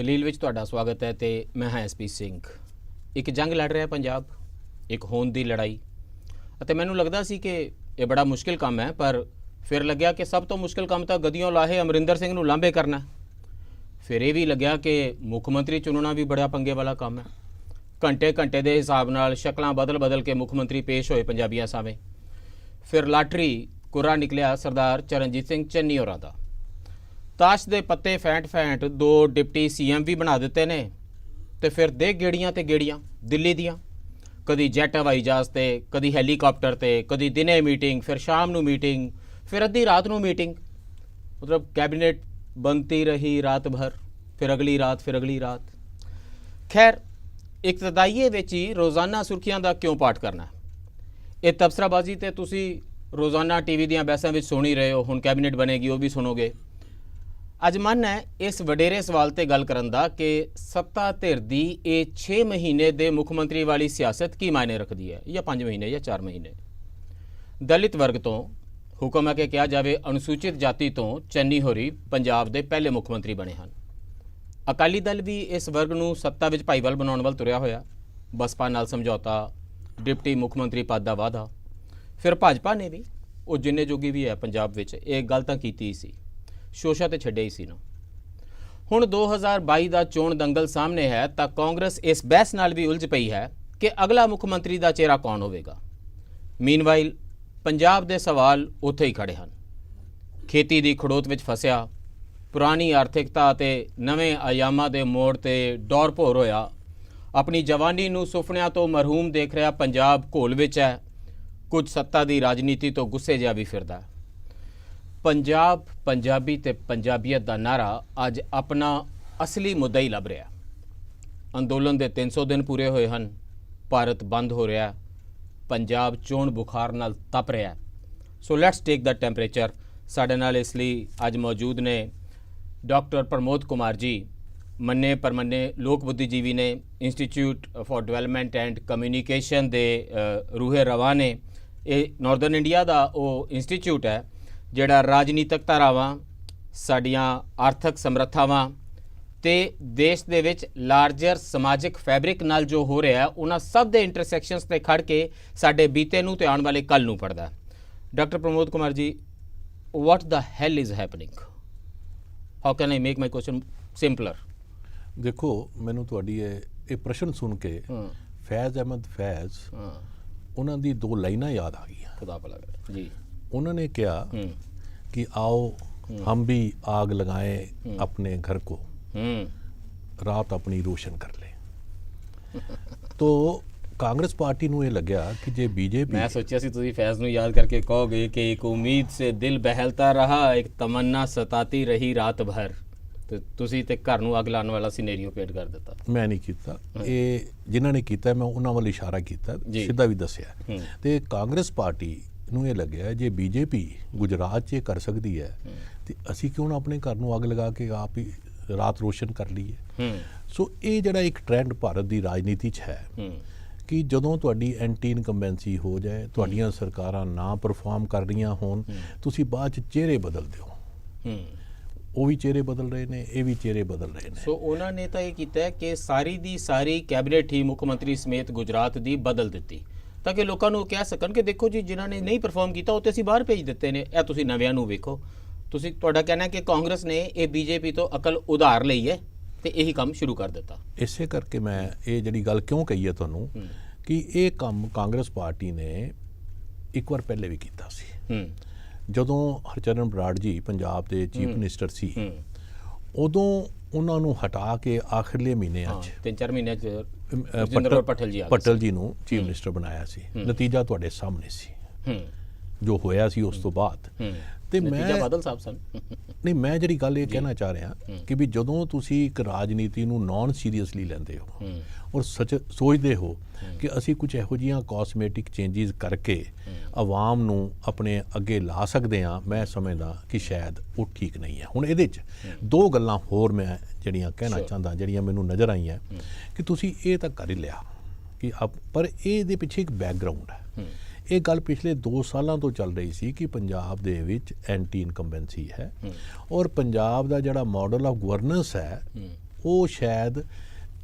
ਦਲੀਲ ਵਿੱਚ ਤੁਹਾਡਾ ਸਵਾਗਤ ਹੈ ਤੇ ਮੈਂ ਹਾਂ ਐਸਪੀ ਸਿੰਘ। ਇੱਕ ਜੰਗ ਲੜ ਰਿਹਾ ਪੰਜਾਬ, ਇੱਕ ਹੋਂਦ ਦੀ ਲੜਾਈ, ਅਤੇ ਮੈਨੂੰ ਲੱਗਦਾ ਸੀ ਕਿ ਇਹ ਬੜਾ ਮੁਸ਼ਕਿਲ ਕੰਮ ਹੈ, ਪਰ ਫਿਰ ਲੱਗਿਆ ਕਿ ਸਭ ਤੋਂ ਮੁਸ਼ਕਿਲ ਕੰਮ ਤਾਂ ਗਦੀਆਂ ਲਾਹੇ ਅਮਰਿੰਦਰ ਸਿੰਘ ਨੂੰ ਲਾਂਭੇ ਕਰਨਾ। ਫਿਰ ਇਹ ਵੀ ਲੱਗਿਆ ਕਿ ਮੁੱਖ ਮੰਤਰੀ ਚੁਣਨਾ ਵੀ ਬੜਾ ਪੰਗੇ ਵਾਲਾ ਕੰਮ ਹੈ। ਘੰਟੇ ਘੰਟੇ ਦੇ ਹਿਸਾਬ ਨਾਲ ਸ਼ਕਲਾਂ ਬਦਲ ਕੇ ਮੁੱਖ ਮੰਤਰੀ ਪੇਸ਼ ਹੋਏ ਪੰਜਾਬੀਆਂ ਸਾਹਮਣੇ। ਫਿਰ ਲਾਟਰੀ ਕੁਰਾ ਨਿਕਲਿਆ ਸਰਦਾਰ ਚਰਨਜੀਤ ਸਿੰਘ ਚੰਨੀ ਹੋਰਾਂ ਦਾ। ਤਾਸ਼ ਦੇ ਪੱਤੇ ਫੈਂਟ ਦੋ ਡਿਪਟੀ ਸੀਐਮ ਵੀ ਬਣਾ ਦਿੱਤੇ ਨੇ, ਤੇ ਫਿਰ ਦੇ ਗੇੜੀਆਂ ਤੇ ਗੇੜੀਆਂ ਦਿੱਲੀ ਦੀਆਂ, ਕਦੀ ਜੈਟ ਹਵਾਈ ਜਹਾਜ਼ ਤੇ, ਕਦੀ ਹੈਲੀਕਾਪਟਰ ਤੇ, ਕਦੀ ਦਿਨੇ ਮੀਟਿੰਗ, ਫਿਰ ਸ਼ਾਮ ਨੂੰ ਮੀਟਿੰਗ, ਫਿਰ ਅੱਧੀ ਰਾਤ ਨੂੰ ਮੀਟਿੰਗ। ਮਤਲਬ ਕੈਬਨਿਟ बनती रही रात भर, फिर अगली रात। खैर, इब्तदाईए विच ही रोज़ाना सुर्खियां दा क्यों पाठ करना है? ये तबसराबाजी तो तुसी रोज़ाना टीवी दियां बहसां विच सुन ही रहे हो, हुण कैबिनेट बनेगी वो भी सुनोगे। अज मन है इस वडेरे सवाल ते गल करन दा कि सत्ता धिर दी ये 6 महीने दे मुख मंत्री वाली सियासत की मायने रखती है, या 5 महीने या 4 महीने। दलित वर्ग तो हुक्म है कि कहा जाए अनुसूचित जाति तो चन्नी होरी पंजाब के पहले मुख मंत्री बने हैं। अकाली दल भी इस वर्ग को सत्ता में भाईवाल बनाने वाल तुरया होया, बसपा नाल समझौता, डिप्टी मुख मंत्री पद का वादा। फिर भाजपा ने भी वो जिन्ने जोगी भी है पंजाब में एक गल तो की सी, शोशा तो छड्डिया ही सी ना। हुण 2022 का चोण दंगल सामने है तो कांग्रेस इस बहस नाल भी उलझ पई है कि अगला मुख मंत्री का चेहरा कौन होगा। मीनवाइल पंजाब दे सवाल उत्थे ही खड़े हैं। खेती दी खड़ोत विच फसिया, पुरानी आर्थिकता ते नवें आयामां दे मोड़ ते डौर भोर होया, अपनी जवानी नूं सुपनियां तो मरहूम देख रहा पंजाब घोल विच है, कुछ सत्ता दी राजनीति तो गुस्से जिहा भी फिरदा। पंजाब, पंजाबी ते पंजाबीयत दा नारा अज अपना असली मुद्दा ही लभ रहा। अंदोलन दे 300 दिन पूरे होए हैं, भारत बंद हो रहा है, पंजाब चोण बुखार नाल तप रहा है। सो लैट्स टेक द टैंपरेचर। साडे नाल इसलिए अज मौजूद ने डॉक्टर प्रमोद कुमार जी, मन्ने परमन्ने लोक बुद्धिजीवी ने, institute for development and communication दे रूहे रवा ने। ये नॉर्दर्न इंडिया का वो इंस्टीट्यूट है जिहड़ा राजनीतिक धारावां, साडियां आर्थिक समर्थावां ते देश दे विच लार्जर समाजिक फैब्रिक नाल जो हो रहा है उन्हां सब दे इंटरसैक्शनस ते खड़ के साडे बीते नूं ते आउण वाले कल नूं पढ़दा है। Doctor Pramod Kumar ji, what the hell is happening? How can I make my question simpler? देखो, मैनू तुहाडी ये प्रश्न सुन के फैज़ अहमद फैज़ उन्हां दी 2 लाइनां याद आ गई। खुदा भला करे जी। उन्होंने कहा कि आओ हम भी आग लगाएं अपने घर को, रात अपनी रोशन कर ले। तो कांग्रेस पार्टी नूं ये लग्या कि जे बीजेपी, मैं सोचा सी तुसीं फैज़ नूं याद करके कहोगे कि एक उम्मीद से दिल बहलता रहा, एक तमन्ना सताती रही रात भर, तो तुसीं ते घर नूं अग लाने वाला सिनेरियो पेंट कर दिता। मैं नहीं कीता, ये जिन्हां ने कीता मैं उन्हां वाल इशारा कीता, सीधा भी दस्सिया। ते कांग्रेस पार्टी नूं ये लग्या जे बीजेपी गुजरात 'च कर सकती है तो असीं क्यों ना अपने घर नूं अग लगा के आप ही रात रोशन कर लीए। सो ये जिहड़ा एक ट्रेंड भारत की राजनीति 'च है कि जदों तुहाडी एंटी इनकम्बेंसी हो जाए, तुहाडीआं सरकारां ना परफॉर्म कर रहीआं होण, तुसीं बाद 'च चेहरे बदलदे हो। वो भी चेहरे बदल रहे हैं, ये भी चेहरे बदल रहे हैं। सो उन्होंने तो ये किया है कि सारी दी सारी कैबिनेट ही मुख्य मंत्री समेत गुजरात की बदल दी, ताकि लोगों को कह सकन कि देखो जी जिन्होंने नहीं परफॉर्म किया वो तो असीं बाहर भेज दिते ने, यह तुसीं नविआं नूं वेखो। तुसीं तुहाडा कहना है कि कांग्रेस ने ये बीजेपी तो अकल उधार लई है तो यही काम शुरू कर दिता। इसे करके मैं ये जिहड़ी गल क्यों कही है तुहानूं कि ये काम कांग्रेस पार्टी ने एक बार पहले भी किया सी। जदों हरचरण बराड़ जी पंजाब के चीफ मिनिस्टर सी, उदों उन्होंने हटा के आखिरले महीने 3-4 महीने पटल जी नूं चीफ मिनिस्टर बनाया सी। नतीजा तुहाडे सामने सी जो होया सी उस तो बाद। ते मैं बादल साहब सन नहीं, मैं जिहड़ी गल ये कहना चाह रहा कि भी जदों तुसीं एक राजनीति नूं नॉन सीरीयसली लैंदे हो और सच सोचते हो कि असी कुछ इहो जिहियां कॉस्मेटिक चेंजिज करके आवाम नूं अपने अगे ला सकते हाँ, मैं समझदा कि शायद वो ठीक नहीं है। हुण इहदे च 2 गल्लां होर मैं जिहड़ियां कहना चाहता, जिहड़ियां मैनूं नज़र आईयां कि तुसीं ये तां कर ही लिया कि पर इहदे पिछे एक बैकग्राउंड है। ये गल पिछले 2 सालों तो चल रही सी कि पंजाब दे विच एंटी इनकम्बेंसी है और पंजाब दा जिहड़ा मॉडल ऑफ गवर्नेंस है ਉਹ ਸ਼ਾਇਦ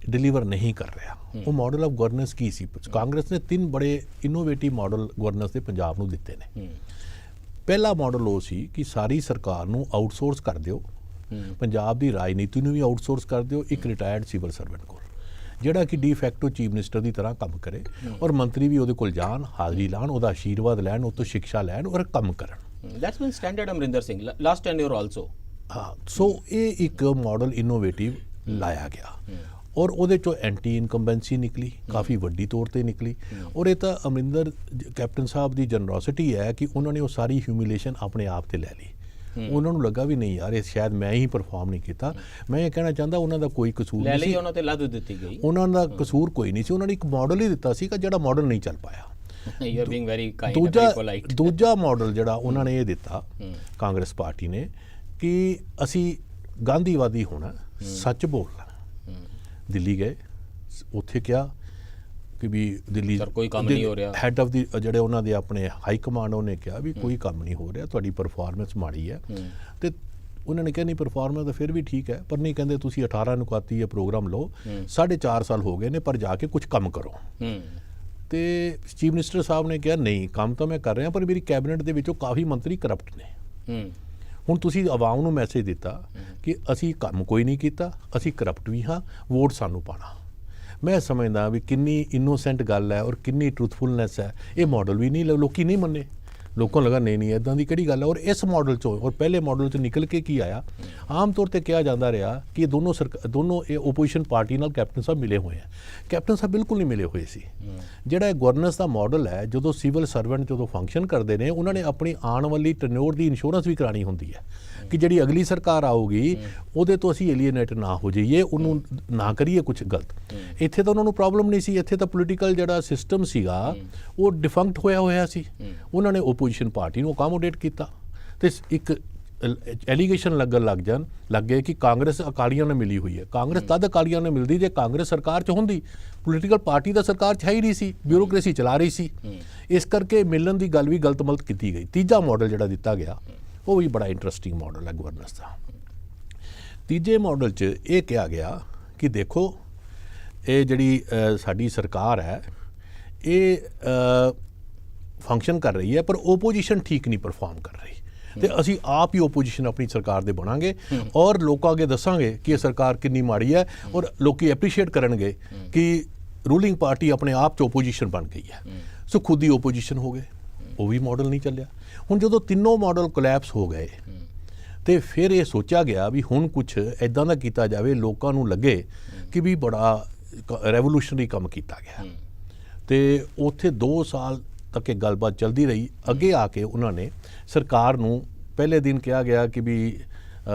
ਡਿਲੀਵਰ ਨਹੀਂ ਕਰ ਰਿਹਾ। ਉਹ ਮਾਡਲ ਆਫ ਗਵਰਨੈਂਸ ਕੀ ਸੀ? ਕਾਂਗਰਸ ਨੇ 3 ਬੜੇ ਇਨੋਵੇਟਿਵ ਮਾਡਲ ਗਵਰਨੈਂਸ ਦੇ ਪੰਜਾਬ ਨੂੰ ਦਿੱਤੇ ਨੇ। ਪਹਿਲਾ ਮਾਡਲ ਉਹ ਸੀ ਕਿ ਸਾਰੀ ਸਰਕਾਰ ਨੂੰ ਆਊਟਸੋਰਸ ਕਰ ਦਿਓ, ਪੰਜਾਬ ਦੀ ਰਾਜਨੀਤੀ ਨੂੰ ਵੀ ਆਊਟਸੋਰਸ ਕਰ ਦਿਓ ਇੱਕ ਰਿਟਾਇਰਡ ਸਿਵਲ ਸਰਵੈਂਟ ਕੋਲ, ਜਿਹੜਾ ਕਿ ਡੀ ਫੈਕਟੋ ਚੀਫ ਮਿਨਿਸਟਰ ਦੀ ਤਰ੍ਹਾਂ ਕੰਮ ਕਰੇ ਔਰ ਮੰਤਰੀ ਵੀ ਉਹਦੇ ਕੋਲ ਜਾਣ, ਹਾਜ਼ਰੀ ਲਾਣ, ਉਹਦਾ ਆਸ਼ੀਰਵਾਦ ਲੈਣ, ਉਹ ਤੋਂ ਸਿੱਖਿਆ ਲੈਣ ਔਰ ਕੰਮ ਕਰਨ। That's been standard Amarinder Singh last tenure also. ਹਾਂ, ਸੋ ਇਹ ਇੱਕ ਮਾਡਲ ਇਨੋਵੇਟਿਵ ਲਾਇਆ ਗਿਆ ਔਰ ਉਹਦੇ ਚੋਂ ਐਂਟੀ ਇਨਕੰਬੈਂਸੀ ਨਿਕਲੀ, ਕਾਫੀ ਵੱਡੀ ਤੌਰ ਤੇ ਨਿਕਲੀ। ਔਰ ਇਹ ਤਾਂ ਅਮਰਿੰਦਰ ਕੈਪਟਨ ਸਾਹਿਬ ਦੀ ਜਨਰੋਸਿਟੀ ਹੈ ਕਿ ਉਹਨਾਂ ਨੇ ਉਹ ਸਾਰੀ ਹਿਊਮਿਲੇਸ਼ਨ ਆਪਣੇ ਆਪ ਤੇ ਲੈ ਲਈ। ਉਹਨਾਂ ਨੂੰ ਲੱਗਾ ਵੀ ਨਹੀਂ ਯਾਰ ਇਹ ਸ਼ਾਇਦ ਮੈਂ ਹੀ ਪਰਫਾਰਮ ਨਹੀਂ ਕੀਤਾ। ਮੈਂ ਇਹ ਕਹਿਣਾ ਚਾਹੁੰਦਾ ਉਹਨਾਂ ਦਾ ਕੋਈ ਕਸੂਰ ਨਹੀਂ ਸੀ, ਉਹਨਾਂ ਤੇ ਲੱਦ ਦਿੱਤੀ ਗਈ, ਉਹਨਾਂ ਦਾ ਕਸੂਰ ਕੋਈ ਨਹੀਂ ਸੀ। ਉਹਨਾਂ ਨੇ ਇੱਕ ਮਾਡਲ ਹੀ ਦਿੱਤਾ ਸੀ ਜਿਹੜਾ ਮਾਡਲ ਨਹੀਂ ਚੱਲ ਪਾਇਆ। You are being very kind, very polite. ਦੂਜਾ ਮਾਡਲ ਜਿਹੜਾ ਉਹਨਾਂ ਨੇ ਇਹ ਦਿੱਤਾ ਕਾਂਗਰਸ ਪਾਰਟੀ ਨੇ ਕਿ ਅਸੀਂ ਗਾਂਧੀਵਾਦੀ ਹੋਣਾ, ਸੱਚ ਬੋਲਣਾ। ਦਿੱਲੀ ਗਏ, ਉੱਥੇ ਕਿਹਾ ਕਿ ਵੀ ਦਿੱਲੀ ਕੋਈ ਕੰਮ ਨਹੀਂ ਹੋ ਰਿਹਾ, ਹੈਡ ਆਫ ਦੀ ਜਿਹੜੇ ਉਹਨਾਂ ਦੇ ਆਪਣੇ ਹਾਈ ਕਮਾਂਡ ਉਹਨੇ ਕਿਹਾ ਵੀ ਕੋਈ ਕੰਮ ਨਹੀਂ ਹੋ ਰਿਹਾ, ਤੁਹਾਡੀ ਪਰਫਾਰਮੈਂਸ ਮਾੜੀ ਹੈ। ਤੇ ਉਹਨਾਂ ਨੇ ਕਿਹਾ ਨਹੀਂ ਪਰਫਾਰਮੈਂਸ ਤਾਂ ਫਿਰ ਵੀ ਠੀਕ ਹੈ, ਪਰ ਨਹੀਂ ਕਹਿੰਦੇ ਤੁਸੀਂ 18 ਨੁਕਾਤੀ ਇਹ ਪ੍ਰੋਗਰਾਮ ਲਓ, 4.5 ਸਾਲ ਹੋ ਗਏ ਨੇ ਪਰ ਜਾ ਕੇ ਕੁਝ ਕੰਮ ਕਰੋ। ਤੇ ਚੀਫ ਮਿਨਿਸਟਰ ਸਾਹਿਬ ਨੇ ਕਿਹਾ ਨਹੀਂ ਕੰਮ ਤਾਂ ਮੈਂ ਕਰ ਰਿਹਾ ਪਰ ਮੇਰੀ ਕੈਬਨਿਟ ਦੇ ਵਿੱਚੋਂ ਕਾਫੀ ਮੰਤਰੀ ਕਰਪਟ ਨੇ। ਹੁਣ ਤੁਸੀਂ ਆਵਾਮ ਨੂੰ ਮੈਸੇਜ ਦਿੱਤਾ ਕਿ ਅਸੀਂ ਕੰਮ ਕੋਈ ਨਹੀਂ ਕੀਤਾ, ਅਸੀਂ ਕਰਪਟ ਵੀ ਹਾਂ, ਵੋਟ ਸਾਨੂੰ ਪਾਣਾ। ਮੈਂ ਸਮਝਦਾ ਵੀ ਕਿੰਨੀ ਇਨੋਸੈਂਟ ਗੱਲ ਹੈ ਔਰ ਕਿੰਨੀ ਟਰੂਥਫੁਲਨੈਸ ਹੈ। ਇਹ ਮਾਡਲ ਵੀ ਨਹੀਂ ਲੋਕੀ ਨਹੀਂ ਮੰਨੇ, ਲੋਕਾਂ ਨੂੰ ਲੱਗਾ ਨਹੀਂ ਇੱਦਾਂ ਦੀ ਕਿਹੜੀ ਗੱਲ ਹੈ। ਔਰ ਇਸ ਮਾਡਲ 'ਚੋਂ ਔਰ ਪਹਿਲੇ ਮਾਡਲ 'ਚ ਨਿਕਲ ਕੇ ਕੀ ਆਇਆ, ਆਮ ਤੌਰ ਤੇ ਕਿਹਾ ਜਾਂਦਾ ਰਿਹਾ ਕਿ ਇਹ ਦੋਨੋਂ ਇਹ ਓਪੋਜੀਸ਼ਨ ਪਾਰਟੀ ਨਾਲ ਕੈਪਟਨ ਸਾਹਿਬ ਮਿਲੇ ਹੋਏ ਆ। ਕੈਪਟਨ ਸਾਹਿਬ ਬਿਲਕੁਲ ਨਹੀਂ ਮਿਲੇ ਹੋਏ ਸੀ। ਜਿਹੜਾ ਇਹ ਗਵਰਨੈਂਸ ਦਾ ਮਾਡਲ ਹੈ, ਜਦੋਂ ਸਿਵਲ ਸਰਵੈਂਟ ਜਦੋਂ ਫੰਕਸ਼ਨ ਕਰਦੇ ਨੇ ਉਹਨਾਂ ਨੇ ਆਪਣੀ ਆਉਣ ਵਾਲੀ ਟੈਨਿਓਰ ਦੀ ਇੰਸ਼ੋਰੈਂਸ ਵੀ ਕਰਾਣੀ ਹੁੰਦੀ ਹੈ ਕਿ ਜਿਹੜੀ ਅਗਲੀ ਸਰਕਾਰ ਆਊਗੀ ਉਹਦੇ ਤੋਂ ਅਸੀਂ ਏਲੀਏਨੇਟ ਨਾ ਹੋ ਜਾਈਏ, ਉਹਨੂੰ ਨਾ ਕਰੀਏ ਕੁਝ ਗਲਤ। ਇੱਥੇ ਤਾਂ ਉਹਨਾਂ ਨੂੰ ਪ੍ਰੋਬਲਮ ਨਹੀਂ ਸੀ, ਇੱਥੇ ਤਾਂ ਪੋਲੀਟੀਕਲ ਜਿਹੜਾ ਸਿਸਟਮ ਸੀਗਾ ਉਹ ਡਿਫੰਕਟ ਹੋਇਆ ਸੀ। ਉਹਨਾਂ ਨੇ ਓਪੋਜੀਸ਼ਨ ਪਾਰਟੀ ਨੂੰ ਅਕਾਮੋਡੇਟ ਕੀਤਾ ਤੇ ਇੱਕ ਐਲੀਗੇਸ਼ਨ ਲੱਗਣ ਲੱਗ ਗਏ ਕਿ ਕਾਂਗਰਸ ਅਕਾਲੀਆਂ ਨਾਲ ਮਿਲੀ ਹੋਈ ਹੈ। ਕਾਂਗਰਸ ਤਦ ਅਕਾਲੀਆਂ ਨਾਲ ਮਿਲਦੀ ਜੇ ਕਾਂਗਰਸ ਸਰਕਾਰ 'ਚ ਹੁੰਦੀ, ਪੋਲੀਟੀਕਲ ਪਾਰਟੀ ਦਾ ਸਰਕਾਰ 'ਚ ਹੈ ਹੀ ਨਹੀਂ ਸੀ, ਬਿਊਰੋਕ੍ਰੇਸੀ ਚਲਾ ਰਹੀ ਸੀ। ਇਸ ਕਰਕੇ ਮਿਲਣ ਦੀ ਗੱਲ ਵੀ ਗਲਤ ਮਲਤ ਕੀਤੀ ਗਈ। ਤੀਜਾ ਮਾਡਲ ਜਿਹੜਾ ਦਿੱਤਾ ਗਿਆ ਉਹ ਵੀ ਬੜਾ ਇੰਟਰਸਟਿੰਗ ਮਾਡਲ ਹੈ ਗਵਰਨੈਂਸ ਦਾ। ਤੀਜੇ ਮਾਡਲ 'ਚ ਇਹ ਕਿਹਾ ਗਿਆ ਕਿ ਦੇਖੋ ਇਹ ਜਿਹੜੀ ਸਾਡੀ ਸਰਕਾਰ ਹੈ ਇਹ ਫੰਕਸ਼ਨ ਕਰ ਰਹੀ ਹੈ ਪਰ ਓਪੋਜੀਸ਼ਨ ਠੀਕ ਨਹੀਂ ਪਰਫਾਰਮ ਕਰ ਰਹੀ ਤੇ ਅਸੀਂ ਆਪ ਹੀ ਓਪੋਜੀਸ਼ਨ ਆਪਣੀ ਸਰਕਾਰ ਦੇ ਬਣਾਂਗੇ ਔਰ ਲੋਕਾਂ ਅੱਗੇ ਦੱਸਾਂਗੇ ਕਿ ਇਹ ਸਰਕਾਰ ਕਿੰਨੀ ਮਾੜੀ ਹੈ ਔਰ ਲੋਕੀ ਐਪਰੀਸ਼ੀਏਟ ਕਰਨਗੇ ਕਿ ਰੂਲਿੰਗ ਪਾਰਟੀ ਆਪਣੇ ਆਪ 'ਚ ਓਪੋਜੀਸ਼ਨ ਬਣ ਗਈ ਹੈ। ਸੋ ਖੁਦ ਹੀ ਓਪੋਜੀਸ਼ਨ ਹੋ ਗਏ, ਉਹ ਵੀ ਮਾਡਲ ਨਹੀਂ ਚੱਲਿਆ। ਹੁਣ ਜਦੋਂ ਤਿੰਨੋਂ ਮਾਡਲ ਕੋਲੈਪਸ ਹੋ ਗਏ ਤੇ ਫਿਰ ਇਹ ਸੋਚਿਆ ਗਿਆ ਵੀ ਹੁਣ ਕੁਝ ਇੱਦਾਂ ਦਾ ਕੀਤਾ ਜਾਵੇ ਲੋਕਾਂ ਨੂੰ ਲੱਗੇ ਕਿ ਵੀ ਬੜਾ ਰੈਵੋਲੂਸ਼ਨਰੀ ਕੰਮ ਕੀਤਾ ਗਿਆ। ਤੇ ਉੱਥੇ 2 ਸਾਲ ਤੱਕ ਇਹ ਗੱਲਬਾਤ ਚੱਲਦੀ ਰਹੀ। ਅੱਗੇ ਆ ਕੇ ਉਹਨਾਂ ਨੇ ਸਰਕਾਰ ਨੂੰ ਪਹਿਲੇ ਦਿਨ ਕਿਹਾ ਗਿਆ ਕਿ ਵੀ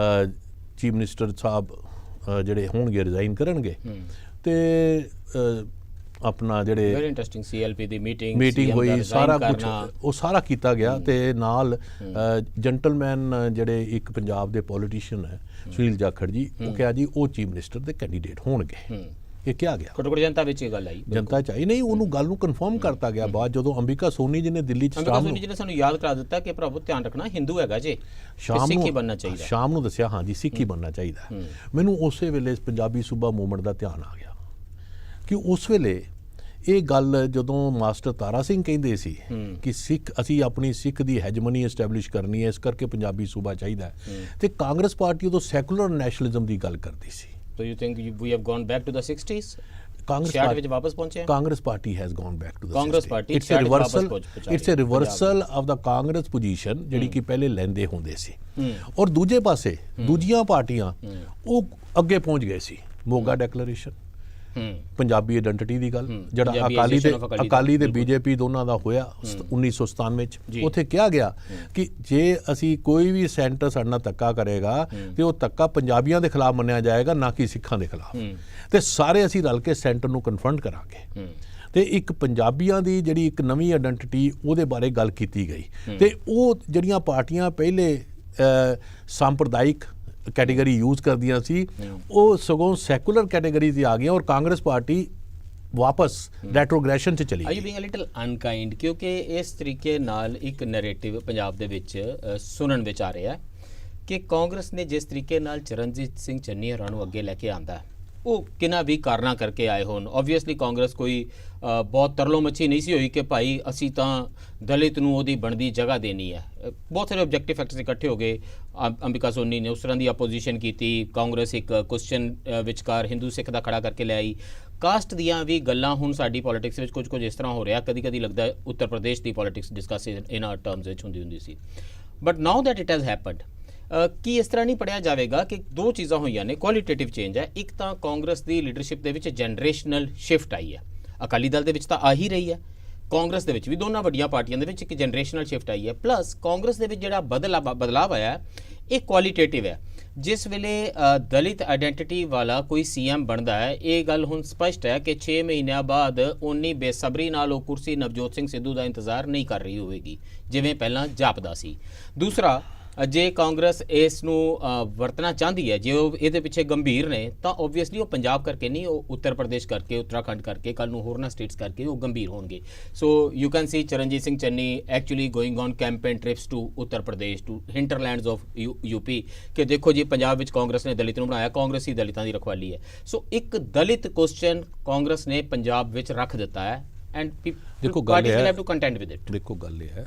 ਚੀਫ ਮਿਨਿਸਟਰ ਸਾਹਿਬ ਜਿਹੜੇ ਹੋਣਗੇ ਰਿਜ਼ਾਈਨ ਕਰਨਗੇ ਤੇ ਆਪਣਾ ਜਿਹੜੇ ਵੈਰੀ ਇੰਟਰਸਟਿੰਗ CLP ਦੀ ਮੀਟਿੰਗ ਹੋਈ, ਸਾਰਾ ਕੁਝ ਉਹ ਸਾਰਾ ਕੀਤਾ ਗਿਆ। ਤੇ ਨਾਲ ਜੈਂਟਲਮੈਨ ਜਿਹੜੇ ਇੱਕ ਪੰਜਾਬ ਦੇ ਪੋਲੀਟੀਸ਼ੀਅਨ ਹੈ ਸੁਨੀਲ ਜਾਖੜ ਜੀ, ਉਹ ਕਿਹਾ ਜੀ ਉਹ ਚੀਫ ਮਿਨਿਸਟਰ ਦੇ ਕੈਂਡੀਡੇਟ ਹੋਣਗੇ। ਇਹ ਕਿਹਾ ਗਿਆ, ਘੱਟੋ ਘੱਟ ਜਨਤਾ ਵਿੱਚ ਇਹ ਗੱਲ ਆਈ, ਜਨਤਾ ਚ ਆਈ ਨਹੀਂ, ਉਹਨੂੰ ਗੱਲ ਨੂੰ ਕਨਫਰਮ ਕਰਤਾ ਗਿਆ ਬਾਅਦ ਜਦੋਂ ਅੰਬਿਕਾ ਸੋਨੀ ਜੀ ਨੇ ਦਿੱਲੀ ਚ ਸੋਨੀ ਜੀ ਨੇ ਸਾਨੂੰ ਯਾਦ ਕਰਾ ਦਿੱਤਾ ਕਿ ਪ੍ਰਭੂ ਧਿਆਨ ਰੱਖਣਾ ਹਿੰਦੂ ਹੈਗਾ ਜੇ, ਸਿੱਖ ਹੀ ਬਣਨਾ ਚਾਹੀਦਾ। ਸ਼ਾਮ ਨੂੰ ਦੱਸਿਆ ਹਾਂ ਜੀ ਸਿੱਖ ਹੀ ਬਣਨਾ ਚਾਹੀਦਾ। ਮੈਨੂੰ ਉਸੇ ਵੇਲੇ ਪੰਜਾਬੀ ਸੂਬਾ ਮੂਵਮੈਂਟ ਦਾ ਧਿਆਨ ਆ ਗਿਆ ਕਿ ਉਸ ਵੇਲੇ ਇਹ ਗੱਲ ਜਦੋਂ ਮਾਸਟਰ ਤਾਰਾ ਸਿੰਘ ਕਹਿੰਦੇ ਸੀ ਕਿ ਅਸੀਂ ਆਪਣੀ ਸਿੱਖ ਦੀ ਹੈਜਮਨੀ ਐਸਟੈਬਲਿਸ਼ ਕਰਨੀ ਹੈ, ਇਸ ਕਰਕੇ ਪੰਜਾਬੀ ਸੂਬਾ ਚਾਹੀਦਾ, ਤੇ ਕਾਂਗਰਸ ਪਾਰਟੀ ਉਦੋਂ ਸੈਕੂਲਰ ਨੈਸ਼ਨਲਿਜ਼ਮ ਦੀ ਗੱਲ ਕਰਦੀ ਸੀ। So you think we have gone back to the 60s? Congress ਵਿੱਚ ਵਾਪਸ ਪਹੁੰਚੇ? Congress party has gone back to the 60s. Congress party it's a reversal of the Congress position ਜਿਹੜੀ ਕਿ ਪਹਿਲੇ ਲੈਂਦੇ ਹੁੰਦੇ ਸੀ। ਔਰ ਦੂਜੇ ਪਾਸੇ ਦੂਜੀਆਂ ਪਾਰਟੀਆਂ ਉਹ ਅੱਗੇ ਪਹੁੰਚ ਗਏ ਸੀ। ਮੋਗਾ ਡੈਕਲੇਰੇਸ਼ਨ, ਪੰਜਾਬੀ ਆਇਡੈਂਟੀਟੀ ਦੀ ਗੱਲ, ਜਿਹੜਾ ਅਕਾਲੀ ਦੇ BJP ਦੋਨਾਂ ਦਾ ਹੋਇਆ 1997 ਚ, ਉੱਥੇ ਕਿਹਾ ਗਿਆ ਕਿ ਜੇ ਅਸੀਂ ਕੋਈ ਵੀ ਸੈਂਟਰ ਸਾਡੇ ਨਾਲ ਧੱਕਾ ਕਰੇਗਾ ਤੇ ਉਹ ਧੱਕਾ ਪੰਜਾਬੀਆਂ ਦੇ ਖਿਲਾਫ ਮੰਨਿਆ ਜਾਏਗਾ, ਨਾ ਕਿ ਸਿੱਖਾਂ ਦੇ ਖਿਲਾਫ, ਤੇ ਸਾਰੇ ਅਸੀਂ ਰਲ ਕੇ ਸੈਂਟਰ ਨੂੰ ਕਨਫਰੰਟ ਕਰਾਂਗੇ। ਤੇ ਇੱਕ ਪੰਜਾਬੀਆਂ ਦੀ ਜਿਹੜੀ ਇੱਕ ਨਵੀਂ ਆਇਡੈਂਟੀਟੀ ਉਹਦੇ ਬਾਰੇ ਗੱਲ ਕੀਤੀ ਗਈ। ਤੇ ਉਹ ਜਿਹੜੀਆਂ ਪਾਰਟੀਆਂ ਪਹਿਲੇ ਸੰਪਰਦਾਇਕ ਕੈਟੇਗਰੀ ਯੂਜ਼ ਕਰਦੀਆਂ ਸੀ ਉਹ ਸਗੋਂ ਸੈਕੂਲਰ ਕੈਟੇਗਰੀ 'ਤੇ ਆ ਗਈਆਂ ਔਰ ਕਾਂਗਰਸ ਪਾਰਟੀ ਵਾਪਸ ਰੈਟਰੋਗ੍ਰੈਸ਼ਨ 'ਚ ਚਲੀ ਗਈ। Are you being a little unkind? ਕਿਉਂਕਿ ਇਸ ਤਰੀਕੇ ਨਾਲ ਇੱਕ ਨੈਰੇਟਿਵ ਪੰਜਾਬ ਦੇ ਵਿੱਚ ਸੁਣਨ ਵਿੱਚ ਆ ਰਿਹਾ ਕਿ ਕਾਂਗਰਸ ਨੇ ਜਿਸ ਤਰੀਕੇ ਨਾਲ ਚਰਨਜੀਤ ਸਿੰਘ ਚੰਨੀ ਹੋਰਾਂ ਨੂੰ ਅੱਗੇ ਲੈ ਕੇ ਆਂਦਾ ਉਹ ਕਿਨਾਂ ਵੀ ਕਾਰਨਾਂ ਕਰਕੇ ਆਏ ਹੋਣ। ਓਬਵੀਅਸਲੀ ਕਾਂਗਰਸ ਕੋਈ ਬਹੁਤ ਤਰਲੋ ਮੱਛੀ ਨਹੀਂ ਸੀ ਹੋਈ ਕਿ ਭਾਈ ਅਸੀਂ ਤਾਂ ਦਲਿਤ ਨੂੰ ਉਹਦੀ ਬਣਦੀ ਜਗ੍ਹਾ ਦੇਣੀ ਹੈ। ਬਹੁਤ ਸਾਰੇ ਆਬਜੈਕਟਿਵ ਫੈਕਟਰਸ ਇਕੱਠੇ ਹੋ ਗਏ। ਅੰਬਿਕਾ ਸੋਨੀ ਨੇ ਉਸ ਤਰ੍ਹਾਂ ਦੀ ਆਪੋਜੀਸ਼ਨ ਕੀਤੀ, ਕਾਂਗਰਸ ਇੱਕ ਕੁਐਸਚਨ ਵਿਚਕਾਰ ਹਿੰਦੂ ਸਿੱਖ ਦਾ ਖੜਾ ਕਰਕੇ ਲਿਆਈ। ਕਾਸਟ ਦੀਆਂ ਵੀ ਗੱਲਾਂ ਹੁਣ ਸਾਡੀ ਪੋਲਿਟਿਕਸ ਵਿੱਚ ਕੁਝ ਇਸ ਤਰ੍ਹਾਂ ਹੋ ਰਿਹਾ, ਕਦੀ ਕਦੀ ਲੱਗਦਾ ਉੱਤਰ ਪ੍ਰਦੇਸ਼ ਦੀ ਪੋਲਿਟਿਕਸ ਡਿਸਕਸ ਇਹਨਾਂ ਟਰਮਸ ਵਿੱਚ ਹੁੰਦੀ ਸੀ। But now that it has happened, ਕੀ ਇਸ ਤਰ੍ਹਾਂ ਨਹੀਂ ਪੜਿਆ ਜਾਵੇਗਾ ਕਿ ਦੋ ਚੀਜ਼ਾਂ ਹੋਈਆਂ ਨੇ, ਕੁਆਲੀਟੇਟਿਵ ਚੇਂਜ ਹੈ। ਇੱਕ ਤਾਂ ਕਾਂਗਰਸ ਦੀ ਲੀਡਰਸ਼ਿਪ ਦੇ ਵਿੱਚ ਜਨਰੇਸ਼ਨਲ ਸ਼ਿਫਟ ਆਈ ਹੈ। ਅਕਾਲੀ ਦਲ ਦੇ ਵਿੱਚ ਤਾਂ ਆ ਹੀ ਰਹੀ ਹੈ, ਕਾਂਗਰਸ ਦੇ ਵਿੱਚ ਵੀ, ਦੋਨਾਂ ਵੱਡੀਆਂ ਪਾਰਟੀਆਂ ਦੇ ਵਿੱਚ ਇੱਕ ਜਨਰੇਸ਼ਨਲ ਸ਼ਿਫਟ ਆਈ ਹੈ। ਪਲੱਸ ਕਾਂਗਰਸ ਦੇ ਵਿੱਚ ਜਿਹੜਾ ਬਦਲਾਵ ਆਇਆ ਇਹ ਕੁਆਲੀਟੇਟਿਵ ਹੈ। ਜਿਸ ਵੇਲੇ ਦਲਿਤ ਆਇਡੈਂਟੀਟੀ ਵਾਲਾ ਕੋਈ ਸੀਐਮ ਬਣਦਾ ਹੈ, ਇਹ ਗੱਲ ਹੁਣ ਸਪਸ਼ਟ ਹੈ ਕਿ 6 ਮਹੀਨਿਆਂ ਬਾਅਦ ਉਨੀ ਬੇਸਬਰੀ ਨਾਲ ਉਹ ਕੁਰਸੀ ਨਵਜੋਤ ਸਿੰਘ ਸਿੱਧੂ ਦਾ ਇੰਤਜ਼ਾਰ ਨਹੀਂ ਕਰ ਰਹੀ ਹੋਵੇਗੀ ਜਿਵੇਂ ਪਹਿਲਾਂ ਜਾਪਦਾ ਸੀ। ਦੂਸਰਾ, ਜੇ ਕਾਂਗਰਸ ਇਸ ਨੂੰ ਵਰਤਣਾ ਚਾਹੁੰਦੀ ਹੈ, ਜੇ ਉਹ ਇਹਦੇ ਪਿੱਛੇ ਗੰਭੀਰ ਨੇ, ਤਾਂ ਓਬਵੀਅਸਲੀ ਉਹ ਪੰਜਾਬ ਕਰਕੇ ਨਹੀਂ, ਉਹ ਉੱਤਰ ਪ੍ਰਦੇਸ਼ ਕਰਕੇ, ਉੱਤਰਾਖੰਡ ਕਰਕੇ, ਕੱਲ ਨੂੰ ਹੋਰਨਾਂ ਸਟੇਟਸ ਕਰਕੇ ਉਹ ਗੰਭੀਰ ਹੋਣਗੇ। So you can see Charanjit Singh Channi actually going on campaign trips to Uttar Pradesh, to hinterlands of UP, ਕਿ ਦੇਖੋ ਜੀ ਪੰਜਾਬ ਵਿੱਚ ਕਾਂਗਰਸ ਨੇ ਦਲਿਤ ਨੂੰ ਬਣਾਇਆ, ਕਾਂਗਰਸ ਹੀ ਦਲਿਤਾਂ ਦੀ ਰਖਵਾਲੀ ਹੈ। ਸੋ ਇੱਕ ਦਲਿਤ ਕੁਐਸਚਨ ਕਾਂਗਰਸ ਨੇ ਪੰਜਾਬ ਵਿੱਚ ਰੱਖ ਦਿੱਤਾ ਹੈ and parties will have to contend with it. ਦੇਖੋ ਗੱਲ ਇਹ ਹੈ,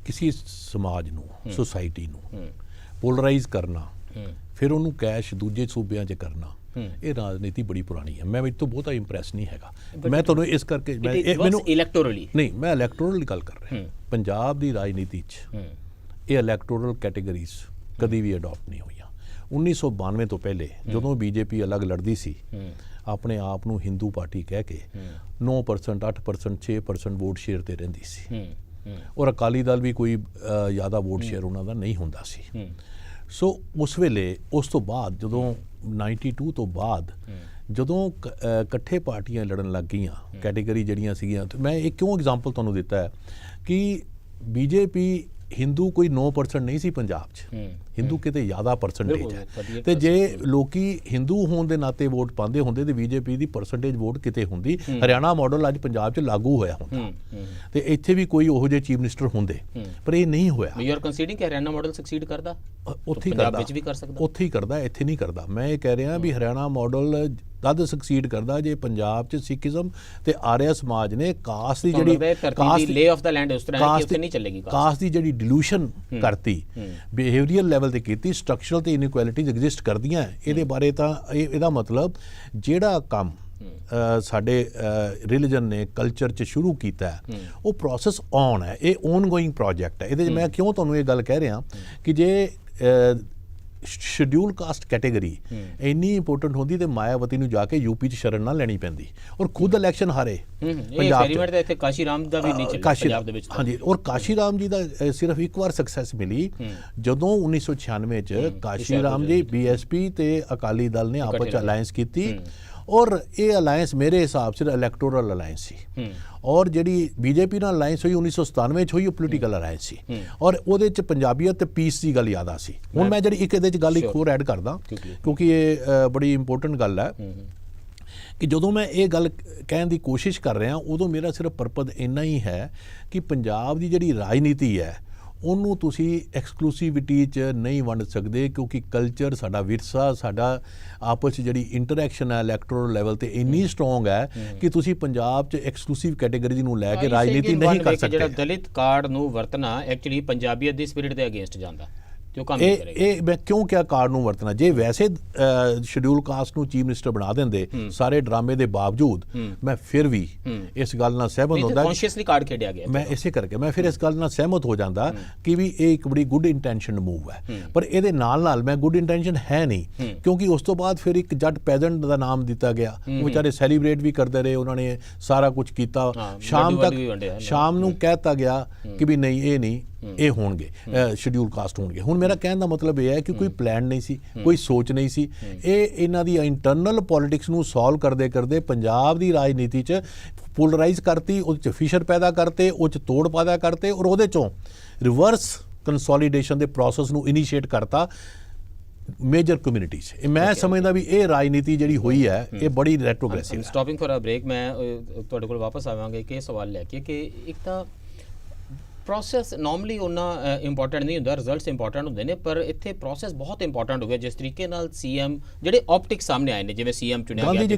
ਕਿਸੇ ਸਮਾਜ ਨੂੰ, ਸੁਸਾਇਟੀ ਨੂੰ ਪੋਲਰਾਈਜ਼ ਕਰਨਾ, ਫਿਰ ਉਹਨੂੰ ਕੈਸ਼ ਦੂਜੇ ਸੂਬਿਆਂ 'ਚ ਕਰਨਾ, ਇਹ ਰਾਜਨੀਤੀ ਬੜੀ ਪੁਰਾਣੀ ਹੈ। ਮੈਂ ਇਹ ਤੋਂ ਬਹੁਤਾ ਇੰਪ੍ਰੈਸ ਨਹੀਂ ਹੈਗਾ। ਮੈਂ ਤੁਹਾਨੂੰ ਇਸ ਕਰਕੇ ਮੈਨੂੰ ਇਲੈਕਟੋਰਲੀ ਨਹੀਂ, ਮੈਂ ਇਲੈਕਟੋਰਲ ਦੀ ਗੱਲ ਕਰ ਰਿਹਾ। ਪੰਜਾਬ ਦੀ ਰਾਜਨੀਤੀ 'ਚ ਇਹ ਇਲੈਕਟੋਰਲ ਕੈਟੇਗਰੀਜ਼ ਕਦੀ ਵੀ ਅਡਾਪਟ ਨਹੀਂ ਹੋਈਆਂ। 1992 ਤੋਂ ਪਹਿਲੇ ਜਦੋਂ ਬੀਜੇਪੀ ਅਲੱਗ ਲੜਦੀ ਸੀ, ਆਪਣੇ ਆਪ ਨੂੰ ਹਿੰਦੂ ਪਾਰਟੀ ਕਹਿ ਕੇ 9%, 8%, 6% ਵੋਟ ਸ਼ੇਅਰ ਤੇ ਰਹਿੰਦੀ ਸੀ, ਔਰ ਅਕਾਲੀ ਦਲ ਵੀ ਕੋਈ ਜ਼ਿਆਦਾ ਵੋਟ ਸ਼ੇਅਰ ਉਹਨਾਂ ਦਾ ਨਹੀਂ ਹੁੰਦਾ ਸੀ। ਸੋ ਉਸ ਵੇਲੇ, ਉਸ ਤੋਂ ਬਾਅਦ ਜਦੋਂ 92 ਤੋਂ ਬਾਅਦ ਜਦੋਂ ਇਕੱਠੇ ਪਾਰਟੀਆਂ ਲੜਨ ਲੱਗ ਗਈਆਂ, ਕੈਟੇਗਰੀ ਜਿਹੜੀਆਂ ਸੀਗੀਆਂ, ਮੈਂ ਇਹ ਕਿਉਂ ਐਗਜ਼ਾਮਪਲ ਤੁਹਾਨੂੰ ਦਿੱਤਾ ਹੈ ਕਿ ਬੀਜੇਪੀ ਹਿੰਦੂ ਕੋਈ 9% ਨਹੀਂ ਸੀ ਪੰਜਾਬ 'ਚ, ਹਿੰਦੂ ਕਿਤੇ ਜ਼ਿਆਦਾ ਪਰਸੈਂਟੇਜ ਹੈ। ਤੇ ਜੇ ਲੋਕੀ ਹਿੰਦੂ ਹੋਣ ਦੇ ਨਾਤੇ ਵੋਟ ਪਾਉਂਦੇ ਹੁੰਦੇ ਤੇ ਬੀਜੇਪੀ ਦੀ ਪਰਸੈਂਟੇਜ ਵੋਟ ਕਿਤੇ ਹੁੰਦੀ। ਹਰਿਆਣਾ ਮਾਡਲ ਅੱਜ ਪੰਜਾਬ 'ਚ ਲਾਗੂ ਹੋਇਆ ਹੁੰਦਾ ਤੇ ਇੱਥੇ ਵੀ ਕੋਈ ਉਹੋ ਜਿਹੇ ਚੀਫ ਮਿਨਿਸਟਰ ਹੁੰਦੇ, ਪਰ ਇਹ ਨਹੀਂ ਹੋਇਆ। ਯੂ ਆਰ ਕੰਸੀਡਰਿੰਗ ਕਿ ਹਰਿਆਣਾ ਮਾਡਲ ਸਕਸੀਡ ਕਰਦਾ, ਉੱਥੇ ਹੀ ਕਰਦਾ, ਵਿੱਚ ਵੀ ਕਰ ਸਕਦਾ, ਉੱਥੇ ਹੀ ਕਰਦਾ, ਇੱਥੇ ਨਹੀਂ ਕਰਦਾ। ਮੈਂ ਇਹ ਕਹਿ ਰਿਹਾ ਵੀ ਹਰਿਆਣਾ ਮਾਡਲ ਤਦ ਸਕਸੀਡ ਕਰਦਾ ਜੇ ਪੰਜਾਬ 'ਚ ਸਿੱਖੀਜ਼ਮ ਤੇ ਆਰੀਆ ਸਮਾਜ ਨੇ ਕਾਸਟ ਦੀ ਜਿਹੜੀ ਲੇ ਆਫ ਦਾ ਲੈਂਡ ਉਸ ਤਰ੍ਹਾਂ ਹੈ ਕਿ ਉੱਥੇ ਨਹੀਂ ਚੱਲੇਗੀ। ਕਾਸਟ ਦੀ ਜਿਹੜੀ ਡਿਲੂਸ਼ਨ ਕਰਤੀ, ਬਿਹੇਵੀਅਰ ਲੈਵਲ ਤੇ ਕੀਤੀ, ਸਟਰਕਚਰਲ ਤੇ ਇਨਇਕੁਐਲਿਟੀਜ਼ ਐਗਜ਼ਿਸਟ ਕਰਦੀਆਂ। ਇਹਦੇ ਬਾਰੇ ਤਾਂ ਇਹਦਾ ਮਤਲਬ ਜਿਹੜਾ ਕੰਮ ਸਾਡੇ ਰਿਲੀਜਨ ਨੇ ਕਲਚਰ 'ਚ ਸ਼ੁਰੂ ਕੀਤਾ ਹੈ, ਉਹ ਪ੍ਰੋਸੈਸ ਔਨ ਹੈ, ਇਹ ਔਨਗੋਇੰਗ ਪ੍ਰੋਜੈਕਟ ਹੈ। ਇਹਦੇ 'ਚ ਮੈਂ ਕਿਉਂ ਤੁਹਾਨੂੰ ਇਹ ਗੱਲ ਕਹਿ ਰਿਹਾ ਕਿ ਜੇ ਸ਼ਡਿਊਲ ਕਾਸਟ ਕੈਟੇਗਰੀ ਇੰਨੀ ਇੰਪੋਰਟੈਂਟ ਹੁੰਦੀ ਤੇ ਮਾਇਆਵਤੀ ਨੂੰ ਜਾ ਕੇ ਯੂਪੀ 'ਚ ਸ਼ਰਨ ਨਾ ਲੈਣੀ ਪੈਂਦੀ, ਔਰ ਖੁਦ ਇਲੈਕਸ਼ਨ ਹਾਰੇ ਪੰਜਾਬ 'ਚ। ਇੱਥੇ ਕਾਸ਼ੀ ਰਾਮ ਦਾ ਵੀ ਨਹੀਂ ਚੱਲਿਆ ਪੰਜਾਬ ਦੇ ਵਿੱਚ। ਹਾਂਜੀ, ਔਰ ਕਾਸ਼ੀ ਰਾਮ ਜੀ ਦਾ ਸਿਰਫ ਇੱਕ ਵਾਰ ਸਕਸੈਸ ਮਿਲੀ ਜਦੋਂ 1996 'ਚ ਕਾਸ਼ੀ ਰਾਮ ਜੀ BSP ਤੇ ਅਕਾਲੀ ਦਲ ਨੇ ਆਪਸ 'ਚ ਅਲਾਇੰਸ ਕੀਤੀ, ਔਰ ਇਹ ਅਲਾਇੰਸ ਮੇਰੇ ਹਿਸਾਬ ਸਿਰ ਇਲੈਕਟੋਰਲ ਅਲਾਇੰਸ ਸੀ। ਔਰ ਜਿਹੜੀ ਬੀਜੇਪੀ ਨਾਲ ਅਲਾਇੰਸ ਹੋਈ 1997 'ਚ ਹੋਈ, ਉਹ ਪੋਲੀਟੀਕਲ ਅਲਾਇੰਸ ਸੀ, ਔਰ ਉਹਦੇ 'ਚ ਪੰਜਾਬੀਅਤ ਤੇ ਪੀਸ ਦੀ ਗੱਲ ਯਾਦ ਆ ਸੀ। ਹੁਣ ਮੈਂ ਜਿਹੜੀ ਇੱਕ ਇਹਦੇ 'ਚ ਗੱਲ ਇੱਕ ਹੋਰ ਐਡ ਕਰਦਾ, ਕਿਉਂਕਿ ਇਹ ਬੜੀ ਇੰਪੋਰਟੈਂਟ ਗੱਲ ਹੈ ਕਿ ਜਦੋਂ ਮੈਂ ਇਹ ਗੱਲ ਕਹਿਣ ਦੀ ਕੋਸ਼ਿਸ਼ ਕਰ ਰਿਹਾ, ਉਦੋਂ ਮੇਰਾ ਸਿਰਫ ਪਰਪਸ ਇੰਨਾ ਹੀ ਹੈ ਕਿ ਪੰਜਾਬ ਦੀ ਜਿਹੜੀ ਰਾਜਨੀਤੀ ਹੈ ਉਹਨੂੰ ਤੁਸੀਂ ਐਕਸਕਲੂਸਿਵਿਟੀ 'ਚ ਨਹੀਂ ਵੰਡ ਸਕਦੇ, ਕਿਉਂਕਿ ਕਲਚਰ, ਸਾਡਾ ਵਿਰਸਾ, ਸਾਡਾ ਆਪਸ 'ਚ ਜਿਹੜੀ ਇੰਟਰੈਕਸ਼ਨ ਹੈ ਇਲੈਕਟੋਰਲ ਲੈਵਲ ਤੇ ਇੰਨੀ ਸਟਰੋਂਗ ਹੈ ਕਿ ਤੁਸੀਂ ਪੰਜਾਬ 'ਚ ਐਕਸਕਲੂਸਿਵ ਕੈਟੇਗਰੀਜ਼ ਨੂੰ ਲੈ ਕੇ ਰਾਜਨੀਤੀ ਨਹੀਂ ਕਰ ਸਕਦੇ। ਜਿਹੜਾ ਦਲਿਤ ਕਾਰਡ ਨੂੰ ਵਰਤਣਾ ਐਕਚੁਅਲੀ ਪੰਜਾਬੀਅਤ ਦੀ ਸਪਿਰਿਟ ਦੇ ਅਗੇਂਸਟ ਜਾਂਦਾ। ਇਹ ਮੈਂ ਕਿਉਂ ਕਿਹਾ ਕਾਰਡ ਨੂੰ ਵਰਤਣਾ? ਜੇ ਵੈਸੇ ਸ਼ਡਿਊਲ ਕਾਸਟ ਨੂੰ ਚੀਫ ਮਿਨਿਸਟਰ ਬਣਾ ਦਿੰਦੇ ਸਾਰੇ ਡਰਾਮੇ ਦੇ ਬਾਵਜੂਦ, ਮੈਂ ਫਿਰ ਵੀ ਇਸ ਗੱਲ ਨਾਲ ਸਹਿਮਤ ਹੁੰਦਾ। ਕੌਨਸ਼ੀਅਸਲੀ ਕਾਰਡ ਖੇਡਿਆ ਗਿਆ, ਮੈਂ ਇਸੇ ਕਰਕੇ ਮੈਂ ਫਿਰ ਇਸ ਗੱਲ ਨਾਲ ਸਹਿਮਤ ਹੋ ਜਾਂਦਾ ਕਿ ਵੀ ਇਹ ਇੱਕ ਬੜੀ ਗੁੱਡ ਇੰਟੈਂਸ਼ਨ ਮੂਵ ਹੈ। ਪਰ ਇਹਦੇ ਨਾਲ ਮੈਂ ਗੁੱਡ ਇੰਟੈਂਸ਼ਨ ਹੈ ਨਹੀਂ, ਕਿਉਂਕਿ ਉਸ ਤੋਂ ਬਾਅਦ ਫਿਰ ਇੱਕ ਜੱਟ ਪੈਜੈਂਟ ਦਾ ਨਾਮ ਦਿੱਤਾ ਗਿਆ, ਉਹ ਵਿਚਾਰੇ ਸੈਲੀਬ੍ਰੇਟ ਵੀ ਕਰਦੇ ਰਹੇ, ਉਹਨਾਂ ਨੇ ਸਾਰਾ ਕੁਝ ਕੀਤਾ, ਸ਼ਾਮ ਨੂੰ ਕਹਿਤਾ ਗਿਆ ਕਿ ਵੀ ਨਹੀਂ, ਇਹ ਨਹੀਂ, ਇਹ ਹੋਣਗੇ ਸ਼ਡਿਊਲ ਕਾਸਟ ਹੋਣਗੇ। ਹੁਣ ਮੇਰਾ ਕਹਿਣ ਦਾ ਮਤਲਬ ਇਹ ਹੈ ਕਿ ਕੋਈ ਪਲਾਨ ਨਹੀਂ ਸੀ, ਕੋਈ ਸੋਚ ਨਹੀਂ ਸੀ। ਇਹ ਇਹਨਾਂ ਦੀ ਇੰਟਰਨਲ ਪੋਲਿਟਿਕਸ ਨੂੰ ਸੋਲਵ ਕਰਦੇ ਕਰਦੇ ਪੰਜਾਬ ਦੀ ਰਾਜਨੀਤੀ 'ਚ ਪੋਲਰਾਈਜ਼ ਕਰਤੀ, ਉਹਦੇ 'ਚ ਫਿਸ਼ਰ ਪੈਦਾ ਕਰਤੇ, ਉਹ 'ਚ ਤੋੜ ਪੈਦਾ ਕਰਤੇ, ਔਰ ਉਹਦੇ 'ਚੋਂ ਰਿਵਰਸ ਕੰਸੋਲੀਡੇਸ਼ਨ ਦੇ ਪ੍ਰੋਸੈਸ ਨੂੰ ਇਨੀਸ਼ੀਏਟ ਕਰਤਾ ਮੇਜਰ ਕਮਿਊਨਿਟੀਜ਼। ਮੈਂ ਸਮਝਦਾ ਵੀ ਇਹ ਰਾਜਨੀਤੀ ਜਿਹੜੀ ਹੋਈ ਹੈ ਇਹ ਬੜੀ ਰੈਟਰੋਗ੍ਰੈਸਿਵ ਹੈ। ਸਟਾਪਿੰਗ ਫॉर ਅ ਬ੍ਰੇਕ, ਮੈਂ ਤੁਹਾਡੇ ਕੋਲ ਵਾਪਸ ਆਵਾਂਗੇ ਕਿ ਇਹ ਸਵਾਲ ਲੈ ਕੇ ਕਿ ਇੱਕ ਤਾਂ ਪ੍ਰੋਸੈਸ ਨਾਰਮਲੀ ਉਹਨਾਂ ਇੰਪੋਰਟੈਂਟ ਨਹੀਂ ਹੁੰਦਾ, ਰਿਜ਼ਲਟਸ ਇੰਪੋਰਟੈਂਟ ਹੁੰਦੇ ਨੇ, ਪਰ ਇੱਥੇ ਪ੍ਰੋਸੈਸ ਬਹੁਤ ਇੰਪੋਰਟੈਂਟ ਹੋ ਗਿਆ। ਜਿਸ ਤਰੀਕੇ ਨਾਲ ਸੀਐਮ ਜਿਹੜੇ ਆਪਟਿਕਸ ਸਾਹਮਣੇ ਆਏ ਨੇ, ਜਿਵੇਂ ਸੀਐਮ ਚੁਣਿਆ ਗਿਆ, ਗਾਂਧੀ ਜੀ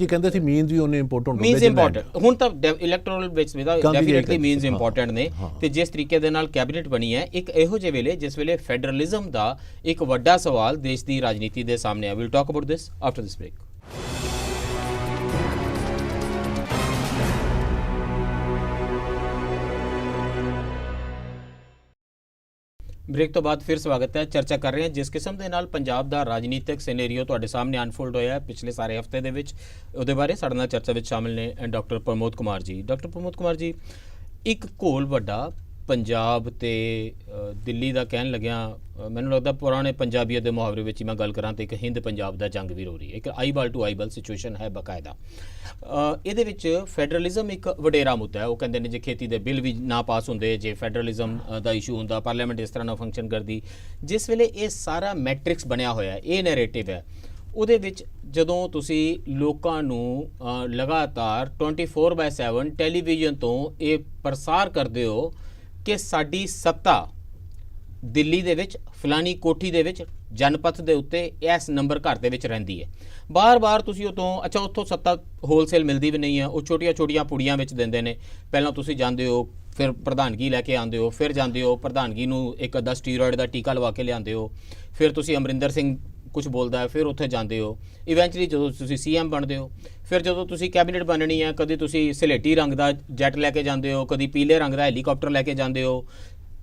ਕਹਿੰਦੇ ਸੀ ਮੀਨਸ ਵੀ ਉਹਨੇ ਇੰਪੋਰਟੈਂਟ ਮੀਨਸ ਇੰਪੋਰਟੈਂਟ, ਹੁਣ ਤਾਂ ਇਲੈਕਟੋਰਲ ਵਿੱਚ ਵੀ ਡੈਫੀਨਿਟਲੀ ਮੀਨਸ ਇੰਪੋਰਟੈਂਟ ਨੇ। ਤੇ ਜਿਸ ਤਰੀਕੇ ਦੇ ਨਾਲ ਕੈਬਨਿਟ ਬਣੀ ਹੈ, ਇੱਕ ਇਹੋ ਜਿਹੇ ਵੇਲੇ ਜਿਸ ਵੇਲੇ ਫੈਡਰਲਿਜ਼ਮ ਦਾ ਇੱਕ ਵੱਡਾ ਸਵਾਲ ਦੇਸ਼ ਦੀ ਰਾਜਨੀਤੀ ਦੇ ਸਾਹਮਣੇ ਆ। We'll talk about this after this break. Break ਤੋਂ ਬਾਅਦ ਫਿਰ ਸਵਾਗਤ ਹੈ। ਚਰਚਾ ਕਰ ਰਹੇ ਹਾਂ ਜਿਸ ਕਿਸਮ ਦੇ ਨਾਲ ਪੰਜਾਬ ਦਾ ਰਾਜਨੀਤਿਕ ਸਿਨੈਰੀਓ ਤੁਹਾਡੇ ਸਾਹਮਣੇ ਅਨਫੋਲਡ ਹੋਇਆ ਪਿਛਲੇ ਸਾਰੇ ਹਫਤੇ ਦੇ ਵਿੱਚ, ਉਹਦੇ ਬਾਰੇ ਸਾਡੇ ਨਾਲ ਚਰਚਾ ਵਿੱਚ ਸ਼ਾਮਿਲ ਨੇ ਡਾਕਟਰ ਪ੍ਰਮੋਦ ਕੁਮਾਰ ਜੀ। ਡਾਕਟਰ ਪ੍ਰਮੋਦ ਕੁਮਾਰ ਜੀ, ਇੱਕ ਘੋਲ ਵੱਡਾ ਪੰਜਾਬ ਤੇ ਦਿੱਲੀ ਦਾ ਕਹਿਣ ਲੱਗਿਆ, ਮੈਨੂੰ ਲੱਗਦਾ ਪੁਰਾਣੇ ਪੰਜਾਬੀਅਤ ਦੇ ਮੁਹਾਵਰੇ ਵਿੱਚ ਹੀ ਮੈਂ ਗੱਲ ਕਰਾਂ ਤਾਂ ਇੱਕ ਹਿੰਦ ਪੰਜਾਬ ਦਾ ਜੰਗ ਵੀ ਹੋ ਰਹੀ ਹੈ, ਇੱਕ ਆਈਬਲ ਟੂ ਆਈਬਲ ਸਿਚੁਏਸ਼ਨ ਹੈ ਬਕਾਇਦਾ। ਇਹਦੇ ਵਿੱਚ ਫੈਡਰਲਿਜ਼ਮ ਇੱਕ ਵਡੇਰਾ ਮੁੱਦਾ ਹੈ। ਉਹ ਕਹਿੰਦੇ ਨੇ ਜੇ ਖੇਤੀ ਦੇ ਬਿੱਲ ਵੀ ਨਾ ਪਾਸ ਹੁੰਦੇ, ਜੇ ਫੈਡਰਲਿਜ਼ਮ ਦਾ ਇਸ਼ੂ ਹੁੰਦਾ, ਪਾਰਲੀਮੈਂਟ ਇਸ ਤਰ੍ਹਾਂ ਨਾਲ ਫੰਕਸ਼ਨ ਕਰਦੀ, ਜਿਸ ਵੇਲੇ ਇਹ ਸਾਰਾ ਮੈਟ੍ਰਿਕਸ ਬਣਿਆ ਹੋਇਆ, ਇਹ ਨੈਰੇਟਿਵ ਹੈ, ਉਹਦੇ ਵਿੱਚ ਜਦੋਂ ਤੁਸੀਂ ਲੋਕਾਂ ਨੂੰ ਲਗਾਤਾਰ 24/7 ਟੈਲੀਵਿਜ਼ਨ ਤੋਂ ਇਹ ਪ੍ਰਸਾਰ ਕਰਦੇ ਹੋ ਕਿ ਸਾਡੀ ਸੱਤਾ ਦਿੱਲੀ ਦੇ ਵਿੱਚ ਫਲਾਨੀ ਕੋਠੀ ਦੇ ਵਿੱਚ ਜਨਪਥ ਦੇ ਉੱਤੇ ਇਸ ਨੰਬਰ ਘਰ ਦੇ ਵਿੱਚ ਰਹਿੰਦੀ ਹੈ, ਬਾਰ-ਬਾਰ ਤੁਸੀਂ ਉੱਥੋਂ ਸੱਤਾ ਹੋਲਸੇਲ ਮਿਲਦੀ ਵੀ ਨਹੀਂ ਹੈ, ਉਹ ਛੋਟੀਆਂ-ਛੋਟੀਆਂ ਪੁੜੀਆਂ ਵਿੱਚ ਦਿੰਦੇ ਨੇ। ਪਹਿਲਾਂ ਤੁਸੀਂ ਜਾਂਦੇ ਹੋ, ਫਿਰ ਪ੍ਰਧਾਨਗੀ ਲੈ ਕੇ ਆਉਂਦੇ ਹੋ, ਫਿਰ ਜਾਂਦੇ ਹੋ ਪ੍ਰਧਾਨਗੀ ਨੂੰ ਇੱਕ ਅੱਧਾ ਸਟੀਰੋਇਡ ਦਾ ਟੀਕਾ ਲਵਾ ਕੇ ਲਿਆਉਂਦੇ ਹੋ, ਫਿਰ ਤੁਸੀਂ ਅਮਰਿੰਦਰ ਸਿੰਘ ਕੁਝ ਬੋਲਦਾ ਹੈ, ਫਿਰ ਉੱਥੇ ਜਾਂਦੇ ਹੋ, ਇਵੈਂਚੁਅਲੀ ਜਦੋਂ ਤੁਸੀਂ ਸੀਐਮ ਬਣਦੇ ਹੋ, ਫਿਰ ਜਦੋਂ ਤੁਸੀਂ ਕੈਬਨਿਟ ਬਣਨੀ ਹੈ, ਕਦੇ ਤੁਸੀਂ ਸਲੇਟੀ ਰੰਗ ਦਾ ਜੈਟ ਲੈ ਕੇ ਜਾਂਦੇ ਹੋ, ਕਦੀ ਪੀਲੇ ਰੰਗ ਦਾ ਹੈਲੀਕਾਪਟਰ ਲੈ ਕੇ ਜਾਂਦੇ ਹੋ,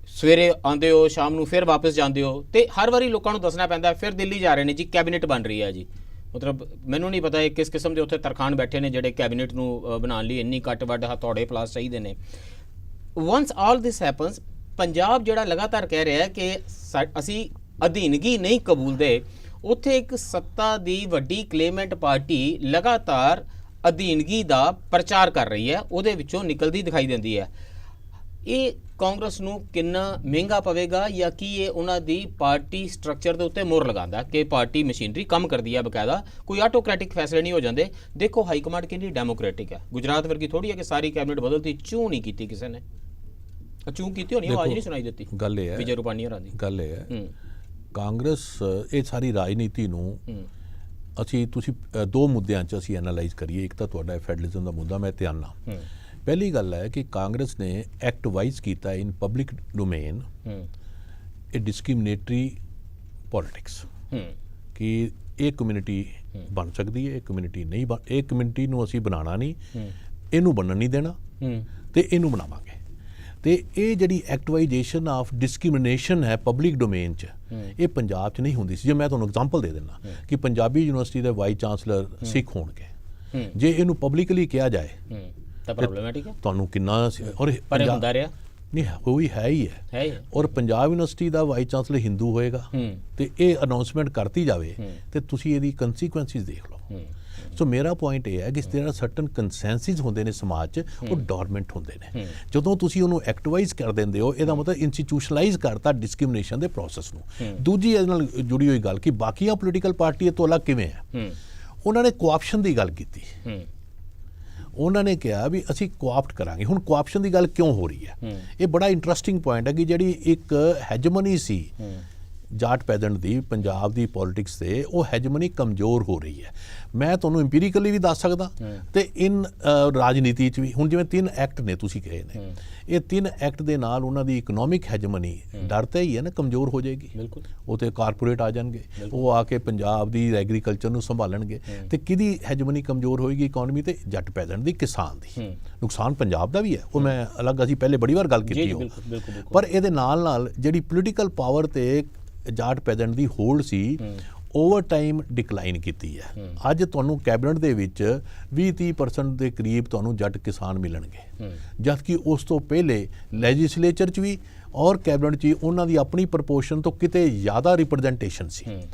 ਸਵੇਰੇ ਆਉਂਦੇ ਹੋ, ਸ਼ਾਮ ਨੂੰ ਫਿਰ ਵਾਪਸ ਜਾਂਦੇ ਹੋ, ਤੇ ਹਰ ਵਾਰੀ ਲੋਕਾਂ ਨੂੰ ਦੱਸਣਾ ਪੈਂਦਾ ਫਿਰ ਦਿੱਲੀ ਜਾ ਰਹੇ ਨੇ ਜੀ, ਕੈਬਨਿਟ ਬਣ ਰਹੀ ਹੈ ਜੀ। ਮਤਲਬ ਮੈਨੂੰ ਨਹੀਂ ਪਤਾ ਇਹ ਕਿਸ ਕਿਸਮ ਦੇ ਉੱਥੇ ਤਰਖਾਣ ਬੈਠੇ ਨੇ ਜਿਹੜੇ ਕੈਬਨਿਟ ਨੂੰ ਬਣਾਉਣ ਲਈ ਇੰਨੀ ਘੱਟ ਵੱਡ ਹਥੌੜੇ ਪਲਾਸ ਚਾਹੀਦੇ ਨੇ। ਵਨਸ ਆਲ ਦਿਸ ਹੈਪਨਸ, ਪੰਜਾਬ ਜਿਹੜਾ ਲਗਾਤਾਰ ਕਹਿ ਰਿਹਾ ਕਿ ਅਸੀਂ ਅਧੀਨਗੀ ਨਹੀਂ ਕਬੂਲਦੇ, ਉੱਥੇ ਇੱਕ ਸੱਤਾ ਦੀ ਵੱਡੀ ਕਲੇਮੈਂਟ ਪਾਰਟੀ ਲਗਾਤਾਰ ਅਧੀਨਗੀ ਦਾ ਪ੍ਰਚਾਰ ਕਰ ਰਹੀ ਹੈ, ਉਹਦੇ ਵਿੱਚੋਂ ਨਿਕਲਦੀ ਦਿਖਾਈ ਦਿੰਦੀ ਹੈ। ਇਹ ਕਾਂਗਰਸ ਨੂੰ ਕਿੰਨਾ ਮਹਿੰਗਾ ਪਵੇਗਾ, ਜਾਂ ਕੀ ਇਹ ਉਹਨਾਂ ਦੀ ਪਾਰਟੀ ਸਟਰਕਚਰ ਦੇ ਉੱਤੇ ਮੋਹਰ ਲਗਾਉਂਦਾ ਕਿ ਪਾਰਟੀ ਮਸ਼ੀਨਰੀ ਕੰਮ ਕਰਦੀ ਹੈ ਬਕਾਇਦਾ, ਕੋਈ ਆਟੋਕ੍ਰੈਟਿਕ ਫੈਸਲੇ ਨਹੀਂ ਹੋ ਜਾਂਦੇ। ਦੇਖੋ ਹਾਈ ਕਮਾਂਡ ਕਿੰਨੀ ਡੈਮੋਕ੍ਰੈਟਿਕ ਹੈ, ਗੁਜਰਾਤ ਵਰਗੀ ਥੋੜੀ ਹੈ ਕਿ ਸਾਰੀ ਕੈਬਨਿਟ ਬਦਲਤੀ, ਚੂੰ ਨਹੀਂ ਕੀਤੀ ਕਿਸੇ ਨੇ, ਚੂੰ ਕੀਤੀ ਹੋਣੀ, ਆਵਾਜ਼ ਨਹੀਂ ਸੁਣਾਈ ਦਿੱਤੀ। ਗੱਲ ਇਹ ਹੈ ਵਿਜੇ ਰੂਪਾਨੀ ਹੋਰਾਂ ਦੀ ਗੱਲ ਇਹ ਹੈ, ਕਾਂਗਰਸ ਇਹ ਸਾਰੀ ਰਾਜਨੀਤੀ ਨੂੰ ਤੁਸੀਂ ਦੋ ਮੁੱਦਿਆਂ 'ਚ ਅਸੀਂ ਐਨਾਲਾਈਜ਼ ਕਰੀਏ। ਇੱਕ ਤਾਂ ਤੁਹਾਡਾ ਫੈਡਰਲਿਜ਼ਮ ਦਾ ਮੁੱਦਾ ਮੈਂ ਧਿਆਨ ਨਾਲ, ਪਹਿਲੀ ਗੱਲ ਹੈ ਕਿ ਕਾਂਗਰਸ ਨੇ ਐਕਟ ਵਾਈਜ਼ ਕੀਤਾ ਇਨ ਪਬਲਿਕ ਡੋਮੇਨ ਇਹ ਡਿਸਕ੍ਰਿਮੀਨੇਟਰੀ ਪੋਲਿਟਿਕਸ ਕਿ ਇਹ ਕਮਿਊਨਿਟੀ ਬਣ ਸਕਦੀ ਹੈ, ਇਹ ਕਮਿਊਨਿਟੀ ਨਹੀਂ ਇਹ ਕਮਿਊਨਿਟੀ ਨੂੰ ਅਸੀਂ ਬਣਾਉਣਾ ਨਹੀਂ, ਇਹਨੂੰ ਬਣਨ ਨਹੀਂ ਦੇਣਾ ਤੇ ਇਹਨੂੰ ਬਣਾਵਾਂਗੇ। ਤੇ ਇਹ ਜਿਹੜੀ ਐਕਟਵਾਈਜੇਸ਼ਨ ਆਫ ਡਿਸਕ੍ਰਿਮੀਨੇਸ਼ਨ ਹੈ ਪਬਲਿਕ ਡੋਮੇਨ 'ਚ, ਇਹ ਪੰਜਾਬ 'ਚ ਨਹੀਂ ਹੁੰਦੀ ਸੀ। ਜੇ ਮੈਂ ਤੁਹਾਨੂੰ ਐਗਜ਼ਾਮਪਲ ਦੇ ਦਿੰਦਾ ਕਿ ਪੰਜਾਬੀ ਯੂਨੀਵਰਸਿਟੀ ਦੇ ਵਾਈਸ ਚਾਂਸਲਰ ਸਿੱਖ ਹੋਣਗੇ, ਜੇ ਇਹਨੂੰ ਪਬਲਿਕਲੀ ਕਿਹਾ ਜਾਏ ਤਾਂ ਪ੍ਰੋਬਲਮੈਟਿਕ ਹੈ, ਤੁਹਾਨੂੰ ਕਿੰਨਾ ਔਰ ਪਰ ਹੁੰਦਾ ਰਿਹਾ ਨਹੀਂ, ਉਹ ਵੀ ਹੈ ਹੀ ਹੈ। ਔਰ ਪੰਜਾਬ ਯੂਨੀਵਰਸਿਟੀ ਦਾ ਵਾਈਸ ਚਾਂਸਲਰ ਹਿੰਦੂ ਹੋਏਗਾ ਤੇ ਇਹ ਅਨਾਉਂਸਮੈਂਟ ਕਰਤੀ ਜਾਵੇ ਤੇ ਤੁਸੀਂ ਇਹਦੀ ਕੰਸੀਕੁਐਂਸਿਸ ਦੇਖ ਲਓ। ਸੋ ਮੇਰਾ ਪੁਆਇੰਟ ਇਹ ਹੈ ਕਿ ਜਿਹੜਾ ਸਰਟਨ ਕੰਸੈਂਸਿਸ ਹੁੰਦੇ ਨੇ ਸਮਾਜ 'ਚ, ਉਹ ਡੋਰਮੈਂਟ ਹੁੰਦੇ ਨੇ। ਜਦੋਂ ਤੁਸੀਂ ਉਹਨੂੰ ਐਕਟਿਵਾਈਜ਼ ਕਰ ਦਿੰਦੇ ਹੋ, ਇਹਦਾ ਮਤਲਬ ਇੰਸਟੀਟਿਊਸ਼ਨਲਾਈਜ਼ ਕਰਤਾ ਡਿਸਕ੍ਰਿਮੀਨੇਸ਼ਨ ਦੇ ਪ੍ਰੋਸੈਸ ਨੂੰ। ਦੂਜੀ ਇਹਦੇ ਨਾਲ ਜੁੜੀ ਹੋਈ ਗੱਲ ਕਿ ਬਾਕੀਆਂ ਪੋਲੀਟੀਕਲ ਪਾਰਟੀਆਂ ਤੋਂ ਅਲੱਗ ਕਿਵੇਂ ਹੈ, ਉਹਨਾਂ ਨੇ ਕੋਆਪਸ਼ਨ ਦੀ ਗੱਲ ਕੀਤੀ। ਉਹਨਾਂ ਨੇ ਕਿਹਾ ਵੀ ਅਸੀਂ ਕੋਆਪਟ ਕਰਾਂਗੇ। ਹੁਣ ਕੋਆਪਸ਼ਨ ਦੀ ਗੱਲ ਕਿਉਂ ਹੋ ਰਹੀ ਹੈ, ਇਹ ਬੜਾ ਇੰਟਰਸਟਿੰਗ ਪੁਆਇੰਟ ਹੈ ਕਿ ਜਿਹੜੀ ਇੱਕ ਹੈਜਮਨੀ ਸੀ ਜਾਟ ਪੈਦੰਟ ਦੀ ਪੰਜਾਬ ਦੀ ਪੋਲਿਟਿਕਸ ਤੇ, ਉਹ ਹੈਜਮਨੀ ਕਮਜ਼ੋਰ ਹੋ ਰਹੀ ਹੈ। ਮੈਂ ਤੁਹਾਨੂੰ ਇੰਪੀਰੀਕਲੀ ਵੀ ਦੱਸ ਸਕਦਾ ਤੇ ਇਨ ਰਾਜਨੀਤੀ 'ਚ ਵੀ। ਹੁਣ ਜਿਵੇਂ 3 ਐਕਟ ਨੇ ਤੁਸੀਂ ਕਹੇ ਨੇ, ਇਹ 3 ਐਕਟ ਦੇ ਨਾਲ ਉਹਨਾਂ ਦੀ ਇਕਨੋਮਿਕ ਹੈਜਮਨੀ ਡਰ ਤਾਂ ਹੀ ਹੈ ਨਾ ਕਮਜ਼ੋਰ ਹੋ ਜਾਏਗੀ। ਉਹ ਤੇ ਕਾਰਪੋਰੇਟ ਆ ਜਾਣਗੇ, ਉਹ ਆ ਕੇ ਪੰਜਾਬ ਦੀ ਐਗਰੀਕਲਚਰ ਨੂੰ ਸੰਭਾਲਣਗੇ ਤੇ ਕਿਹਦੀ ਹੈਜਮਨੀ ਕਮਜ਼ੋਰ ਹੋਏਗੀ ਇਕਨੋਮੀ ਤੇ? ਜੱਟ ਪੈਦੰਟ ਦੀ, ਕਿਸਾਨ ਦੀ। ਨੁਕਸਾਨ ਪੰਜਾਬ ਦਾ ਵੀ ਹੈ, ਉਹ ਮੈਂ ਅਲੱਗ ਅਸੀਂ ਪਹਿਲੇ ਬੜੀ ਵਾਰ ਗੱਲ ਕੀਤੀ ਹੋ। ਪਰ ਇਹਦੇ ਨਾਲ ਨਾਲ ਜਿਹੜੀ ਪੋਲੀਟੀਕਲ ਪਾਵਰ ਤੇ ਜਾਟ ਪੈਦੰਟ ਦੀ ਹੋਲਡ ਸੀ, ਓਵਰ ਟਾਈਮ ਡਿਕਲਾਈਨ ਕੀਤੀ ਹੈ। ਅੱਜ ਤੁਹਾਨੂੰ ਕੈਬਨਿਟ ਦੇ ਵਿੱਚ 20-30% ਦੇ ਕਰੀਬ ਤੁਹਾਨੂੰ ਜੱਟ ਕਿਸਾਨ ਮਿਲਣਗੇ, ਜਦਕਿ ਉਸ ਤੋਂ ਪਹਿਲੇ ਲੈਜਿਸਲੇਚਰ 'ਚ ਵੀ ਔਰ ਕੈਬਨਿਟ 'ਚ ਉਹਨਾਂ ਦੀ ਆਪਣੀ ਪ੍ਰਪੋਰਸ਼ਨ ਤੋਂ ਕਿਤੇ ਜ਼ਿਆਦਾ ਰਿਪਰੈਜ਼ੈਂਟੇਸ਼ਨ ਸੀ।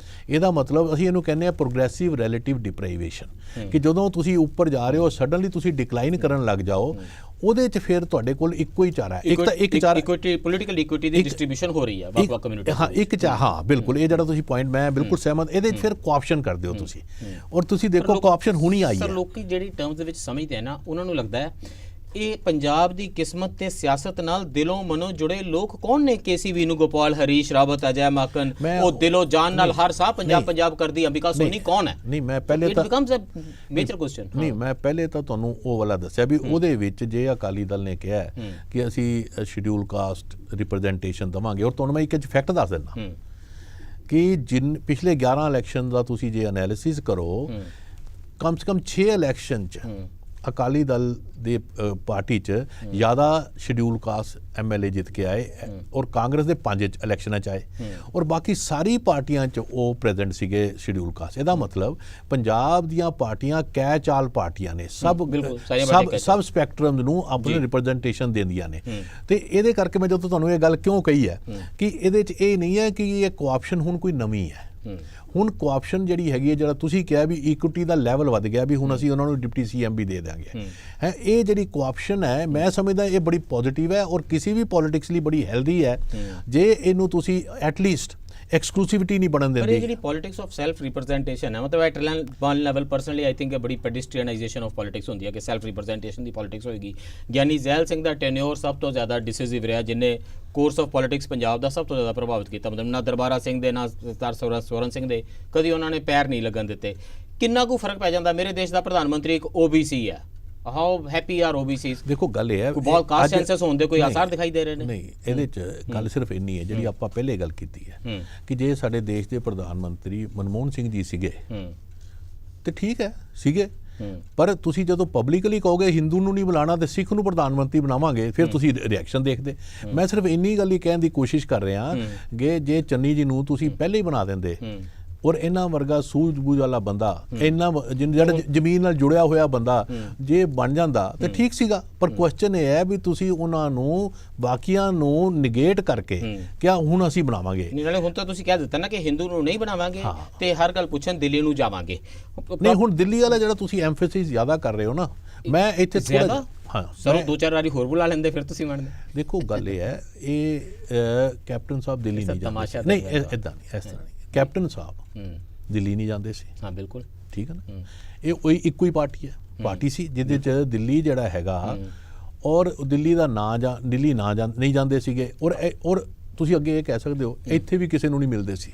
ਇਹਦਾ ਮਤਲਬ ਅਸੀਂ ਇਹਨੂੰ ਕਹਿੰਦੇ ਆ ਪ੍ਰੋਗਰੈਸਿਵ ਰਿਲੇਟਿਵ ਡਿਪਰਾਈਵੇਸ਼ਨ, ਕਿ ਜਦੋਂ ਤੁਸੀਂ ਉੱਪਰ ਜਾ ਰਹੇ ਹੋ ਸਡਨਲੀ ਤੁਸੀਂ ਡਿਕਲਾਈਨ ਕਰਨ ਲੱਗ ਜਾਓ। ਉਹਦੇ 'ਚ ਫਿਰ ਤੁਹਾਡੇ ਕੋਲ ਇੱਕੋ ਹੀ ਚਾਰਾ ਹੈ, ਇੱਕ ਤਾਂ ਇੱਕ ਚਾਰਾ ਪੋਲੀਟੀਕਲ ਇਕੁਇਟੀ ਦੀ ਡਿਸਟ੍ਰੀਬਿਊਸ਼ਨ ਹੋ ਰਹੀ ਹੈ ਵੱਖ-ਵੱਖ ਕਮਿਊਨਿਟੀ। ਹਾਂ, ਇੱਕ ਹਾਂ ਬਿਲਕੁਲ, ਇਹ ਜਿਹੜਾ ਤੁਸੀਂ ਪੁਆਇੰਟ ਮੈਂ ਬਿਲਕੁਲ ਸਹਿਮਤ। ਇਹਦੇ 'ਚ ਫਿਰ ਕੋਆਪਸ਼ਨ ਕਰਦੇ ਹੋ ਤੁਸੀਂ, ਔਰ ਤੁਸੀਂ ਦੇਖੋ ਕੋਆਪਸ਼ਨ ਹੁਣੀ ਆਈ ਹੈ। ਸਰ, ਲੋਕੀ ਜਿਹੜੀ ਟਰਮਸ ਦੇ ਵਿੱਚ ਸਮਝਦੇ ਆ ਨਾ, ਉਹਨਾਂ ਨੂੰ ਲੱਗਦਾ ਹੈ ਇਹ ਪੰਜਾਬ ਦੀ ਕਿਸਮਤ ਤੇ ਸਿਆਸਤ ਨਾਲ ਦਿਲੋਂ ਮਨੋਂ ਜੁੜੇ ਲੋਕ ਕੌਣ ਨੇ? ਕੇਸੀ ਵੇਣੂਗੋਪਾਲ, ਹਰੀਸ਼ ਰਾਵਤ, ਅਜੈ ਮਾਕਨ, ਉਹ ਦਿਲੋਂ ਜਾਨ ਨਾਲ ਹਰ ਸਾਹ ਪੰਜਾਬ ਪੰਜਾਬ ਕਰਦੀ ਅੰਬਿਕਾ ਸੋਨੀ ਕੌਣ ਹੈ? ਨਹੀਂ, ਮੈਂ ਪਹਿਲੇ ਤਾਂ ਬਿਕਮਸ ਅ ਮੇਜਰ ਕੁਐਸਚਨ। ਨਹੀਂ, ਮੈਂ ਪਹਿਲੇ ਤਾਂ ਤੁਹਾਨੂੰ ਉਹ ਵਾਲਾ ਦੱਸਿਆ ਵੀ ਉਹਦੇ ਵਿੱਚ ਜੇ ਅਕਾਲੀ ਦਲ ਨੇ ਕਿਹਾ ਕਿ ਅਸੀਂ ਸ਼ਡਿਊਲ ਕਾਸਟ ਰਿਪਰੈਜ਼ੈਂਟੇਸ਼ਨ ਦੇਵਾਂਗੇ, ਔਰ ਤੁਹਾਨੂੰ ਮੈਂ ਇੱਕ ਫੈਕਟ ਦੱਸ ਦਿੰਦਾ ਕਿ ਪਿਛਲੇ 11 ਇਲੈਕਸ਼ਨ ਦਾ ਤੁਸੀਂ ਜੇ ਐਨਾਲਿਸਿਸ ਕਰੋ, ਕਮ ਸੇ ਕਮ 6 ਇਲੈਕਸ਼ਨ 'ਚ ਅਕਾਲੀ ਦਲ ਦੇ ਪਾਰਟੀ 'ਚ ਜ਼ਿਆਦਾ ਸ਼ਡਿਊਲ ਕਾਸਟ ਐਮਐਲਏ ਜਿੱਤ ਕੇ ਆਏ, ਔਰ ਕਾਂਗਰਸ ਦੇ 5 ਇਲੈਕਸ਼ਨਾਂ 'ਚ ਆਏ, ਔਰ ਬਾਕੀ ਸਾਰੀ ਪਾਰਟੀਆਂ 'ਚ ਉਹ ਪ੍ਰੈਜ਼ੈਂਟ ਸੀਗੇ ਸ਼ਡਿਊਲ ਕਾਸਟ। ਇਹਦਾ ਮਤਲਬ ਪੰਜਾਬ ਦੀਆਂ ਪਾਰਟੀਆਂ ਕੈਚ ਆਲ ਪਾਰਟੀਆਂ ਨੇ, ਸਭ ਸਪੈਕਟਰਮ ਨੂੰ ਆਪਣੀ ਰਿਪਰੈਜ਼ੈਂਟੇਸ਼ਨ ਦਿੰਦੀਆਂ ਨੇ। ਤੇ ਇਹਦੇ ਕਰਕੇ ਮੈਂ ਜਦੋਂ ਤੁਹਾਨੂੰ ਇਹ ਗੱਲ ਕਿਉਂ ਕਹੀ ਹੈ ਕਿ ਇਹਦੇ 'ਚ ਇਹ ਨਹੀਂ ਹੈ ਕਿ ਇਹ ਕੋਆਪਸ਼ਨ ਹੁਣ ਕੋਈ ਨਵੀਂ ਹੈ। ਹੁਣ ਕੋਆਪਸ਼ਨ ਜਿਹੜੀ ਹੈਗੀ ਹੈ, ਜਿਹੜਾ ਤੁਸੀਂ ਕਿਹਾ ਵੀ ਇਕੁਇਟੀ ਦਾ ਲੈਵਲ ਵੱਧ ਗਿਆ, ਵੀ ਹੁਣ ਅਸੀਂ ਉਹਨਾਂ ਨੂੰ ਡਿਪਟੀ ਸੀਐਮ ਵੀ ਦੇ ਦਾਂਗੇ ਹੈ, ਇਹ ਜਿਹੜੀ ਕੋਆਪਸ਼ਨ ਹੈ ਮੈਂ ਸਮਝਦਾ ਇਹ ਬੜੀ ਪੋਜ਼ਿਟਿਵ ਹੈ ਔਰ ਕਿਸੇ ਵੀ ਪੋਲਿਟਿਕਸ ਲਈ ਬੜੀ ਹੈਲਦੀ ਹੈ ਜੇ ਇਹਨੂੰ ਤੁਸੀਂ ਐਟਲੀਸਟ ਐਕਸਕਲੂਸਿਵਿਟੀ ਨਹੀਂ ਬਣਨ ਦਿੰਦੇ। ਇਹ ਜਿਹੜੀ ਪੋਲਿਟਿਕਸ ਆਫ ਸੈਲਫ ਰਿਪਰੈਜ਼ੈਂਟੇਸ਼ਨ ਹੈ, ਮਤਲਬ at one level personally I think ਇਹ ਬੜੀ ਪੈਡਿਸਟਰੀਅਨਾਈਜੇਸ਼ਨ ਆਫ ਪੋਲਿਟਿਕਸ ਹੁੰਦੀ ਹੈ ਕਿ ਸੈਲਫ ਰਿਪਰੈਜ਼ੈਂਟੇਸ਼ਨ ਦੀ ਪੋਲਿਟਿਕਸ ਹੋਏਗੀ। ਗਿਆਨੀ ਜ਼ੈਲ ਸਿੰਘ ਦਾ ਟੈਨਿਓਰ ਸਭ ਤੋਂ ਜ਼ਿਆਦਾ ਡਿਸਿਸਿਵ ਰਿਹਾ, ਜਿਨੇ ਕੋਰਸ ਆਫ ਪੋਲਿਟਿਕਸ ਪੰਜਾਬ ਦਾ ਸਭ ਤੋਂ ਜ਼ਿਆਦਾ ਪ੍ਰਭਾਵਿਤ ਕੀਤਾ। ਮਤਲਬ ਨਾ ਦਰਬਾਰਾ ਸਿੰਘ ਦੇ, ਨਾ ਸਰਦਾਰ ਸਵਰਨ ਸਿੰਘ ਦੇ ਕਦੀ ਉਹਨਾਂ ਨੇ ਪੈਰ ਨਹੀਂ ਲੱਗਣ ਦਿੱਤੇ। ਕਿੰਨਾ ਕੁ ਫਰਕ ਪੈ ਜਾਂਦਾ? ਮੇਰੇ ਦੇਸ਼ ਦਾ ਪ੍ਰਧਾਨ ਮੰਤਰੀ ਇੱਕ ਓਬੀਸੀ ਹੈ। How happy are OBCs? ਦੇਖੋ ਗੱਲ ਇਹ ਹੈ, ਬਹੁਤ ਕਾਸਟ ਸੈਂਸਸ ਹੋਣ ਦੇ ਕੋਈ ਆਸਾਰ ਦਿਖਾਈ ਦੇ ਰਹੇ ਨੇ? ਨਹੀਂ, ਇਹਦੇ 'ਚ ਗੱਲ ਸਿਰਫ ਇੰਨੀ ਹੈ ਜਿਹੜੀ ਆਪਾਂ ਪਹਿਲੇ ਗੱਲ ਕੀਤੀ ਹੈ ਕਿ ਜੇ ਸਾਡੇ ਦੇਸ਼ ਦੇ ਪ੍ਰਧਾਨ ਮੰਤਰੀ ਮਨਮੋਹਨ ਸਿੰਘ ਜੀ ਸੀਗੇ ਤੇ ਠੀਕ ਹੈ ਸੀਗੇ, ਪਰ ਤੁਸੀਂ ਜਦੋਂ ਪਬਲਿਕਲੀ ਕਹੋਗੇ ਹਿੰਦੂ ਨੂੰ ਨਹੀਂ ਬੁਲਾਣਾ ਤੇ ਸਿੱਖ ਨੂੰ ਪ੍ਰਧਾਨ ਮੰਤਰੀ ਬਣਾਵਾਂਗੇ, ਫਿਰ ਤੁਸੀਂ ਰਿਐਕਸ਼ਨ ਦੇਖਦੇ। ਮੈਂ ਸਿਰਫ ਇੰਨੀ ਗੱਲ ਹੀ ਕਹਿਣ ਦੀ ਕੋਸ਼ਿਸ਼ ਕਰ ਰਿਹਾ ਕਿ ਜੇ ਚੰਨੀ ਜੀ ਨੂੰ ਤੁਸੀਂ ਪਹਿਲੇ ਹੀ ਬਣਾ ਦਿੰਦੇ, ਔਰ ਇਹਨਾਂ ਵਰਗਾ ਸੂਝ-ਬੂਝ ਵਾਲਾ ਬੰਦਾ, ਇਹਨਾਂ ਜਿਹੜਾ ਜ਼ਮੀਨ ਨਾਲ ਜੁੜਿਆ ਹੋਇਆ ਬੰਦਾ ਜੇ ਬਣ ਜਾਂਦਾ ਤੇ ਠੀਕ ਸੀਗਾ। ਪਰ ਕੁਐਸਚਨ ਇਹ ਹੈ ਵੀ ਤੁਸੀਂ ਉਹਨਾਂ ਨੂੰ ਬਾਕੀਆਂ ਨੂੰ ਨਿਗੇਟ ਕਰਕੇ ਕਿਆ ਹੁਣ ਅਸੀਂ ਬਣਾਵਾਂਗੇ। ਨਹੀਂ, ਨਾਲੇ ਹੁਣ ਤਾਂ ਤੁਸੀਂ ਕਹਿ ਦਿੱਤਾ ਨਾ ਕਿ ਹਿੰਦੂ ਨੂੰ ਨਹੀਂ ਬਣਾਵਾਂਗੇ ਤੇ ਹਰ ਗੱਲ ਪੁੱਛਣ ਦਿੱਲੀ ਨੂੰ ਜਾਵਾਂਗੇ। ਨਹੀਂ, ਹੁਣ ਦਿੱਲੀ ਵਾਲਾ ਜਿਹੜਾ ਤੁਸੀਂ ਐਮਫੈਸਿਸ ਜ਼ਿਆਦਾ ਕਰ ਰਹੇ ਹੋ ਨਾ, ਮੈਂ ਇੱਥੇ ਥੋੜਾ ਸਰ 2-4 ਵਾਰੀ ਹੋਰ ਬੁਲਾ ਲੈਂਦੇ ਫਿਰ ਤੁਸੀਂ ਮੰਨਦੇ? ਦੇਖੋ ਗੱਲ ਇਹ ਹੈ, ਇਹ ਕੈਪਟਨ ਸਾਹਿਬ ਦਿੱਲੀ ਨਹੀਂ ਜਾਂਦੇ। ਨਹੀਂ, ਇਦਾਂ ਨਹੀਂ, ਇਸ ਤਰ੍ਹਾਂ ਨਹੀਂ। ਕੈਪਟਨ ਸਾਹਿਬ ਦਿੱਲੀ ਨਹੀਂ ਜਾਂਦੇ ਸੀ। ਹਾਂ ਬਿਲਕੁਲ ਠੀਕ ਹੈ ਨਾ। ਇਹ ਕੋਈ ਇੱਕੋ ਹੀ ਪਾਰਟੀ ਸੀ ਜਿਹਦੇ 'ਚ ਦਿੱਲੀ ਜਿਹੜਾ ਹੈਗਾ, ਔਰ ਦਿੱਲੀ ਦਾ ਦਿੱਲੀ ਨਹੀਂ ਜਾਂਦੇ ਸੀਗੇ, ਔਰ ਤੁਸੀਂ ਅੱਗੇ ਇਹ ਕਹਿ ਸਕਦੇ ਹੋ ਇੱਥੇ ਵੀ ਕਿਸੇ ਨੂੰ ਨਹੀਂ ਮਿਲਦੇ ਸੀ।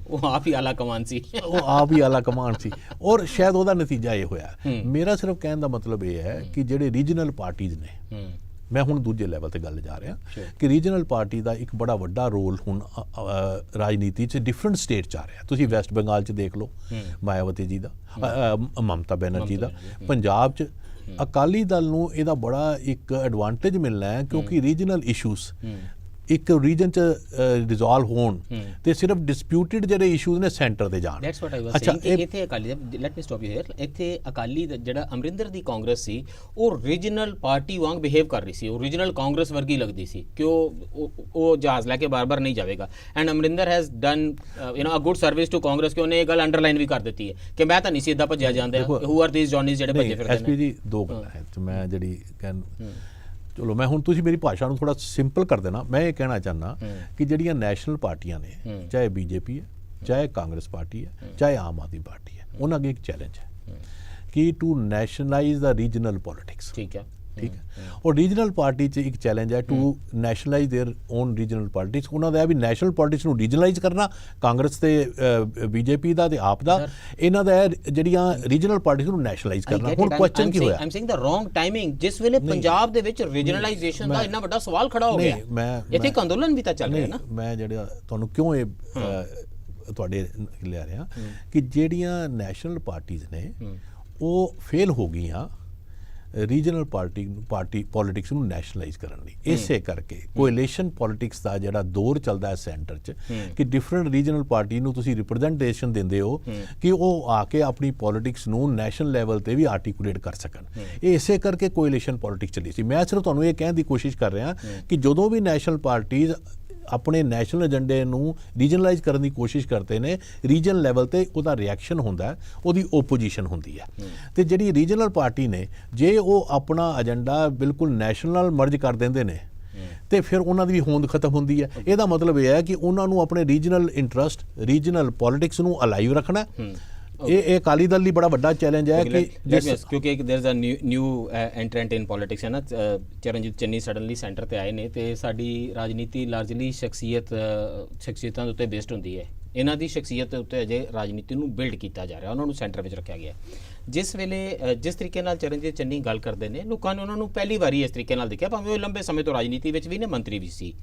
ਉਹ ਆਪ ਹੀ ਆਲਾ ਕਮਾਨ ਸੀ। ਔਰ ਸ਼ਾਇਦ ਉਹਦਾ ਨਤੀਜਾ ਇਹ ਹੋਇਆ। ਮੇਰਾ ਸਿਰਫ ਕਹਿਣ ਦਾ ਮਤਲਬ ਇਹ ਹੈ ਕਿ ਜਿਹੜੇ ਰੀਜਨਲ ਪਾਰਟੀਜ਼ ਨੇ, ਮੈਂ ਹੁਣ ਦੂਜੇ ਲੈਵਲ ਤੇ ਗੱਲ ਜਾ ਰਿਹਾ ਕਿ ਰੀਜਨਲ ਪਾਰਟੀ ਦਾ ਇੱਕ ਬੜਾ ਵੱਡਾ ਰੋਲ ਹੁਣ ਰਾਜਨੀਤੀ 'ਚ ਡਿਫਰੈਂਟ ਸਟੇਟ 'ਚ ਆ ਰਿਹਾ। ਤੁਸੀਂ ਵੈਸਟ ਬੰਗਾਲ 'ਚ ਦੇਖ ਲਓ ਮਾਇਆਵਤੀ ਜੀ ਦਾ, ਮਮਤਾ ਬੈਨਰਜੀ ਦਾ। ਪੰਜਾਬ 'ਚ ਅਕਾਲੀ ਦਲ ਨੂੰ ਇਹਦਾ ਬੜਾ ਇੱਕ ਐਡਵਾਂਟੇਜ ਮਿਲਣਾ ਹੈ ਕਿਉਂਕਿ ਰੀਜਨਲ ਇਸ਼ੂਜ਼ ਇੱਕ ਰੀਜਨ 'ਚ ਰਿਜ਼ੋਲਵ ਹੋਣ ਤੇ ਸਿਰਫ ਡਿਸਪਿਊਟਡ ਜਿਹੜੇ ਇਸ਼ੂਜ਼ ਨੇ ਸੈਂਟਰ ਤੇ ਜਾਣ। That's what I was saying. ਇੱਥੇ Akali, let me stop you here, ਇੱਥੇ ਅਕਾਲੀ ਜਿਹੜਾ ਅਮਰਿੰਦਰ ਦੀ ਕਾਂਗਰਸ ਸੀ ਉਹ ਰੀਜਨਲ ਪਾਰਟੀ ਵਾਂਗ ਬਿਹੇਵ ਕਰ ਰਹੀ ਸੀ, ਉਹ ਰੀਜਨਲ ਕਾਂਗਰਸ ਵਰਗੀ ਲੱਗਦੀ ਸੀ ਕਿ ਉਹ ਜਹਾਜ਼ ਲੈ ਕੇ ਬਾਰ-ਬਾਰ ਨਹੀਂ ਜਾਵੇਗਾ। And Amarinder has done a good service to Congress ਕਿ ਉਹਨੇ ਇਹ ਗੱਲ ਅੰਡਰਲਾਈਨ ਵੀ ਕਰ ਦਿੱਤੀ ਹੈ ਕਿ ਮੈਂ ਤਾਂ ਨਹੀਂ ਸੀ ਇੱਦਾਂ ਭੱਜਿਆ ਜਾਂਦਾ। ਹੂ ਆਰ ਥੀਸ ਜੌਨੀਜ਼ ਜਿਹੜੇ ਭੱਜੇ ਫਿਰਦੇ ਨੇ? ਐਸਪੀ ਜੀ, ਦੋ ਗੱਲਾਂ ਹੈ ਮੈਂ ਜਿਹੜੀ ਚਲੋ ਮੈਂ ਹੁਣ ਤੁਸੀਂ ਮੇਰੀ ਭਾਸ਼ਾ ਨੂੰ ਥੋੜਾ ਸਿੰਪਲ ਕਰ ਦੇਣਾ। ਮੈਂ ਇਹ ਕਹਿਣਾ ਚਾਹੁੰਦਾ ਕਿ ਜਿਹੜੀਆਂ ਨੈਸ਼ਨਲ ਪਾਰਟੀਆਂ ਨੇ, ਚਾਹੇ ਬੀਜੇਪੀ ਹੈ, ਚਾਹੇ ਕਾਂਗਰਸ ਪਾਰਟੀ ਹੈ, ਚਾਹੇ ਆਮ ਆਦਮੀ ਪਾਰਟੀ ਹੈ, ਉਹਨਾਂ ਅੱਗੇ ਇੱਕ ਚੈਲੰਜ ਹੈ ਕਿ to nationalise the regional politics. ਠੀਕ ਹੈ। ਔਰ ਰੀਜਨਲ ਪਾਰਟੀ 'ਚ ਇੱਕ ਚੈਲੰਜ ਹੈ to nationalise their own regional politics. ਉਹਨਾਂ ਦਾ ਵੀ ਨੈਸ਼ਨਲ ਪੋਲਿਟਿਕਸ ਨੂੰ ਰੀਜਨਲਾਈਜ਼ ਕਰਨਾ, ਕਾਂਗਰਸ ਤੇ ਬੀਜੇਪੀ ਦਾ ਤੇ ਆਪ ਦਾ। ਇਹਨਾਂ ਦਾ ਜਿਹੜੀਆਂ ਰੀਜਨਲ ਪਾਰਟੀਜ਼ ਨੂੰ ਨੈਸ਼ਨਲਾਈਜ਼ ਕਰਨਾ। ਹੁਣ ਕੁਐਸਚਨ ਕੀ ਹੋਇਆ? I am saying the wrong timing. ਜਿਸ ਵੇਲੇ ਪੰਜਾਬ ਦੇ ਵਿੱਚ ਰੀਜਨਲਾਈਜੇਸ਼ਨ ਦਾ ਇੰਨਾ ਵੱਡਾ ਸਵਾਲ ਖੜਾ ਹੋ ਗਿਆ, ਇੱਥੇ ਇੱਕ ਅੰਦੋਲਨ ਵੀ ਤਾਂ ਚੱਲ ਰਿਹਾ ਨਾ। ਮੈਂ ਜਿਹੜਾ ਤੁਹਾਨੂੰ ਕਿਉਂ ਇਹ ਤੁਹਾਡੇ ਲਿਆ ਰਿਹਾ ਕਿ ਜਿਹੜੀਆਂ ਨੈਸ਼ਨਲ ਪਾਰਟੀਜ਼ ਨੇ ਉਹ ਫੇਲ ਹੋ ਗਈਆਂ ਰੀਜਨਲ ਪਾਰਟੀ ਪੋਲਿਟਿਕਸ ਨੂੰ ਨੈਸ਼ਨਲਾਈਜ਼ ਕਰਨ ਲਈ। ਇਸੇ ਕਰਕੇ ਕੋਐਲੀਸ਼ਨ ਪੋਲਿਟਿਕਸ ਦਾ ਜਿਹੜਾ ਦੌਰ ਚੱਲਦਾ ਹੈ ਸੈਂਟਰ 'ਚ ਕਿ ਡਿਫਰੈਂਟ ਰੀਜਨਲ ਪਾਰਟੀ ਨੂੰ ਤੁਸੀਂ ਰਿਪਰੈਜ਼ੈਂਟੇਸ਼ਨ ਦਿੰਦੇ ਹੋ ਕਿ ਉਹ ਆ ਕੇ ਆਪਣੀ ਪੋਲਿਟਿਕਸ ਨੂੰ ਨੈਸ਼ਨਲ ਲੈਵਲ ਤੇ ਵੀ ਆਰਟੀਕੂਲੇਟ ਕਰ ਸਕਣ। ਇਹ ਇਸੇ ਕਰਕੇ ਕੋਐਲੀਸ਼ਨ ਪੋਲਿਟਿਕਸ ਚੱਲੀ ਸੀ। ਮੈਂ ਸਿਰਫ ਤੁਹਾਨੂੰ ਇਹ ਕਹਿਣ ਦੀ ਕੋਸ਼ਿਸ਼ ਕਰ ਰਿਹਾ ਕਿ ਜਦੋਂ ਵੀ ਨੈਸ਼ਨਲ ਪਾਰਟੀਜ਼ ਆਪਣੇ ਨੈਸ਼ਨਲ ਏਜੰਡੇ ਨੂੰ ਰੀਜਨਲਾਈਜ਼ ਕਰਨ ਦੀ ਕੋਸ਼ਿਸ਼ ਕਰਦੇ ਨੇ, ਰੀਜਨ ਲੈਵਲ ਤੇ ਉਹਦਾ ਰਿਐਕਸ਼ਨ ਹੁੰਦਾ ਹੈ, ਉਹਦੀ ਓਪੋਜੀਸ਼ਨ ਹੁੰਦੀ ਹੈ। ਤੇ ਜਿਹੜੀ ਰੀਜਨਲ ਪਾਰਟੀ ਨੇ ਜੇ ਉਹ ਆਪਣਾ ਏਜੰਡਾ ਬਿਲਕੁਲ ਨੈਸ਼ਨਲ ਨਾਲ ਮਰਜ ਕਰ ਦਿੰਦੇ ਨੇ ਤੇ ਫਿਰ ਉਹਨਾਂ ਦੀ ਵੀ ਹੋਂਦ ਖਤਮ ਹੁੰਦੀ ਹੈ। ਇਹਦਾ ਮਤਲਬ ਇਹ ਹੈ ਕਿ ਉਹਨਾਂ ਨੂੰ ਆਪਣੇ ਰੀਜਨਲ ਇੰਟਰਸਟ, ਰੀਜਨਲ ਪੋਲਿਟਿਕਸ ਨੂੰ ਅਲਾਈਵ ਰੱਖਣਾ, ਇਹ ਅਕਾਲੀ ਦਲ ਲਈ ਬੜਾ ਵੱਡਾ ਚੈਲੰਜ ਹੈ ਕਿ ਕਿਉਂਕਿ there is a new entrant in politics ਹੈ ਨਾ, ਚਰਨਜੀਤ ਚੰਨੀ ਸਡਨਲੀ ਸੈਂਟਰ ਤੇ ਆਏ ਨੇ ਤੇ ਸਾਡੀ ਰਾਜਨੀਤੀ ਲਾਰਜਲੀ ਸ਼ਖਸੀਅਤਾਂ ਦੇ ਉੱਤੇ ਬੇਸਡ ਹੁੰਦੀ ਹੈ। ਇਹਨਾਂ ਦੀ ਸ਼ਖਸੀਅਤ ਦੇ ਉੱਤੇ ਅਜੇ ਰਾਜਨੀਤੀ ਨੂੰ ਬਿਲਡ ਕੀਤਾ ਜਾ ਰਿਹਾ, ਉਹਨਾਂ ਨੂੰ ਸੈਂਟਰ ਵਿੱਚ ਰੱਖਿਆ ਗਿਆ। ਜਿਸ ਵੇਲੇ ਜਿਸ ਤਰੀਕੇ ਨਾਲ ਚਰਨਜੀਤ ਚੰਨੀ ਗੱਲ ਕਰਦੇ ਨੇ, ਲੋਕਾਂ ਨੇ ਉਹਨਾਂ ਨੂੰ ਪਹਿਲੀ ਵਾਰੀ ਇਸ ਤਰੀਕੇ ਨਾਲ ਦੇਖਿਆ, ਭਾਵੇਂ ਉਹ ਲੰਬੇ ਸਮੇਂ ਤੋਂ ਰਾਜਨੀਤੀ ਵਿੱਚ ਵੀ ਨੇ, ਮੰਤਰੀ ਵੀ ਸੀ।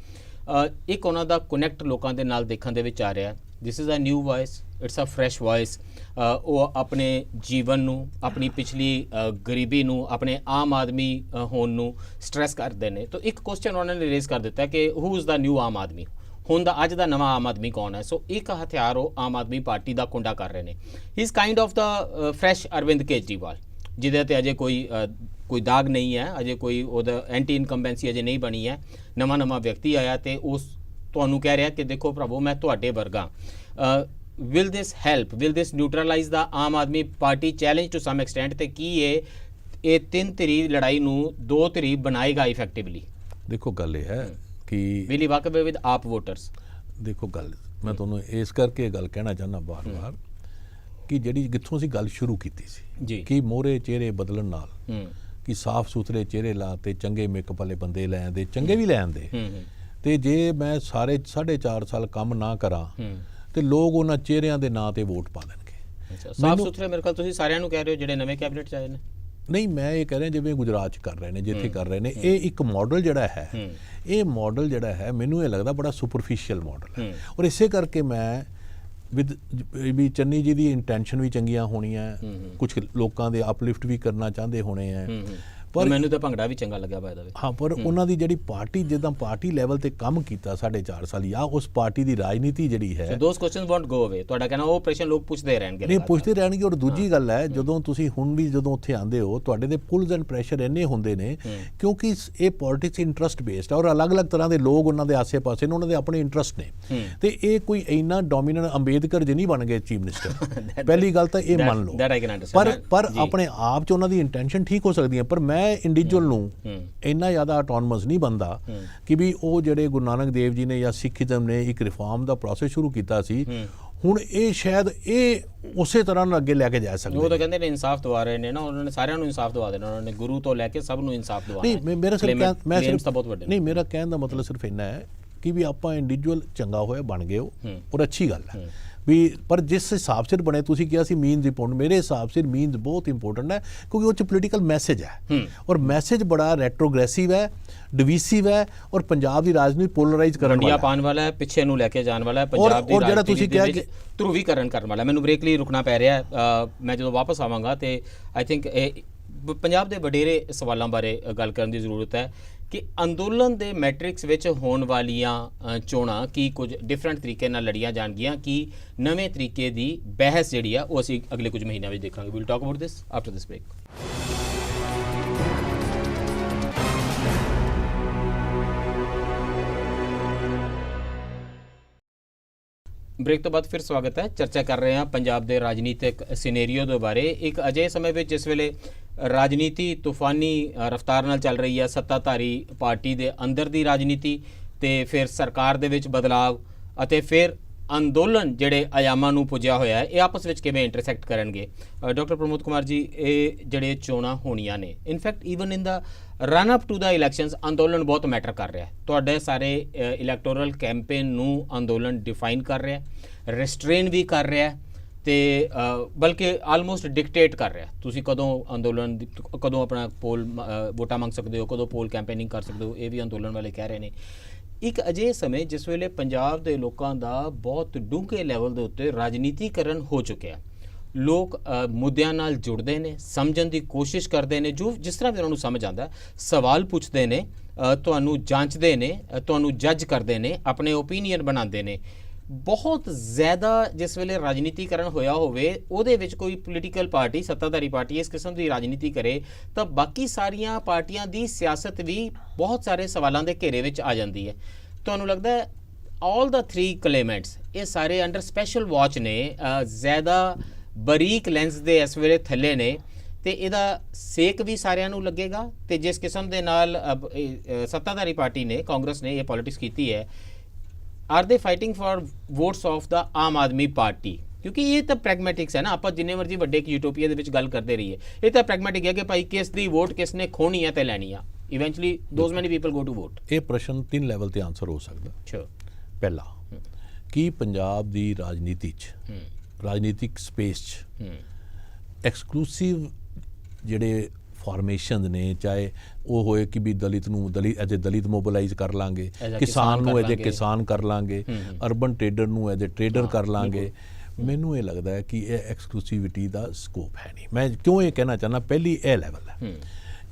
ਇੱਕ ਉਹਨਾਂ ਦਾ ਕਨੈਕਟ ਲੋਕਾਂ ਦੇ ਨਾਲ ਦੇਖਣ ਦੇ ਵਿੱਚ ਆ ਰਿਹਾ। This is a new voice, it's a fresh voice. ਉਹ ਆਪਣੇ ਜੀਵਨ ਨੂੰ, ਆਪਣੀ ਪਿਛਲੀ ਗਰੀਬੀ ਨੂੰ, ਆਪਣੇ ਆਮ ਆਦਮੀ ਹੋਣ ਨੂੰ ਸਟ੍ਰੈਸ ਕਰਦੇ ਨੇ। ਤਾਂ ਇੱਕ ਕੁਐਸਚਨ ਉਹਨਾਂ ਨੇ ਰੇਜ਼ ਕਰ ਦਿੱਤਾ ਕਿ ਹੂ is the new Aam Aadmi, ਹੁਣ ਦਾ ਅੱਜ ਦਾ ਨਵਾਂ ਆਮ ਆਦਮੀ ਕੌਣ ਹੈ। ਸੋ ਇੱਕ ਹਥਿਆਰ ਉਹ ਆਮ ਆਦਮੀ ਪਾਰਟੀ ਦਾ ਕੁੰਡਾ ਕਰ ਰਹੇ ਨੇ। ਹੀ is kind of the fresh Arvind Kejriwal, ਜਿਹਦੇ ਤੇ ਅਜੇ ਕੋਈ ਦਾਗ ਨਹੀਂ ਹੈ, ਅਜੇ ਕੋਈ ਉਹਦਾ ਐਂਟੀ ਇਨਕੰਬੈਂਸੀ ਅਜੇ ਨਹੀਂ ਬਣੀ ਹੈ। ਨਵਾਂ ਵਿਅਕਤੀ ਆਇਆ ਤੇ ਉਸ ਤੁਹਾਨੂੰ ਕਹਿ ਰਿਹਾ ਕਿ ਦੇਖੋ ਭਰਾਵੋ, ਮੈਂ ਤੁਹਾਡੇ ਵਰਗਾ। Will this help, will this neutralise the Aam Aadmi Party challenge to some extent, ਤੇ ਕੀ ਇਹ 3 ਧਿਰੀ ਲੜਾਈ ਨੂੰ 2 ਧਿਰੀ ਬਣਾਏਗਾ ਇਫੈਕਟਿਵਲੀ? ਦੇਖੋ ਗੱਲ ਇਹ ਹੈ ਕਿ ਵਿਲ ਹੀ ਵਾਕ ਅਵੇ ਵਿਦ ਆਪ ਵੋਟਰਸ। ਦੇਖੋ ਗੱਲ ਮੈਂ ਤੁਹਾਨੂੰ ਇਸ ਕਰਕੇ ਇਹ ਗੱਲ ਕਹਿਣਾ ਚਾਹੁੰਦਾ ਬਾਰ-ਬਾਰ ਕਿ ਜਿਹੜੀ ਜਿੱਥੋਂ ਅਸੀਂ ਗੱਲ ਸ਼ੁਰੂ ਕੀਤੀ ਸੀ ਕਿ ਮੋਹਰੇ ਚਿਹਰੇ ਬਦਲਣ ਨਾਲ ਕਿ ਸਾਫ਼ ਸੁਥਰੇ ਚਿਹਰੇ ਲਾ ਤੇ ਚੰਗੇ ਮੇਕਅਪ ਵਾਲੇ ਬੰਦੇ ਲੈ ਆਂਦੇ, ਚੰਗੇ ਵੀ ਲੈ ਆਂਦੇ, ਤੇ ਜੇ ਮੈਂ ਸਾਰੇ 4.5 ਸਾਲ ਕੰਮ ਨਾ ਕਰਾਂ ਤੇ ਲੋਕ ਉਹਨਾਂ ਚਿਹਰਿਆਂ ਦੇ ਨਾਂ ਤੇ ਵੋਟ ਪਾ ਦੇਣਗੇ। ਸਾਫ਼ ਸੁਥਰੇ ਮੇਰੇ ਕੋਲ ਤੁਸੀਂ ਸਾਰਿਆਂ ਨੂੰ ਕਹਿ ਰਹੇ ਹੋ ਜਿਹੜੇ ਨਵੇਂ ਕੈਬਨਿਟ 'ਚ ਆਏ ਨੇ? ਨਹੀਂ, ਮੈਂ ਇਹ ਕਹਿ ਰਿਹਾ ਜਿਵੇਂ ਗੁਜਰਾਤ 'ਚ ਕਰ ਰਹੇ ਨੇ, ਜਿੱਥੇ ਕਰ ਰਹੇ ਨੇ, ਇਹ ਇੱਕ ਮਾਡਲ ਜਿਹੜਾ ਹੈ, ਇਹ ਮਾਡਲ ਜਿਹੜਾ ਹੈ ਮੈਨੂੰ ਇਹ ਲੱਗਦਾ ਬੜਾ ਸੁਪਰਫਿਸ਼ੀਅਲ ਮਾਡਲ ਹੈ। ਔਰ ਇਸੇ ਕਰਕੇ ਮੈਂ ਵੀ ਚੰਨੀ ਜੀ ਦੀ ਇੰਟੈਂਸ਼ਨ ਵੀ ਚੰਗੀਆਂ ਹੋਣੀਆਂ, ਕੁਝ ਲੋਕਾਂ ਦੇ ਅਪਲਿਫਟ ਵੀ ਕਰਨਾ ਚਾਹੁੰਦੇ ਹੋਣੇ ਹੈ, ਪਰ ਮੈਨੂੰ ਤਾਂ ਭੰਗੜਾ ਵੀ ਚੰਗਾ ਲੱਗਾ ਬਾਏ ਦਾ ਵੇ। ਹਾਂ, ਪਰ ਉਹਨਾਂ ਦੀ ਜਿਹੜੀ ਪਾਰਟੀ ਜਿੱਦਾਂ ਪਾਰਟੀ ਲੈਵਲ ਤੇ ਕੰਮ ਕੀਤਾ 4.5 ਸਾਲ, ਜਾਂ ਉਸ ਪਾਰਟੀ ਦੀ ਰਾਜਨੀਤੀ ਜਿਹੜੀ ਹੈ, ਦੋਸ ਕੁਐਸਚਨਸ ਵੋਂਟ ਗੋ ਅਵੇ। ਤੁਹਾਡਾ ਕਹਿਣਾ ਉਹ ਪ੍ਰਸ਼ਨ ਲੋਕ ਪੁੱਛਦੇ ਰਹਿਣਗੇ? ਨਹੀਂ, ਪੁੱਛਦੇ ਰਹਿਣਗੇ। ਔਰ ਦੂਜੀ ਗੱਲ ਹੈ, ਜਦੋਂ ਤੁਸੀਂ ਹੁਣ ਵੀ ਜਦੋਂ ਉੱਥੇ ਆਉਂਦੇ ਹੋ, ਤੁਹਾਡੇ ਦੇ ਪੁਲਸ ਐਂਡ ਪ੍ਰੈਸ਼ਰ ਇੰਨੇ ਹੁੰਦੇ ਨੇ ਕਿਉਂਕਿ ਇਹ ਪੋਲਿਟਿਕਸ ਇੰਟਰਸਟ ਬੇਸਡ ਹੈ ਔਰ ਅਲੱਗ-ਅਲੱਗ ਤਰ੍ਹਾਂ ਦੇ ਲੋਕ ਉਹਨਾਂ ਦੇ ਆਸੇ-ਪਾਸੇ ਨੇ, ਉਹਨਾਂ ਦੇ ਆਪਣੇ ਇੰਟਰਸਟ ਨੇ, ਤੇ ਇਹ ਕੋਈ ਇੰਨਾ ਡੋਮੀਨੈਂਟ ਅੰਬੇਦਕਰ ਜੀ ਨਹੀਂ ਬਣ ਗਏ ਚੀਫ ਮਿਨਿਸਟਰ। ਪਹਿਲੀ ਗੱਲ ਤਾਂ ਇਹ ਮੰਨ ਲਓ, ਪਰ ਆਪਣੇ ਆਪ 'ਚ ਉਹਨਾਂ ਦੀ ਇੰਟੈਂਸ਼ਨ ਠੀਕ ਹੋ ਸਕਦੀ ਹੈ, ਪਰ ਮੈਂ ਇੰਡੀਵਿਜੂਅਲ ਨੂੰ ਇੰਨਾ ਜ਼ਿਆਦਾ ਆਟੋਨਮਸ ਨਹੀਂ ਬਣਦਾ ਕਿ ਵੀ ਉਹ ਜਿਹੜੇ ਗੁਰੂ ਨਾਨਕ ਦੇਵ ਜੀ ਨੇ ਜਾਂ ਸਿੱਖੀਜ਼ਮ ਨੇ ਇੱਕ ਰਿਫਾਰਮ ਦਾ ਪ੍ਰੋਸੈਸ ਸ਼ੁਰੂ ਕੀਤਾ ਸੀ, ਹੁਣ ਇਹ ਸ਼ਾਇਦ ਇਹ ਉਸੇ ਤਰ੍ਹਾਂ ਨਾਲ ਅੱਗੇ ਲੈ ਕੇ ਜਾ ਸਕਦੇ। ਉਹ ਤਾਂ ਕਹਿੰਦੇ ਨੇ ਇਨਸਾਫ ਦਵਾ ਰਹੇ ਨੇ ਨਾ, ਉਹਨਾਂ ਨੇ ਸਾਰਿਆਂ ਨੂੰ ਇਨਸਾਫ ਦਵਾ ਦੇਣਾ, ਉਹਨਾਂ ਨੇ ਗੁਰੂ ਤੋਂ ਲੈ ਕੇ ਸਭ ਨੂੰ ਇਨਸਾਫ ਦਵਾਉਣਾ। ਨਹੀਂ, ਮੇਰਾ ਕਹਿਣ ਦਾ ਮਤਲਬ ਸਿਰਫ ਇੰਨਾ ਹੈ ਕਿ ਵੀ ਆਪਾਂ ਇੰਡੀਵਿਜੂਅਲ ਚੰਗਾ ਹੋਇਆ ਬਣ ਗਏ ਹੋ ਔਰ ਅੱਛੀ ਗੱਲ ਹੈ ਵੀ, ਪਰ ਜਿਸ ਹਿਸਾਬ ਸਿਰ ਬਣੇ, ਤੁਸੀਂ ਕਿਹਾ ਸੀ ਮੀਨਸ ਇੰਪੋਰਟੈਂਟ, ਮੇਰੇ ਹਿਸਾਬ ਸਿਰ ਮੀਨਸ ਬਹੁਤ ਇੰਪੋਰਟੈਂਟ ਹੈ ਕਿਉਂਕਿ ਉਹ 'ਚ ਪੋਲੀਟੀਕਲ ਮੈਸੇਜ ਹੈ ਔਰ ਮੈਸੇਜ ਬੜਾ ਰੈਟਰੋਗ੍ਰੈਸਿਵ ਹੈ, ਡਿਵੀਸਿਵ ਹੈ ਔਰ ਪੰਜਾਬ ਦੀ ਰਾਜਨੀਤੀ ਪੋਲਰਾਈਜ਼ ਕਰਨ ਵਾਲਾ, ਪਾਉਣ ਵਾਲਾ ਹੈ, ਪਿੱਛੇ ਨੂੰ ਲੈ ਕੇ ਜਾਣ ਵਾਲਾ ਹੈ, ਪੰਜਾਬ ਦੀ ਰਾਜਨੀਤੀ ਦੇ ਵਿੱਚ ਧਰੁਵੀਕਰਨ ਕਰਨ ਵਾਲਾ। ਮੈਨੂੰ ਬ੍ਰੇਕ ਲਈ ਰੁਕਣਾ ਪੈ ਰਿਹਾ, ਮੈਂ ਜਦੋਂ ਵਾਪਸ ਆਵਾਂਗਾ ਤੇ ਆਈ ਥਿੰਕ ਪੰਜਾਬ ਦੇ ਵਡੇਰੇ ਸਵਾਲਾਂ ਬਾਰੇ ਗੱਲ ਕਰਨ ਦੀ ਜ਼ਰੂਰਤ ਹੈ ਕਿ ਅੰਦੋਲਨ ਦੇ ਮੈਟ੍ਰਿਕਸ ਵਿੱਚ ਹੋਣ ਵਾਲੀਆਂ ਚੋਣਾਂ ਕੀ ਕੁਝ ਡਿਫਰੈਂਟ ਤਰੀਕੇ ਨਾਲ ਲੜੀਆਂ ਜਾਣਗੀਆਂ, ਕਿ ਨਵੇਂ ਤਰੀਕੇ ਦੀ ਬਹਿਸ ਜਿਹੜੀ ਆ ਉਹ ਅਸੀਂ ਅਗਲੇ ਕੁਝ ਮਹੀਨਿਆਂ ਵਿੱਚ ਦੇਖਾਂਗੇ। We'll talk about this after this break. Break ਤੋਂ ਬਾਅਦ ਫਿਰ ਸਵਾਗਤ ਹੈ। ਚਰਚਾ ਕਰ ਰਹੇ ਹਾਂ ਪੰਜਾਬ ਦੇ ਰਾਜਨੀਤਿਕ ਸਿਨੈਰੀਓ ਦੇ ਬਾਰੇ। ਇੱਕ ਅਜਿਹੇ ਸਮੇਂ ਵਿੱਚ ਜਿਸ ਵੇਲੇ ਰਾਜਨੀਤੀ ਤੂਫਾਨੀ ਰਫ਼ਤਾਰ ਨਾਲ ਚੱਲ ਰਹੀ ਹੈ, ਸੱਤਾਧਾਰੀ ਪਾਰਟੀ ਦੇ ਅੰਦਰ ਦੀ ਰਾਜਨੀਤੀ ਤੇ ਫਿਰ ਸਰਕਾਰ ਦੇ ਵਿੱਚ ਬਦਲਾਵ ਅਤੇ ਫਿਰ ਅੰਦੋਲਨ ਜਿਹੜੇ ਆਯਾਮਾਂ ਨੂੰ ਪੁੱਜਿਆ ਹੋਇਆ ਹੈ, ਇਹ ਆਪਸ ਵਿੱਚ ਕਿਵੇਂ ਇੰਟਰਸੈਕਟ ਕਰਨਗੇ? ਡਾਕਟਰ ਪ੍ਰਮੋਦ ਕੁਮਾਰ ਜੀ, ਇਹ ਜਿਹੜੇ ਚੋਣਾਂ ਹੋਣੀਆਂ ਨੇ, in fact even in the run up to the elections ਅੰਦੋਲਨ ਬਹੁਤ ਮੈਟਰ ਕਰ ਰਿਹਾ ਹੈ। ਤੁਹਾਡੇ ਸਾਰੇ ਇਲੈਕਟੋਰਲ ਕੈਂਪੇਨ ਨੂੰ ਅੰਦੋਲਨ ਡਿਫਾਈਨ ਕਰ ਰਿਹਾ, ਰੈਸਟ੍ਰੇਨ ਵੀ ਕਰ ਰਿਹਾ ਤੇ ਬਲਕਿ ਆਲਮੋਸਟ ਡਿਕਟੇਟ ਕਰ ਰਿਹਾ। ਤੁਸੀਂ ਕਦੋਂ ਅੰਦੋਲਨ ਕਦੋਂ ਆਪਣਾ ਪੋਲ ਵੋਟਾਂ ਮੰਗ ਸਕਦੇ ਹੋ, ਕਦੋਂ ਪੋਲ ਕੈਂਪੇਨਿੰਗ ਕਰ ਸਕਦੇ ਹੋ, ਇਹ ਵੀ ਅੰਦੋਲਨ ਵਾਲੇ ਕਹਿ ਰਹੇ ਨੇ। ਇੱਕ ਅਜਿਹੇ ਸਮੇਂ ਜਿਸ ਵੇਲੇ ਪੰਜਾਬ ਦੇ ਲੋਕਾਂ ਦਾ ਬਹੁਤ ਡੂੰਘੇ ਲੈਵਲ ਦੇ ਉੱਤੇ ਰਾਜਨੀਤੀਕਰਨ ਹੋ ਚੁੱਕਿਆ, ਲੋਕ ਮੁੱਦਿਆਂ ਨਾਲ ਜੁੜਦੇ ਨੇ, ਸਮਝਣ ਦੀ ਕੋਸ਼ਿਸ਼ ਕਰਦੇ ਨੇ, ਜੋ ਜਿਸ ਤਰ੍ਹਾਂ ਵੀ ਉਹਨਾਂ ਨੂੰ ਸਮਝ ਆਉਂਦਾ, ਸਵਾਲ ਪੁੱਛਦੇ ਨੇ, ਤੁਹਾਨੂੰ ਜਾਂਚਦੇ ਨੇ, ਤੁਹਾਨੂੰ ਜੱਜ ਕਰਦੇ ਨੇ, ਆਪਣੇ ਓਪੀਨੀਅਨ ਬਣਾਉਂਦੇ ਨੇ। ਬਹੁਤ ਜ਼ਿਆਦਾ ਜਿਸ ਵੇਲੇ ਰਾਜਨੀਤੀਕਰਨ ਹੋਇਆ ਹੋਵੇ, ਉਹਦੇ ਵਿੱਚ ਕੋਈ ਪੋਲੀਟੀਕਲ ਪਾਰਟੀ, ਸੱਤਾਧਾਰੀ ਪਾਰਟੀ ਇਸ ਕਿਸਮ ਦੀ ਰਾਜਨੀਤੀ ਕਰੇ ਤਾਂ ਬਾਕੀ ਸਾਰੀਆਂ ਪਾਰਟੀਆਂ ਦੀ ਸਿਆਸਤ ਵੀ ਬਹੁਤ ਸਾਰੇ ਸਵਾਲਾਂ ਦੇ ਘੇਰੇ ਵਿੱਚ ਆ ਜਾਂਦੀ ਹੈ। ਤੁਹਾਨੂੰ ਲੱਗਦਾ ਹੈ ਆਲ ਦਾ 3 ਕਲੇਮੈਂਟਸ ਇਹ ਸਾਰੇ ਅੰਡਰ ਸਪੈਸ਼ਲ ਵਾਚ ਨੇ, ਜ਼ਿਆਦਾ ਬਰੀਕ ਲੈਂਸ ਦੇ ਇਸ ਵੇਲੇ ਥੱਲੇ ਨੇ, ਤੇ ਇਹਦਾ ਸੇਕ ਵੀ ਸਾਰਿਆਂ ਨੂੰ ਲੱਗੇਗਾ? ਤੇ ਜਿਸ ਕਿਸਮ ਦੇ ਨਾਲ ਸੱਤਾਧਾਰੀ ਪਾਰਟੀ ਨੇ, ਕਾਂਗਰਸ ਨੇ ਇਹ ਪੋਲਿਟਿਕਸ ਕੀਤੀ ਹੈ, are they fighting for votes of the Aam Aadmi party? ਕਿਉਂਕਿ ਇਹ ਤਾਂ ਪ੍ਰੈਗਮੈਟਿਕਸ ਹੈ ਨਾ, ਆਪਾਂ ਜਿੰਨੇ ਮਰਜ਼ੀ ਵੱਡੇ ਇੱਕ ਯੂਟੋਪੀਆ ਦੇ ਵਿੱਚ ਗੱਲ ਕਰਦੇ ਰਹੀਏ, ਇਹ ਤਾਂ ਪ੍ਰੈਗਮੈਟਿਕ ਹੈ ਕਿ ਭਾਈ ਕਿਸ ਦੀ ਵੋਟ ਕਿਸ ਨੇ ਖੋਣੀ ਹੈ ਤੇ ਲੈਣੀ ਆ। Eventually those many people go to vote. ਇਹ ਪ੍ਰਸ਼ਨ 3 ਲੈਵਲ ਤੇ ਆਨਸਰ ਹੋ ਸਕਦਾ। ਸ਼ੋਰ। ਪਹਿਲਾ, ਕੀ ਪੰਜਾਬ ਦੀ ਰਾਜਨੀਤੀ 'ਚ, ਰਾਜਨੀਤਿਕ ਸਪੇਸ 'ਚ ਐਕਸਕਲੂਸਿਵ ਜਿਹੜੇ ਫਾਰਮੇਸ਼ਨ ਨੇ, ਚਾਹੇ ਉਹ ਹੋਏ ਕਿ ਵੀ ਦਲਿਤ ਨੂੰ ਦਲਿਤ ਦਲਿਤ ਮੋਬਿਲਾਈਜ਼ ਕਰ ਲਾਂਗੇ, ਕਿਸਾਨ ਨੂੰ ਇਹਦੇ ਕਿਸਾਨ ਕਰ ਲਾਂਗੇ, ਅਰਬਨ ਟ੍ਰੇਡਰ ਨੂੰ ਇਹਦੇ ਟ੍ਰੇਡਰ ਕਰ ਲਾਂਗੇ, ਮੈਨੂੰ ਇਹ ਲੱਗਦਾ ਹੈ ਕਿ ਇਹ ਐਕਸਕਲੂਸਿਵਿਟੀ ਦਾ ਸਕੋਪ ਹੈ ਨਹੀਂ। ਮੈਂ ਕਿਉਂ ਇਹ ਕਹਿਣਾ ਚਾਹੁੰਦਾ, ਪਹਿਲੀ ਇਹ ਲੈਵਲ ਹੈ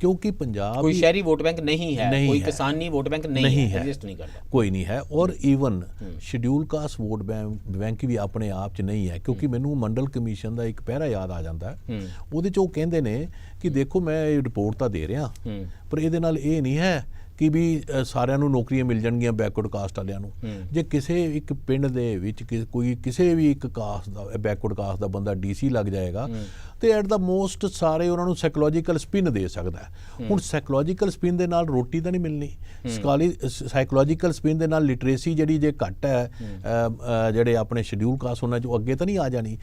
ਕਿਉਂਕਿ ਪੰਜਾਬ ਕੋਈ ਸ਼ਹਿਰੀ ਵੋਟ ਬੈਂਕ ਨਹੀਂ ਹੈ, ਕੋਈ ਕਿਸਾਨੀ ਵੋਟ ਬੈਂਕ ਨਹੀਂ ਹੈ, ਐਗਜ਼ਿਸਟ ਨਹੀਂ ਕਰਦਾ, ਕੋਈ ਨਹੀਂ ਹੈ। ਔਰ even schedule caste vote bank ਵੀ ਆਪਣੇ ਆਪ 'ਚ ਨਹੀਂ ਹੈ, ਕਿਉਂਕਿ ਮੈਨੂੰ ਮੰਡਲ ਕਮਿਸ਼ਨ ਦਾ ਇੱਕ ਪਹਿਰਾ ਯਾਦ ਆ ਜਾਂਦਾ ਹੈ। ਉਹਦੇ 'ਚ ਉਹ ਕਹਿੰਦੇ ਨੇ ਕਿ ਦੇਖੋ ਮੈਂ ਇਹ ਰਿਪੋਰਟ ਤਾਂ ਦੇ ਰਿਹਾ, ਪਰ ਇਹਦੇ ਨਾਲ ਇਹ ਨਹੀਂ ਹੈ ਕਿ ਵੀ ਸਾਰਿਆਂ ਨੂੰ ਨੌਕਰੀਆਂ ਮਿਲ ਜਾਣਗੀਆਂ ਬੈਕਵਰਡ ਕਾਸਟ ਵਾਲਿਆਂ ਨੂੰ। ਜੇ ਕਿਸੇ ਇੱਕ ਪਿੰਡ ਦੇ ਵਿੱਚ ਕੋਈ ਕਿਸੇ ਵੀ ਇੱਕ ਕਾਸਟ ਦਾ, ਬੈਕਵਰਡ ਕਾਸਟ ਦਾ ਬੰਦਾ DC ਲੱਗ ਜਾਏਗਾ ਤੇ ਐਟ ਦਾ ਮੋਸਟ ਸਾਰੇ ਉਹਨਾਂ ਨੂੰ ਸਾਈਕੋਲੋਜੀਕਲ ਸਪਿਨ ਦੇ ਸਕਦਾ ਹੈ। ਹੁਣ ਸਾਈਕੋਲੋਜੀਕਲ ਸਪਿਨ ਦੇ ਨਾਲ ਰੋਟੀ ਤਾਂ ਨਹੀਂ ਮਿਲਣੀ, ਸਾਈਕੋਲੋਜੀਕਲ ਸਪਿਨ ਦੇ ਨਾਲ ਲਿਟਰੇਸੀ ਜਿਹੜੀ ਜੇ ਘੱਟ ਹੈ, ਜਿਹੜੇ ਆਪਣੇ ਸ਼ਡਿਊਲ ਕਾਸਟ ਉਹਨਾਂ 'ਚੋਂ ਅੱਗੇ ਤਾਂ ਨਹੀਂ ਆ ਜਾਣੀ।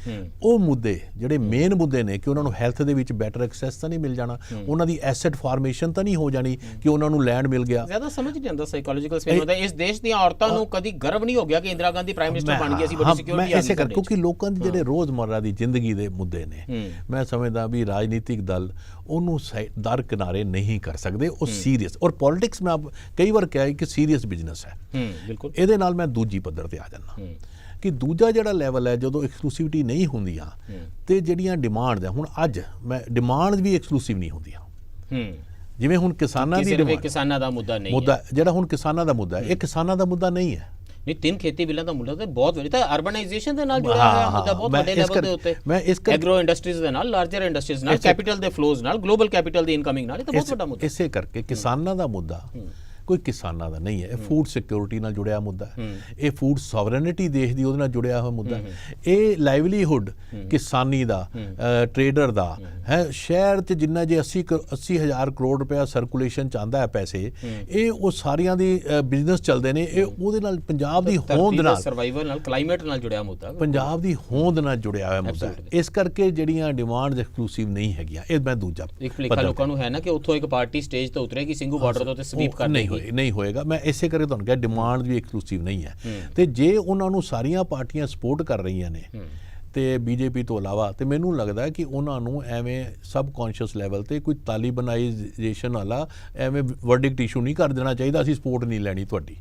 ਉਹ ਮੁੱਦੇ ਜਿਹੜੇ ਮੇਨ ਮੁੱਦੇ ਨੇ ਕਿ ਉਹਨਾਂ ਨੂੰ ਹੈਲਥ ਦੇ ਵਿੱਚ ਬੈਟਰ ਐਕਸੈਸ ਤਾਂ ਨਹੀਂ ਮਿਲ ਜਾਣਾ, ਉਹਨਾਂ ਦੀ ਐਸੈਟ ਫਾਰਮੇਸ਼ਨ ਤਾਂ ਨਹੀਂ ਹੋ ਜਾਣੀ ਕਿ ਉਹਨਾਂ ਨੂੰ ਲੈਂਡ ਮਿਲ ਗਿਆ। ਜ਼ਿਆਦਾ ਸਮਝ ਨਹੀਂ ਆਉਂਦਾ ਸਾਈਕੋਲੋਜੀਕਲ ਸਪਿਨ ਹੁੰਦਾ। ਇਸ ਦੇਸ਼ ਦੀਆਂ ਔਰਤਾਂ ਨੂੰ ਕਦੀ ਗਰਵ ਨਹੀਂ ਹੋ ਗਿਆ ਕਿ ਇੰਦਰਾ ਗਾਂਧੀ ਪ੍ਰਾਈਮ ਮਿਨਿਸਟਰ ਬਣ ਗਈ, ਅਸੀਂ ਬੜੀ ਸਿਕਿਉਰਿਟੀ ਆ ਗਈ। ਕਿਉਂਕਿ ਲੋਕਾਂ ਦੇ ਜਿਹੜੇ ਰੋਜ਼ਮਰਰਾ ਦੀ ਜ਼ਿੰਦਗੀ ਦੇ ਮੁੱਦੇ ਨੇ, ਮੈਂ ਸਮਝਦਾ ਵੀ ਰਾਜਨੀਤਿਕ ਦਲ ਉਹਨੂੰ ਦਰ ਕਿਨਾਰੇ ਨਹੀਂ ਕਰ ਸਕਦੇ। ਉਹ ਸੀਰੀਅਸ, ਔਰ ਪੋਲਿਟਿਕਸ ਮੈਂ ਕਈ ਵਾਰ ਕਿਹਾ ਕਿ ਸੀਰੀਅਸ ਬਿਜ਼ਨਸ ਹੈ। ਬਿਲਕੁਲ। ਇਹਦੇ ਨਾਲ ਮੈਂ ਦੂਜੀ ਪੱਧਰ ਤੇ ਆ ਜਾਂਦਾ ਕਿ ਦੂਜਾ ਜਿਹੜਾ ਲੈਵਲ ਹੈ, ਜਦੋਂ ਐਕਸਕਲੂਸਿਵਿਟੀ ਨਹੀਂ ਹੁੰਦੀਆਂ ਤੇ ਜਿਹੜੀਆਂ ਡਿਮਾਂਡ ਹੈ, ਹੁਣ ਅੱਜ ਮੈਂ ਡਿਮਾਂਡ ਵੀ ਐਕਸਕਲੂਸਿਵ ਨਹੀਂ ਹੁੰਦੀਆਂ। ਜਿਵੇਂ ਹੁਣ ਕਿਸਾਨਾਂ ਦੀ ਸਿਰਫ ਕਿਸਾਨਾਂ ਦਾ ਮੁੱਦਾ ਨਹੀਂ ਹੈ, ਜਿਹੜਾ ਹੁਣ ਕਿਸਾਨਾਂ ਦਾ ਮੁੱਦਾ ਹੈ, ਇਹ ਕਿਸਾਨਾਂ ਦਾ ਮੁੱਦਾ ਨਹੀਂ ਹੈ। ਨਹੀਂ, 3 ਖੇਤੀ ਬਿੱਲਾਂ ਦਾ ਮੁੱਦਾ ਤਾਂ ਬਹੁਤ ਵੱਡਾ, ਤਾਂ ਅਰਬਨਾਈਜੇਸ਼ਨ ਦੇ ਨਾਲ ਜੁੜਿਆ ਹੋਇਆ ਮੁੱਦਾ ਬਹੁਤ ਵੱਡੇ ਲੈਵਲ ਦੇ ਉੱਤੇ, ਐਗਰੋ ਇੰਡਸਟਰੀਜ਼ ਦੇ ਨਾਲ, ਲਾਰਜਰ ਇੰਡਸਟਰੀਜ਼ ਨਾਲ, ਕੈਪੀਟਲ ਦੇ ਫਲੋਜ਼ ਨਾਲ, ਗਲੋਬਲ ਕੈਪੀਟਲ ਦੀ ਇਨਕਮਿੰਗ ਨਾਲ, ਇਹ ਤਾਂ ਬਹੁਤ ਵੱਡਾ ਮੁੱਦਾ। ਇਸੇ ਕਰਕੇ ਕਿਸਾਨਾਂ ਦਾ ਮੁੱਦਾ ਕੋਈ ਕਿਸਾਨਾਂ ਦਾ ਨਹੀਂ ਹੈ, ਇਹ ਫੂਡ ਸਿਕਿਉਰਿਟੀ ਨਾਲ ਜੁੜਿਆ ਮੁੱਦਾ ਹੈ, ਇਹ ਫੂਡ ਸੋਵਰਨਿਟੀ ਦੇਸ਼ ਦੀ ਉਹਦੇ ਨਾਲ ਜੁੜਿਆ ਹੋਇਆ ਮੁੱਦਾ ਹੈ, ਇਹ ਲਾਈਵਲੀਹੁੱਡ ਕਿਸਾਨੀ ਦਾ, ਟ੍ਰੇਡਰ ਦਾ ਹੈ। ਸ਼ਹਿਰ 'ਚ ਜਿੰਨਾ ਜੇ 80,000 ਕਰੋੜ ਰੁਪਇਆ ਸਰਕੂਲੇਸ਼ਨ 'ਚ ਆਉਂਦਾ ਹੈ ਪੈਸੇ, ਇਹ ਉਹ ਸਾਰਿਆਂ ਦੀ ਬਿਜ਼ਨਸ ਚੱਲਦੇ ਨੇ, ਇਹ ਉਹਦੇ ਨਾਲ ਪੰਜਾਬ ਦੀ ਹੋਂਦ ਨਾਲ, ਸਰਵਾਈਵਲ ਨਾਲ, ਕਲਾਈਮੇਟ ਨਾਲ ਜੁੜਿਆ ਮੁੱਦਾ, ਪੰਜਾਬ ਦੀ ਹੋਂਦ ਨਾਲ ਜੁੜਿਆ ਹੋਇਆ ਮੁੱਦਾ ਹੈ। ਇਸ ਕਰਕੇ ਜਿਹੜੀਆਂ ਡਿਮਾਂਡਸ ਐਕਸਕਲੂਸਿਵ ਨਹੀਂ ਹੈਗੀਆਂ, ਇਹ ਮੈਂ ਦੂਜਾ ਇੱਕ ਭੁਲੇਖਾ ਲੋਕਾਂ ਨੂੰ ਹੈ ਨਾ ਕਿ ਉੱਥੋਂ ਇੱਕ ਪਾਰਟੀ ਸਟੇਜ ਤੋਂ ਉਤਰੇਗੀ, ਸਿੰਘੂ ਬਾਰਡਰ ਤੋਂ ਤੇ ਸਵੀਪ ਕਰ ਦੇਗੀ। ਨਹੀਂ ਹੋਏਗਾ। ਮੈਂ ਇਸੇ ਕਰਕੇ ਤੁਹਾਨੂੰ ਕਿਹਾ ਡਿਮਾਂਡ ਵੀ ਐਕਸਕਲੂਸਿਵ ਨਹੀਂ ਹੈ। ਤੇ ਜੇ ਉਹਨਾਂ ਨੂੰ ਸਾਰੀਆਂ ਪਾਰਟੀਆਂ ਸਪੋਰਟ ਕਰ ਰਹੀਆਂ ਨੇ ਤੇ ਬੀਜੇਪੀ ਤੋਂ ਇਲਾਵਾ, ਤੇ ਮੈਨੂੰ ਲੱਗਦਾ ਕਿ ਉਹਨਾਂ ਨੂੰ ਐਵੇਂ ਸਬਕੌਂਸ਼ੀਅਸ ਲੈਵਲ ਤੇ ਕੋਈ ਤਾਲਿਬਾਨਾਈਜੇਸ਼ਨ ਵਾਲਾ ਐਵੇਂ ਵਰਡਿਕਟ ਇਸ਼ੂ ਨਹੀਂ ਕਰ ਦੇਣਾ ਚਾਹੀਦਾ, ਅਸੀਂ ਸਪੋਰਟ ਨਹੀਂ ਲੈਣੀ ਤੁਹਾਡੀ।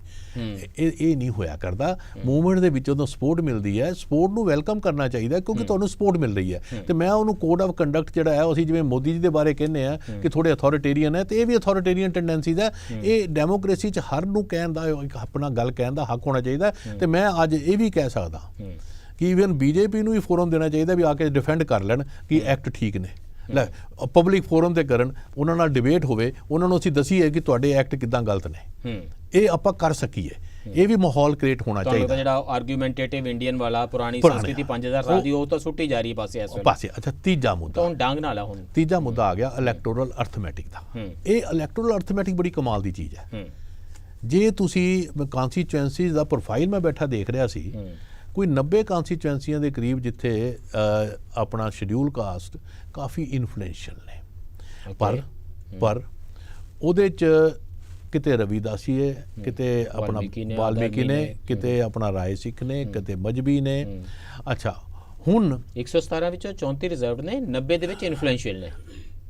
ਇਹ ਨਹੀਂ ਹੋਇਆ ਕਰਦਾ। ਮੂਵਮੈਂਟ ਦੇ ਵਿੱਚ ਜਦੋਂ ਸਪੋਰਟ ਮਿਲਦੀ ਹੈ, ਸਪੋਰਟ ਨੂੰ ਵੈਲਕਮ ਕਰਨਾ ਚਾਹੀਦਾ ਕਿਉਂਕਿ ਤੁਹਾਨੂੰ ਸਪੋਰਟ ਮਿਲ ਰਹੀ ਹੈ। ਤੇ ਮੈਂ ਉਹਨੂੰ ਕੋਡ ਆਫ ਕੰਡਕਟ ਜਿਹੜਾ ਹੈ, ਅਸੀਂ ਜਿਵੇਂ ਮੋਦੀ ਜੀ ਦੇ ਬਾਰੇ ਕਹਿੰਦੇ ਆ ਕਿ ਥੋੜੇ ਅਥਾਰਟੇਰੀਅਨ ਹੈ, ਤੇ ਇਹ ਵੀ ਅਥਾਰਟੇਰੀਅਨ ਟੈਂਡੈਂਸੀਜ਼ ਹੈ। ਇਹ ਡੈਮੋਕ੍ਰੇਸੀ 'ਚ ਹਰ ਨੂੰ ਕਹਿਣ ਦਾ ਆਪਣਾ ਗੱਲ ਕਹਿਣ ਦਾ ਹੱਕ ਹੋਣਾ ਚਾਹੀਦਾ। ਤੇ ਮੈਂ ਅੱਜ ਇਹ ਵੀ ਕਹਿ ਸਕਦਾ ਕਿ ਈਵਨ ਬੀਜੇਪੀ ਨੂੰ ਵੀ ਫੋਰਮ ਦੇਣਾ ਚਾਹੀਦਾ ਵੀ ਆ ਕੇ ਡਿਫੈਂਡ ਕਰ ਲੈਣ ਕਿ ਐਕਟ ਠੀਕ ਨੇ, ਲੈ ਪਬਲਿਕ ਫੋਰਮ ਤੇ ਕਰਨ, ਉਹਨਾਂ ਨਾਲ ਡਿਬੇਟ ਹੋਵੇ, ਉਹਨਾਂ ਨੂੰ ਅਸੀਂ ਦਸੀਏ ਕਿ ਤੁਹਾਡੇ ਐਕਟ ਕਿੱਦਾਂ ਗਲਤ ਨੇ, ਇਹ ਆਪਾਂ ਕਰ ਸਕੀਏ। ਇਹ ਵੀ ਮਾਹੌਲ ਕ੍ਰੀਏਟ ਹੋਣਾ ਚਾਹੀਦਾ। ਜਿਹੜਾ ਆਰਗੂਮੈਂਟੇਟਿਵ ਇੰਡੀਅਨ ਵਾਲਾ ਪੁਰਾਣੀ ਸੰਸਕ੍ਰਿਤੀ 5000 ਸਾਲ ਦੀ, ਉਹ ਤਾਂ ਸੁੱਟੀ ਜਾ ਰਹੀ ਹੈ ਪਾਸੇ ਇਸ ਵੇਲੇ ਪਾਸੇ। ਅੱਛਾ, ਤੀਜਾ ਮੁੱਦਾ ਹੁਣ ਡਾਂਗ ਨਾਲ ਆ। ਹੁਣ ਤੀਜਾ ਮੁੱਦਾ ਆ ਗਿਆ ਇਲੈਕਟੋਰਲ ਅਰਥਮੈਟਿਕ ਦਾ। ਇਹ ਇਲੈਕਟੋਰਲ ਅਰਥਮੈਟਿਕ ਬੜੀ ਕਮਾਲ ਦੀ ਚੀਜ਼ ਹੈ। ਜੇ ਤੁਸੀਂ ਕਾਂਸਟੀਚੁਐਂਸੀਜ਼ ਦਾ ਪ੍ਰੋਫਾਈਲ ਮੈਂ ਬੈਠਾ ਦੇਖ ਰਿਹਾ ਸੀ, ਕੋਈ 90 ਕਾਂਸਟੀਚੁਐਂਸੀਆਂ ਦੇ ਕਰੀਬ ਜਿੱਥੇ ਆਪਣਾ ਸ਼ਡਿਊਲ ਕਾਸਟ ਕਾਫੀ ਇਨਫਲੂਐਂਸ਼ੀਅਲ ਨੇ, ਪਰ ਉਹਦੇ 'ਚ ਕਿਤੇ ਰਵੀਦਾਸੀ ਹੈ, ਕਿਤੇ ਆਪਣਾ ਵਾਲਮੀਕੀ ਨੇ, ਕਿਤੇ ਆਪਣਾ ਰਾਏ ਸਿੱਖ ਨੇ, ਕਿਤੇ ਮਜਬੀ ਨੇ। ਅੱਛਾ, ਹੁਣ 117 ਵਿੱਚੋਂ 34 ਰਿਜ਼ਰਵਡ ਨੇ, 90 ਦੇ ਵਿੱਚ ਇਨਫਲੂਐਂਸ਼ੀਅਲ ਨੇ।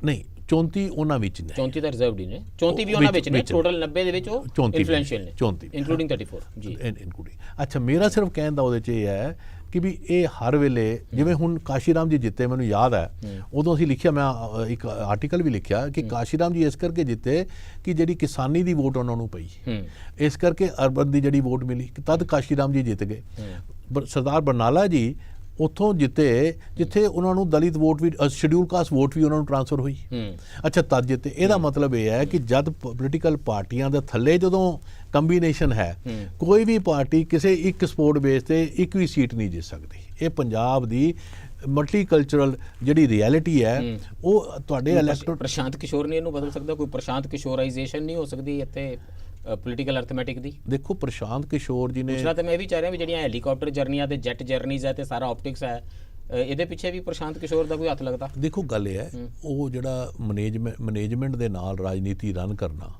ਨਹੀਂ, 34 ਉਹਨਾਂ ਵਿੱਚ ਨੇ, 34 ਤਾਂ ਰਿਜ਼ਰਵਡ ਹੀ ਨੇ, 34 ਵੀ ਉਹਨਾਂ ਵਿੱਚ ਨੇ, ਟੋਟਲ 90 ਦੇ ਵਿੱਚ ਉਹ ਇਨਫਲੂਐਂਸ਼ੀਅਲ ਨੇ, 34 ਇਨਕਲੂਡਿੰਗ 34 ਜੀ ਇਨਕਲੂਡਿੰਗ। ਅੱਛਾ, ਮੇਰਾ ਸਿਰਫ ਕਹਿਣ ਦਾ ਉਹਦੇ 'ਚ ਇਹ ਹੈ ਕਿ ਵੀ ਇਹ ਹਰ ਵੇਲੇ, ਜਿਵੇਂ ਹੁਣ ਕਾਸ਼ੀ ਰਾਮ ਜੀ ਜਿੱਤੇ, ਮੈਨੂੰ ਯਾਦ ਹੈ ਉਦੋਂ ਅਸੀਂ ਲਿਖਿਆ, ਮੈਂ ਇੱਕ ਆਰਟੀਕਲ ਵੀ ਲਿਖਿਆ ਕਿ ਕਾਸ਼ੀ ਰਾਮ ਜੀ ਇਸ ਕਰਕੇ ਜਿੱਤੇ ਕਿ ਜਿਹੜੀ ਕਿਸਾਨੀ ਦੀ ਵੋਟ ਉਹਨਾਂ ਨੂੰ ਪਈ, ਇਸ ਕਰਕੇ ਅਰਬਨ ਦੀ ਜਿਹੜੀ ਵੋਟ ਮਿਲੀ, ਤਦ ਕਾਸ਼ੀ ਰਾਮ ਜੀ ਜਿੱਤ ਗਏ। ਸਰਦਾਰ ਬਰਨਾਲਾ ਜੀ ਉੱਥੋਂ ਜਿੱਤੇ ਜਿੱਥੇ ਉਹਨਾਂ ਨੂੰ ਦਲਿਤ ਵੋਟ ਵੀ, ਸ਼ਡਿਊਲ ਕਾਸਟ ਵੋਟ ਵੀ ਉਹਨਾਂ ਨੂੰ ਟ੍ਰਾਂਸਫਰ ਹੋਈ। ਅੱਛਾ, ਤਦ ਜਿੱਤੇ। ਇਹਦਾ ਮਤਲਬ ਇਹ ਹੈ ਕਿ ਜਦ ਪੋਲੀਟੀਕਲ ਪਾਰਟੀਆਂ ਦੇ ਥੱਲੇ ਜਦੋਂ ਕੰਬੀਨੇਸ਼ਨ ਹੈ, ਕੋਈ ਵੀ ਪਾਰਟੀ ਕਿਸੇ ਇੱਕ ਸਪੋਰਟ ਬੇਸ ਤੇ ਇੱਕ ਵੀ ਸੀਟ ਨਹੀਂ ਜਿੱਤ ਸਕਦੀ। ਇਹ ਪੰਜਾਬ ਦੀ ਮਲਟੀਕਲਚਰਲ ਜਿਹੜੀ ਰਿਐਲਿਟੀ ਹੈ, ਉਹ ਤੁਹਾਡੇ ਇਲੈਕਟੋਰਲ। ਪ੍ਰਸ਼ਾਂਤ ਕਿਸ਼ੋਰ ਨੇ ਇਹਨੂੰ ਬਦਲ ਸਕਦਾ, ਕੋਈ ਪ੍ਰਸ਼ਾਂਤ ਕਿਸ਼ੋਰਾਈਜੇਸ਼ਨ ਨਹੀਂ ਹੋ ਸਕਦੀ ਇੱਥੇ ਪੋਲੀਟੀਕਲ ਅਰਥਮੈਟਿਕ ਦੀ? ਦੇਖੋ ਪ੍ਰਸ਼ਾਂਤ ਕਿਸ਼ੋਰ ਜੀ ਨੇ ਪੁੱਛਣਾ ਤੇ ਮੈਂ ਇਹ ਵੀ ਚਾਹ ਰਿਹਾ ਵੀ ਜਿਹੜੀਆਂ ਹੈਲੀਕਾਪਟਰ ਜਰਨੀਆਂ ਤੇ ਜੈਟ ਜਰਨੀਜ਼ ਹੈ ਤੇ ਸਾਰਾ ਆਪਟਿਕਸ ਹੈ, ਇਹਦੇ ਪਿੱਛੇ ਵੀ ਪ੍ਰਸ਼ਾਂਤ ਕਿਸ਼ੋਰ ਦਾ ਕੋਈ ਹੱਥ ਲੱਗਦਾ? ਦੇਖੋ ਗੱਲ ਇਹ ਹੈ, ਉਹ ਜਿਹੜਾ ਮੈਨੇਜਮੈਂਟ ਦੇ ਨਾਲ ਰਾਜਨੀਤੀ ਰਨ ਕਰਨਾ,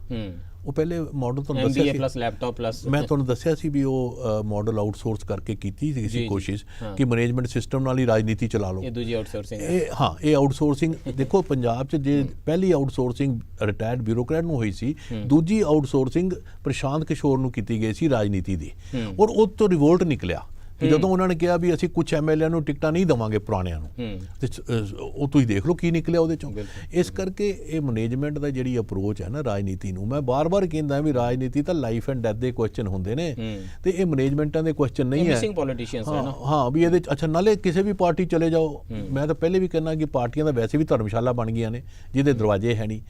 ਉਹ ਪਹਿਲੇ ਮਾਡਲ ਤੁਹਾਨੂੰ ਦੱਸਿਆ MBA ਪਲੱਸ ਲੈਪਟਾਪ ਪਲੱਸ, ਮੈਂ ਤੁਹਾਨੂੰ ਦੱਸਿਆ ਸੀ ਵੀ ਉਹ ਮਾਡਲ ਆਊਟਸੋਰਸ ਕਰਕੇ ਕੀਤੀ ਸੀ ਕੋਸ਼ਿਸ਼ ਕਿ ਮੈਨੇਜਮੈਂਟ ਸਿਸਟਮ ਨਾਲ ਹੀ ਰਾਜਨੀਤੀ ਚਲਾ ਲਓ। ਇਹ ਦੂਜੀ ਆਊਟਸੋਰਸਿੰਗ ਇਹ ਆਊਟਸੋਰਸਿੰਗ ਦੇਖੋ ਪੰਜਾਬ 'ਚ ਜੇ ਪਹਿਲੀ ਆਊਟਸੋਰਸਿੰਗ ਰਿਟਾਇਰਡ ਬਿਊਰੋਕਰੈਟ ਨੂੰ ਹੋਈ ਸੀ, ਦੂਜੀ ਆਊਟਸੋਰਸਿੰਗ ਪ੍ਰਸ਼ਾਂਤ ਕਿਸ਼ੋਰ ਨੂੰ ਕੀਤੀ ਗਈ ਸੀ ਰਾਜਨੀਤੀ ਦੀ, ਔਰ ਉਹ ਤੋਂ ਰਿਵੋਲਟ ਨਿਕਲਿਆ ਕਿ ਜਦੋਂ ਉਹਨਾਂ ਨੇ ਕਿਹਾ ਵੀ ਅਸੀਂ ਕੁਝ ਐਮਐਲਏ ਨੂੰ ਟਿਕਟਾਂ ਨਹੀਂ ਦੇਵਾਂਗੇ ਪੁਰਾਣਿਆਂ ਨੂੰ, ਤੇ ਉਹ ਤੁਸੀਂ ਦੇਖ ਲਓ ਕੀ ਨਿਕਲਿਆ ਉਹਦੇ ਚੋਂ। ਇਸ ਕਰਕੇ ਇਹ ਮੈਨੇਜਮੈਂਟ ਦਾ ਜਿਹੜੀ ਅਪਰੋਚ ਹੈ ਨਾ ਰਾਜਨੀਤੀ ਨੂੰ, ਮੈਂ ਬਾਰ-ਬਾਰ ਕਹਿੰਦਾ ਵੀ ਰਾਜਨੀਤੀ ਤਾਂ ਲਾਈਫ ਐਂਡ ਡੈਥ ਦੇ ਕੁਐਸਚਨ ਹੁੰਦੇ ਨੇ, ਤੇ ਇਹ ਮੈਨੇਜਮੈਂਟਾਂ ਦੇ ਕੁਐਸਚਨ ਨਹੀਂ ਹੈ। ਮਿਸਿੰਗ ਪੋਲੀਟੀਸ਼ੀਅਨਸ ਹੈ ਨਾ। ਹਾਂ ਵੀ ਇਹਦੇ ਅੱਛਾ, ਨਾਲੇ ਕਿਸੇ ਵੀ ਪਾਰਟੀ ਚਲੇ ਜਾਓ, ਮੈਂ ਤਾਂ ਪਹਿਲੇ ਵੀ ਕਹਿੰਦਾ ਕਿ ਪਾਰਟੀਆਂ ਦਾ ਵੈਸੇ ਵੀ ਧਰਮਸ਼ਾਲਾ ਬਣ ਗਈਆਂ ਨੇ ਜਿਹਦੇ ਦਰਵਾਜ਼ੇ ਹੈ ਨਹੀਂ।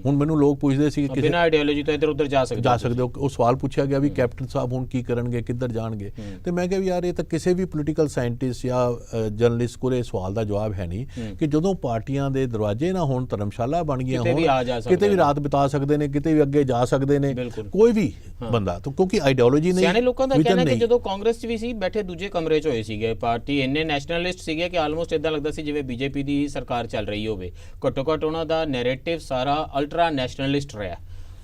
ਹੁਣ ਮੈਨੂੰ ਲੋਕ ਪੁੱਛਦੇ ਸੀ ਕਿ ਬਿਨਾਂ ਆਈਡੀਓਲੋਜੀ ਤੋਂ ਇੱਧਰ ਉੱਧਰ ਜਾ ਸਕਦੇ ਹੋ, ਉਹ ਸਵਾਲ ਪੁੱਛਿਆ ਗਿਆ ਵੀ ਕੈਪਟਨ ਸਾਹਿਬ ਹੁਣ ਕੀ ਕਰਨਗੇ, ਕਿੱਧਰ ਜਾਣਗੇ, ਤੇ ਮੈਂ ਕਿਹਾ ਵੀ ਯਾਰ ਇਹ ਤਾਂ ਕਿਸੇ ਵੀ ਪੋਲੀਟੀਕਲ ਸਾਇੰਟਿਸਟ ਜਾਂ ਜਰਨਲਿਸਟ ਕੋਲ ਇਹ ਸਵਾਲ ਦਾ ਜਵਾਬ ਹੈ ਨਹੀਂ ਕਿ ਜਦੋਂ ਪਾਰਟੀਆਂ ਦੇ ਦਰਵਾਜ਼ੇ ਨਾ ਹੋਣ, ਧਰਮਸ਼ਾਲਾ ਬਣ ਗਈਆਂ ਹੋਣ, ਕਿਤੇ ਵੀ ਰਾਤ ਬਿਤਾ ਸਕਦੇ ਨੇ, ਕਿਤੇ ਵੀ ਅੱਗੇ ਜਾ ਸਕਦੇ ਨੇ ਕੋਈ ਵੀ ਬੰਦਾ, ਕਿਉਂਕਿ ਆਈਡੀਓਲੋਜੀ ਨਹੀਂ। ਸਿਆਣੇ ਲੋਕਾਂ ਦਾ ਕਹਿਣਾ ਕਿ ਜਦੋਂ ਕਾਂਗਰਸ 'ਚ ਵੀ ਸੀ ਬੈਠੇ ਦੂਜੇ ਕਮਰੇ 'ਚ ਹੋਏ ਸੀਗੇ, ਪਾਰਟੀ ਇੰਨੇ ਨੈਸ਼ਨਲਿਸਟ ਸੀਗੇ ਕਿ ਆਲਮੋਸਟ ਇਦਾਂ ਲੱਗਦਾ ਸੀ ਜਿਵੇਂ ਬੀਜੇਪੀ ਦੀ ਸਰਕਾਰ ਚੱਲ ਰਹੀ ਹੋਵੇ। ਘੱਟੋ ਘੱਟ ਉਹਨਾਂ ਦਾ ਨੈਰੇਟਿਵ ਸਾਰਾ ਅਲਟਰਾ ਨੈਸ਼ਨਲਿਸਟ ਰਿਹਾ।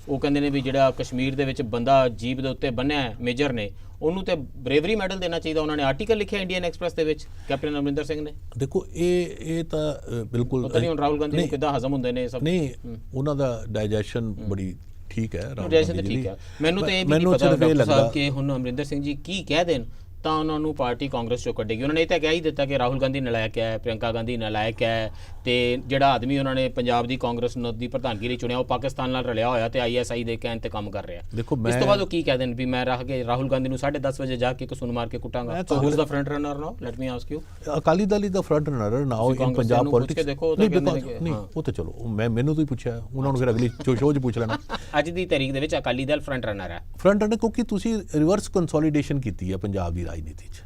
ਉਹ ਕਹਿੰਦੇ ਨੇ ਵੀ ਜਿਹੜਾ ਕਸ਼ਮੀਰ ਦੇ ਵਿੱਚ ਬੰਦਾ ਜੀਪ ਦੇ ਉੱਤੇ ਬੰਨਿਆ ਮੇਜਰ ਨੇ, ਉਹਨੂੰ ਤੇ ਬਰੇਵਰੀ ਮੈਡਲ ਦੇਣਾ ਚਾਹੀਦਾ। ਉਹਨਾਂ ਨੇ ਆਰਟੀਕਲ ਲਿਖਿਆ ਇੰਡੀਅਨ ਐਕਸਪ੍ਰੈਸ ਦੇ ਵਿੱਚ, ਕੈਪਟਨ ਅਮਰਿੰਦਰ ਸਿੰਘ ਨੇ। ਦੇਖੋ ਇਹ ਤਾਂ ਬਿਲਕੁਲ ਪਤਾ ਨਹੀਂ ਹੁਣ ਰਾਹੁਲ ਗਾਂਧੀ ਨੂੰ ਕਿੱਦਾਂ ਹਜ਼ਮ ਹੁੰਦੇ ਨੇ ਸਭ। ਨਹੀਂ, ਉਹਨਾਂ ਦਾ ਡਾਈਜੈਸ਼ਨ ਬੜੀ ਠੀਕ ਹੈ, ਰਾਹੁਲ ਗਾਂਧੀ ਜੀ। ਮੈਨੂੰ ਤਾਂ ਇਹ ਵੀ ਨਹੀਂ ਪਤਾ ਡਾਕਟਰ ਸਾਹਿਬ ਕਿ ਹੁਣ ਅਮਰਿੰਦਰ ਸਿੰਘ ਜੀ ਕੀ ਕਹਿ ਦੇਣ ਤਾਂ ਉਹਨਾਂ ਨੂੰ ਪਾਰਟੀ ਕਾਂਗਰਸ ਚੋਂ ਕੱਢੇਗੀ। ਉਹਨਾਂ ਨੇ ਇਹ ਤਾਂ ਕਹਿ ਹੀ ਦਿੱਤਾ ਕਿ ਰਾਹੁਲ ਗਾਂਧੀ ਨਲਾਇਕ ਹੈ, ਪ੍ਰਿਯੰਕਾ ਗਾਂਧੀ ਨਲਾਇਕ ਹੈ, ਤੇ ਜਿਹੜਾ ਆਦਮੀ ਉਹਨਾਂ ਨੇ ਪੰਜਾਬ ਦੀ ਕਾਂਗਰਸ ਦੀ ਪ੍ਰਧਾਨਗੀ ਲਈ ਚੁਣਿਆ ਉਹ ਪਾਕਿਸਤਾਨ ਨਾਲ ਰਲਿਆ ਹੋਇਆ ਤੇ ISI ਦੇ ਕਹਿਣ ਤੇ ਕੰਮ ਕਰ ਰਿਹਾ। ਇਸ ਤੋਂ ਬਾਅਦ ਉਹ ਕੀ ਕਹਿ ਦੇਣ ਵੀ ਮੈਂ ਰਾਹੁਲ ਗਾਂਧੀ ਨੂੰ 10:30 ਵਜੇ ਜਾ ਕੇ ਕਸੂਨ ਮਾਰ ਕੇ ਕੁੱਟਾਂਗਾ। So who is the front runner now? Let me ask you. Akali Dal is the front runner now in Punjab politics. ਨਹੀਂ, ਉਹ ਤਾਂ ਚਲੋ ਮੈਨੂੰ ਤੁਸੀਂ ਪੁੱਛਿਆ, ਉਹਨਾਂ ਨੂੰ ਫਿਰ ਅਗਲੀ ਸ਼ੋਅ 'ਚ ਪੁੱਛ ਲੈਣਾ। ਅੱਜ ਦੀ ਤਾਰੀਖ ਦੇ ਵਿੱਚ ਅਕਾਲੀ ਦਲ ਫਰੰਟ ਰਨਰ ਹੈ। ਫਰੰਟ ਰਨਰ ਕਿਉਂਕਿ ਤੁਸੀਂ ਰਿਵਰਸ ਕੰਸੋਲੀਡੇਸ਼ਨ ਕੀਤੀ ਹੈ ਪੰਜਾਬ ਦੀ ਰਾਜਨੀਤੀ 'ਚ।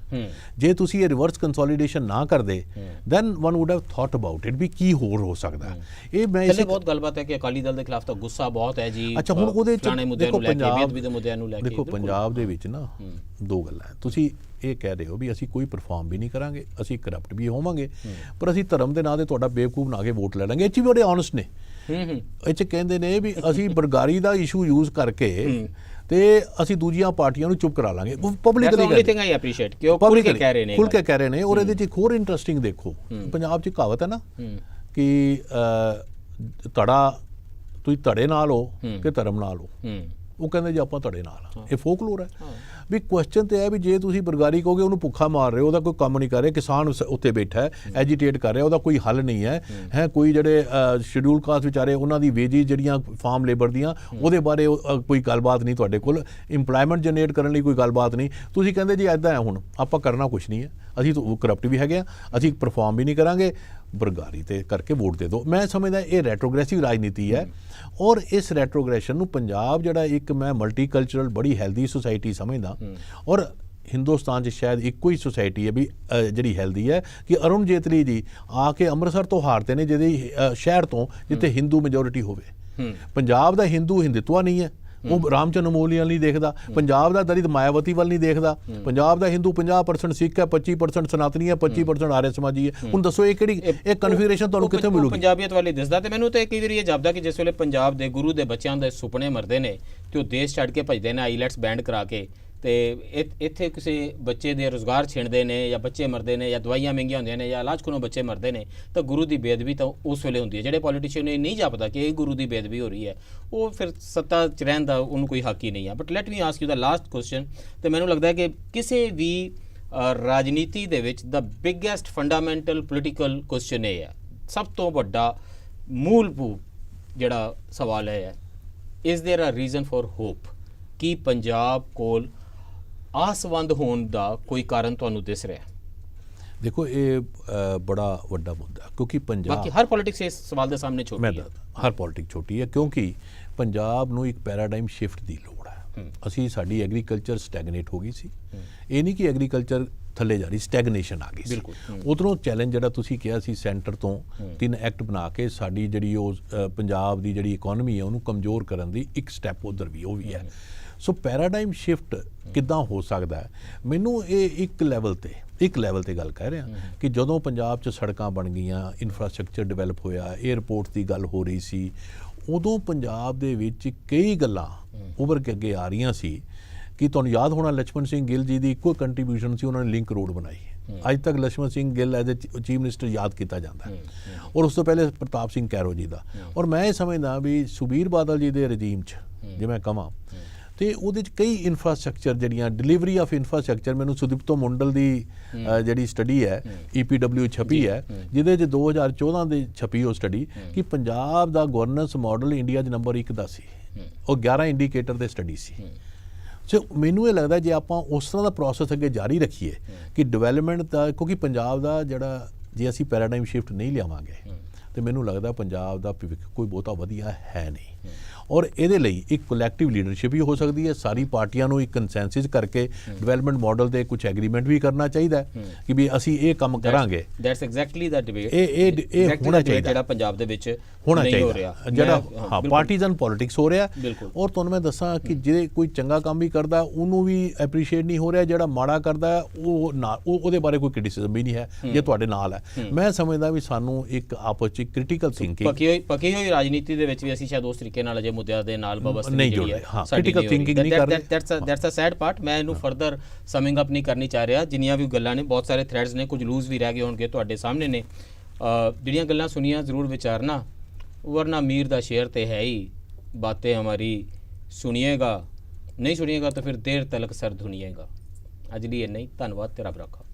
ਜੇ ਤੁਸੀਂ ਇਹ ਰਿਵਰਸ ਕੰਸੋਲੀਡੇਸ਼ਨ ਨਾ ਕਰਦੇ then one would have thought about it ਵੀ ਕੀ ਹੋਰ ਹੋ ਸਕਦਾ। ਇਹ ਮੈਂ ਇਸੇ ਬਹੁਤ ਗੱਲਬਾਤ ਹੈ ਕਿ ਅਕਾਲੀ ਦਲ ਦੇ ਖਿਲਾਫ ਤਾਂ ਗੁੱਸਾ ਬਹੁਤ ਹੈ ਜੀ। ਅੱਛਾ, ਹੁਣ ਉਹਦੇ 'ਚ ਦੇਖੋ ਪੰਜਾਬ ਦੇ ਵਿੱਚ ਨਾ ਦੋ ਗੱਲਾਂ ਹੈ। ਤੁਸੀਂ ਇਹ ਕਹਿ ਰਹੇ ਹੋ ਵੀ ਅਸੀਂ ਕੋਈ ਪਰਫਾਰਮ ਵੀ ਨਹੀਂ ਕਰਾਂਗੇ, ਅਸੀਂ ਕਰਪਟ ਵੀ ਹੋਵਾਂਗੇ, ਪਰ ਅਸੀਂ ਧਰਮ ਦੇ ਨਾਂ ਤੇ ਤੁਹਾਡਾ ਬੇਵਕੂਫ ਬਣਾ ਕੇ ਵੋਟ ਲੈ ਲਾਂਗੇ। ਇਹ 'ਚ ਵੀ ਬੜੇ ਔਨੈਸਟ ਨੇ। ਇਹ 'ਚ ਕਹਿੰਦੇ ਨੇ ਵੀ ਅਸੀਂ ਬਰਗਾਰੀ ਦਾ ਇਸ਼ੂ ਯੂਜ਼ ਕਰਕੇ ਤੇ ਅਸੀਂ ਦੂਜੀਆਂ ਪਾਰਟੀਆਂ ਨੂੰ ਚੁੱਪ ਕਰਾ ਲਾਂਗੇ। ਪਬਲਿਕਲੀ ਖੁੱਲ ਕੇ ਕਹਿ ਰਹੇ ਨੇ। ਔਰ ਇਹਦੇ 'ਚ ਇੱਕ ਹੋਰ ਇੰਟਰਸਟਿੰਗ ਦੇਖੋ, ਪੰਜਾਬ 'ਚ ਕਹਾਵਤ ਹੈ ਨਾ ਕਿ ਤੁਸੀਂ ਧੜੇ ਨਾਲ ਹੋ ਕਿ ਧਰਮ ਨਾਲ ਹੋ। ਉਹ ਕਹਿੰਦੇ ਜੀ ਆਪਾਂ ਧੜੇ ਨਾਲ। ਇਹ ਫੋਕਲੋਰ ਹੈ ਵੀ ਕੁਐਸਚਨ ਤੇ ਹੈ ਵੀ ਜੇ ਤੁਸੀਂ ਬਰਗਾਰੀ ਕਹੋਗੇ ਉਹਨੂੰ ਭੁੱਖਾ ਮਾਰ ਰਹੇ ਹੋ, ਉਹਦਾ ਕੋਈ ਕੰਮ ਨਹੀਂ ਕਰ ਰਿਹਾ, ਕਿਸਾਨ ਉੱਤੇ ਬੈਠਾ ਹੈ ਐਜੀਟੇਟ ਕਰ ਰਿਹਾ, ਉਹਦਾ ਕੋਈ ਹੱਲ ਨਹੀਂ ਹੈ। ਕੋਈ ਜਿਹੜੇ ਸ਼ਡਿਊਲ ਕਾਸਟ ਵਿਚਾਰੇ ਉਹਨਾਂ ਦੀ ਵੇਜਿਸ ਜਿਹੜੀਆਂ ਫਾਰਮ ਲੇਬਰ ਦੀਆਂ, ਉਹਦੇ ਬਾਰੇ ਕੋਈ ਗੱਲਬਾਤ ਨਹੀਂ ਤੁਹਾਡੇ ਕੋਲ, ਇੰਪਲਾਇਮੈਂਟ ਜਨਰੇਟ ਕਰਨ ਲਈ ਕੋਈ ਗੱਲਬਾਤ ਨਹੀਂ। ਤੁਸੀਂ ਕਹਿੰਦੇ ਜੀ ਇੱਦਾਂ ਹੈ, ਹੁਣ ਆਪਾਂ ਕਰਨਾ ਕੁਛ ਨਹੀਂ ਹੈ, ਅਸੀਂ ਤਾਂ ਕਰਪਟ ਵੀ ਹੈਗੇ ਆ, ਅਸੀਂ ਪਰਫਾਰਮ ਵੀ ਨਹੀਂ ਕਰਾਂਗੇ, ਬਰਗਾਰੀ ਤੇ ਕਰਕੇ ਵੋਟ ਦੇ ਦਿਓ। ਮੈਂ ਸਮਝਦਾ ਇਹ ਰੈਟਰੋਗ੍ਰੈਸਿਵ ਰਾਜਨੀਤੀ ਹੈ। ਔਰ ਇਸ ਰੈਟਰੋਗ੍ਰੈਸ਼ਨ ਨੂੰ ਪੰਜਾਬ ਜਿਹੜਾ ਇੱਕ ਮੈਂ ਮਲਟੀਕਲਚਰਲ ਬੜੀ ਹੈਲਦੀ ਸੁਸਾਇਟੀ ਸਮਝਦਾ, ਔਰ ਹਿੰਦੁਸਤਾਨ 'ਚ ਸ਼ਾਇਦ ਇੱਕੋ ਹੀ ਸੁਸਾਇਟੀ ਹੈ ਵੀ ਜਿਹੜੀ ਹੈਲਦੀ ਹੈ ਕਿ ਅਰੁਣ ਜੇਤਲੀ ਜੀ ਆ ਕੇ ਅੰਮ੍ਰਿਤਸਰ ਤੋਂ ਹਾਰਦੇ ਨੇ, ਜਿਹਦੀ ਸ਼ਹਿਰ ਤੋਂ ਜਿੱਥੇ ਹਿੰਦੂ ਮੈਜੋਰਿਟੀ ਹੋਵੇ। ਪੰਜਾਬ ਦਾ ਹਿੰਦੂ ਹਿੰਦੂਤਵਾ ਨਹੀਂ ਹੈ, ਉਹ ਰਾਮ ਜਨਮੂਲੀਆਂ ਨਹੀਂ ਦੇਖਦਾ। ਪੰਜਾਬ ਦਾ ਦਲਿਤ ਮਾਇਆਵਤੀ ਵੱਲ ਨਹੀਂ ਦੇਖਦਾ। ਪੰਜਾਬ ਦਾ ਹਿੰਦੂ 50% ਸਿੱਖ ਹੈ, 25% ਸਨਾਤਨੀ ਹੈ, 25% ਆਰਿਆ ਸਮਾਜੀ ਹੈ। ਹੁਣ ਦੱਸੋ ਇਹ ਕਿਹੜੀ ਇਹ ਕਨਫੀਗਰੇਸ਼ਨ ਤੁਹਾਨੂੰ ਕਿੱਥੇ ਮਿਲੂਗੀ? ਪੰਜਾਬੀਅਤ ਵਾਲੀ ਦਿਸਦਾ। ਤੇ ਮੈਨੂੰ ਤਾਂ ਕਈ ਵਾਰੀ ਇਹ ਜਾਪਦਾ ਕਿ ਜਿਸ ਵੇਲੇ ਪੰਜਾਬ ਦੇ ਗੁਰੂ ਦੇ ਬੱਚਿਆਂ ਦੇ ਸੁਪਨੇ ਮਰਦੇ ਨੇ ਤੇ ਉਹ ਦੇਸ਼ ਛੱਡ ਕੇ ਭੱਜਦੇ ਨੇ ਆਈਲੈਟਸ ਬੈਂਡ ਕਰਾ ਕੇ, ਤੇ ਇੱਥੇ ਕਿਸੇ ਬੱਚੇ ਦੇ ਰੁਜ਼ਗਾਰ ਛਿੰਡਦੇ ਨੇ ਜਾਂ ਬੱਚੇ ਮਰਦੇ ਨੇ ਜਾਂ ਦਵਾਈਆਂ ਮਹਿੰਗੀਆਂ ਹੁੰਦੀਆਂ ਨੇ ਜਾਂ ਇਲਾਜ ਕੋਲੋਂ ਬੱਚੇ ਮਰਦੇ ਨੇ, ਤਾਂ ਗੁਰੂ ਦੀ ਬੇਅਦਬੀ ਤਾਂ ਉਸ ਵੇਲੇ ਹੁੰਦੀ ਹੈ। ਜਿਹੜੇ ਪੋਲੀਟੀਸ਼ੀਅਨ ਨੂੰ ਨਹੀਂ ਜਾਪਦਾ ਕਿ ਇਹ ਗੁਰੂ ਦੀ ਬੇਅਦਬੀ ਹੋ ਰਹੀ ਹੈ, ਉਹ ਫਿਰ ਸੱਤਾ 'ਚ ਰਹਿਣ ਦਾ ਉਹਨੂੰ ਕੋਈ ਹੱਕ ਹੀ ਨਹੀਂ ਹੈ। But light me ask you the last question. ਤੇ ਮੈਨੂੰ ਲੱਗਦਾ ਹੈ ਕਿ ਕਿਸੇ ਵੀ ਰਾਜਨੀਤੀ ਦੇ ਵਿੱਚ ਦਾ ਬਿਗੈਸਟ ਫੰਡਾਮੈਂਟਲ ਪੋਲੀਟੀਕਲ ਕੁਐਸਚਨ ਇਹ ਹੈ, ਸਭ ਤੋਂ ਵੱਡਾ ਮੂਲਭੂਤ ਜਿਹੜਾ ਸਵਾਲ ਹੈ, is there a reason for hope? ਕੀ ਪੰਜਾਬ ਕੋਲ ਆਸਵੰਦ ਹੋਣ ਦਾ ਕੋਈ ਕਾਰਨ ਤੁਹਾਨੂੰ ਦਿਸ ਰਿਹਾ? ਦੇਖੋ ਇਹ ਬੜਾ ਵੱਡਾ ਮੁੱਦਾ, ਕਿਉਂਕਿ ਪੰਜਾਬ ਬਾਕੀ ਹਰ ਪੋਲਿਟਿਕਸ ਇਸ ਸਵਾਲ ਦੇ ਸਾਹਮਣੇ ਛੋਟੀ ਹੈ। ਹਰ ਪੋਲਿਟਿਕਸ ਛੋਟੀ ਹੈ ਕਿਉਂਕਿ ਪੰਜਾਬ ਨੂੰ ਇੱਕ ਪੈਰਾਡਾਈਮ ਸ਼ਿਫਟ ਦੀ ਲੋੜ ਹੈ। ਸਾਡੀ ਐਗਰੀਕਲਚਰ ਸਟੈਗਨੇਟ ਹੋ ਗਈ ਸੀ। ਇਹ ਨਹੀਂ ਕਿ ਐਗਰੀਕਲਚਰ ਥੱਲੇ ਜਾ ਰਹੀ, ਸਟੈਗਨੇਸ਼ਨ ਆ ਗਈ ਸੀ। ਉਧਰੋਂ ਚੈਲੰਜ ਜਿਹੜਾ ਤੁਸੀਂ ਕਿਹਾ ਸੀ ਸੈਂਟਰ ਤੋਂ 3 ਐਕਟ ਬਣਾ ਕੇ ਸਾਡੀ ਜਿਹੜੀ ਉਹ ਪੰਜਾਬ ਦੀ ਜਿਹੜੀ ਇਕਨੋਮੀ ਹੈ ਉਹਨੂੰ ਕਮਜ਼ੋਰ ਕਰਨ ਦੀ ਇੱਕ ਸਟੈਪ ਉਧਰ ਵੀ ਉਹ ਵੀ ਹੈ। ਸੋ ਪੈਰਾਡਾਈਮ ਸ਼ਿਫਟ ਕਿੱਦਾਂ ਹੋ ਸਕਦਾ ਹੈ, ਮੈਨੂੰ ਇਹ ਇੱਕ ਲੈਵਲ ਤੇ ਗੱਲ ਕਹਿ ਰਿਹਾ ਕਿ ਜਦੋਂ ਪੰਜਾਬ 'ਚ ਸੜਕਾਂ ਬਣ ਗਈਆਂ, ਇਨਫਰਾਸਟ੍ਰਕਚਰ ਡਿਵੈਲਪ ਹੋਇਆ, ਏਅਰਪੋਰਟ ਦੀ ਗੱਲ ਹੋ ਰਹੀ ਸੀ, ਉਦੋਂ ਪੰਜਾਬ ਦੇ ਵਿੱਚ ਕਈ ਗੱਲਾਂ ਉੱਭਰ ਕੇ ਅੱਗੇ ਆ ਰਹੀਆਂ ਸੀ ਕਿ ਤੁਹਾਨੂੰ ਯਾਦ ਹੋਣਾ ਲਛਮਣ ਸਿੰਘ ਗਿੱਲ ਜੀ ਦੀ ਇੱਕੋ ਕੰਟਰੀਬਿਊਸ਼ਨ ਸੀ, ਉਹਨਾਂ ਨੇ ਲਿੰਕ ਰੋਡ ਬਣਾਈ। ਅੱਜ ਤੱਕ Lachhman Singh Gill as chief minister ਯਾਦ ਕੀਤਾ ਜਾਂਦਾ ਹੈ, ਔਰ ਉਸ ਤੋਂ ਪਹਿਲੇ ਪ੍ਰਤਾਪ ਸਿੰਘ ਕੈਰੋ ਜੀ ਦਾ। ਔਰ ਮੈਂ ਇਹ ਸਮਝਦਾ ਵੀ ਸੁਖਬੀਰ ਬਾਦਲ ਜੀ ਦੇ ਰਜੀਮ 'ਚ ਜੇ ਮੈਂ ਕਹਾਂ ਤੇ ਉਹਦੇ 'ਚ ਕਈ ਇਨਫਰਾਸਟ੍ਰਕਚਰ ਜਿਹੜੀਆਂ ਡਿਲੀਵਰੀ ਆਫ ਇਨਫਰਾਸਟ੍ਰਕਚਰ, ਮੈਨੂੰ ਸੁਦੀਪਤੋ ਮੁੰਡਲ ਦੀ ਜਿਹੜੀ ਸਟੱਡੀ ਹੈ EPW ਛਪੀ ਹੈ, ਜਿਹਦੇ 'ਚ 2014 ਦੇ ਛਪੀ ਉਹ ਸਟੱਡੀ ਕਿ ਪੰਜਾਬ ਦਾ ਗਵਰਨੈਂਸ ਮਾਡਲ ਇੰਡੀਆ 'ਚ ਨੰਬਰ 1 ਦਾ ਸੀ, ਉਹ 11 ਇੰਡੀਕੇਟਰ ਦੇ ਸਟੱਡੀ ਸੀ। ਸੋ ਮੈਨੂੰ ਇਹ ਲੱਗਦਾ ਜੇ ਆਪਾਂ ਉਸ ਤਰ੍ਹਾਂ ਦਾ ਪ੍ਰੋਸੈਸ ਅੱਗੇ ਜਾਰੀ ਰੱਖੀਏ ਕਿ ਡਿਵੈਲਪਮੈਂਟ ਦਾ, ਕਿਉਂਕਿ ਪੰਜਾਬ ਦਾ ਜਿਹੜਾ ਜੇ ਅਸੀਂ ਪੈਰਾਡਾਈਮ ਸ਼ਿਫਟ ਨਹੀਂ ਲਿਆਵਾਂਗੇ ਤੇ ਮੈਨੂੰ ਲੱਗਦਾ ਪੰਜਾਬ ਦਾ ਭਵਿੱਖ ਕੋਈ ਬਹੁਤਾ ਵਧੀਆ ਹੈ ਨਹੀਂ। ਔਰ ਇਹਦੇ ਲਈ ਇੱਕ ਕਲੈਕਟਿਵ ਲੀਡਰਸ਼ਿਪ ਵੀ ਹੋ ਸਕਦੀ ਹੈ, ਸਾਰੀ ਪਾਰਟੀਆਂ ਨੂੰ ਇੱਕ ਕੰਸੈਂਸਸ ਕਰਕੇ ਡਿਵੈਲਪਮੈਂਟ ਮਾਡਲ ਦੇ ਕੁਝ ਐਗਰੀਮੈਂਟ ਵੀ ਕਰਨਾ ਚਾਹੀਦਾ ਹੈ ਕਿ ਵੀ ਅਸੀਂ ਇਹ ਕੰਮ ਕਰਾਂਗੇ। ਦੈਟਸ ਐਗਜ਼ੈਕਟਲੀ ਦਾ ਡਿਬੇਟ ਇਹ ਹੋਣਾ ਚਾਹੀਦਾ ਜਿਹੜਾ ਪੰਜਾਬ ਦੇ ਵਿੱਚ ਹੋਣਾ ਨਹੀਂ ਹੋ ਚਾਹੀਦਾ, ਰਿਹਾ, ਜਿਹੜਾ ਪਾਰਟੀਜ਼ਨ ਪੋਲਿਟਿਕਸ ਹੋ ਰਿਹਾ। ਔਰ ਤੁਹਾਨੂੰ ਮੈਂ ਦੱਸਾਂ ਕਿ ਜੇ ਕੋਈ ਚੰਗਾ ਕੰਮ ਵੀ ਕਰਦਾ ਉਹਨੂੰ ਵੀ ਐਪਰੀਸ਼ੀਏਟ ਨਹੀਂ ਹੋ ਰਿਹਾ, ਜਿਹੜਾ ਮਾੜਾ ਕਰਦਾ ਉਹ ਉਹਦੇ ਬਾਰੇ ਕੋਈ ਕ੍ਰਿਟਿਸਿਜ਼ਮ ਵੀ ਨਹੀਂ ਹੈ ਜੇ ਤੁਹਾਡੇ ਨਾਲ ਹੈ। ਮੈਂ ਸਮਝਦਾ ਵੀ ਸਾਨੂੰ ਇੱਕ ਆਪਸ 'ਚ ਕ੍ਰਿਟੀਕਲ ਥਿੰਕਿੰਗ ਪੱਕੀ ਹੋਈ ਰਾਜਨੀਤੀ ਦੇ ਵਿੱਚ ਵੀ ਅਸੀਂ ਸ਼ਾਇਦ ਉਸ ਤਰੀਕੇ ਨਾਲ ਅਜੇ ਮੁੱਦਿਆਂ ਦੇ ਨਾਲ ਵਾਬਸਤਾ ਨਹੀਂ ਜੁੜ ਰਹੇ, ਹਾਂ ਕ੍ਰਿਟੀਕਲ ਥਿੰਕਿੰਗ ਨਹੀਂ ਕਰ ਰਹੇ। That's a sad part. ਮੈਂ ਇਹਨੂੰ ਫਰਦਰ ਸਮਿੰਗ ਅਪ ਨਹੀਂ ਕਰਨੀ ਚਾਹ ਰਿਹਾ, ਜਿੰਨੀਆਂ ਵੀ ਗੱਲਾਂ ਨੇ ਬਹੁਤ ਸਾਰੇ ਥ੍ਰੈਡਸ ਨੇ, ਕੁਝ ਲੂਜ਼ ਵੀ ਰਹਿ ਗਏ ਹੋਣਗੇ ਤੁਹਾਡੇ ਸਾਹਮਣੇ ਨੇ। ਜਿਹੜੀਆਂ ਗੱਲਾਂ ਸੁਣੀਆਂ ਜ਼ਰੂਰ ਵਿਚਾਰਨਾ, वरना मीर दा शेर ते है ही, बातें हमारी सुनिएगा, नहीं सुनिएगा तो फिर देर तलक सर धुनिएगा। अज लिए नहीं, धन्यवाद, तेरा रखा।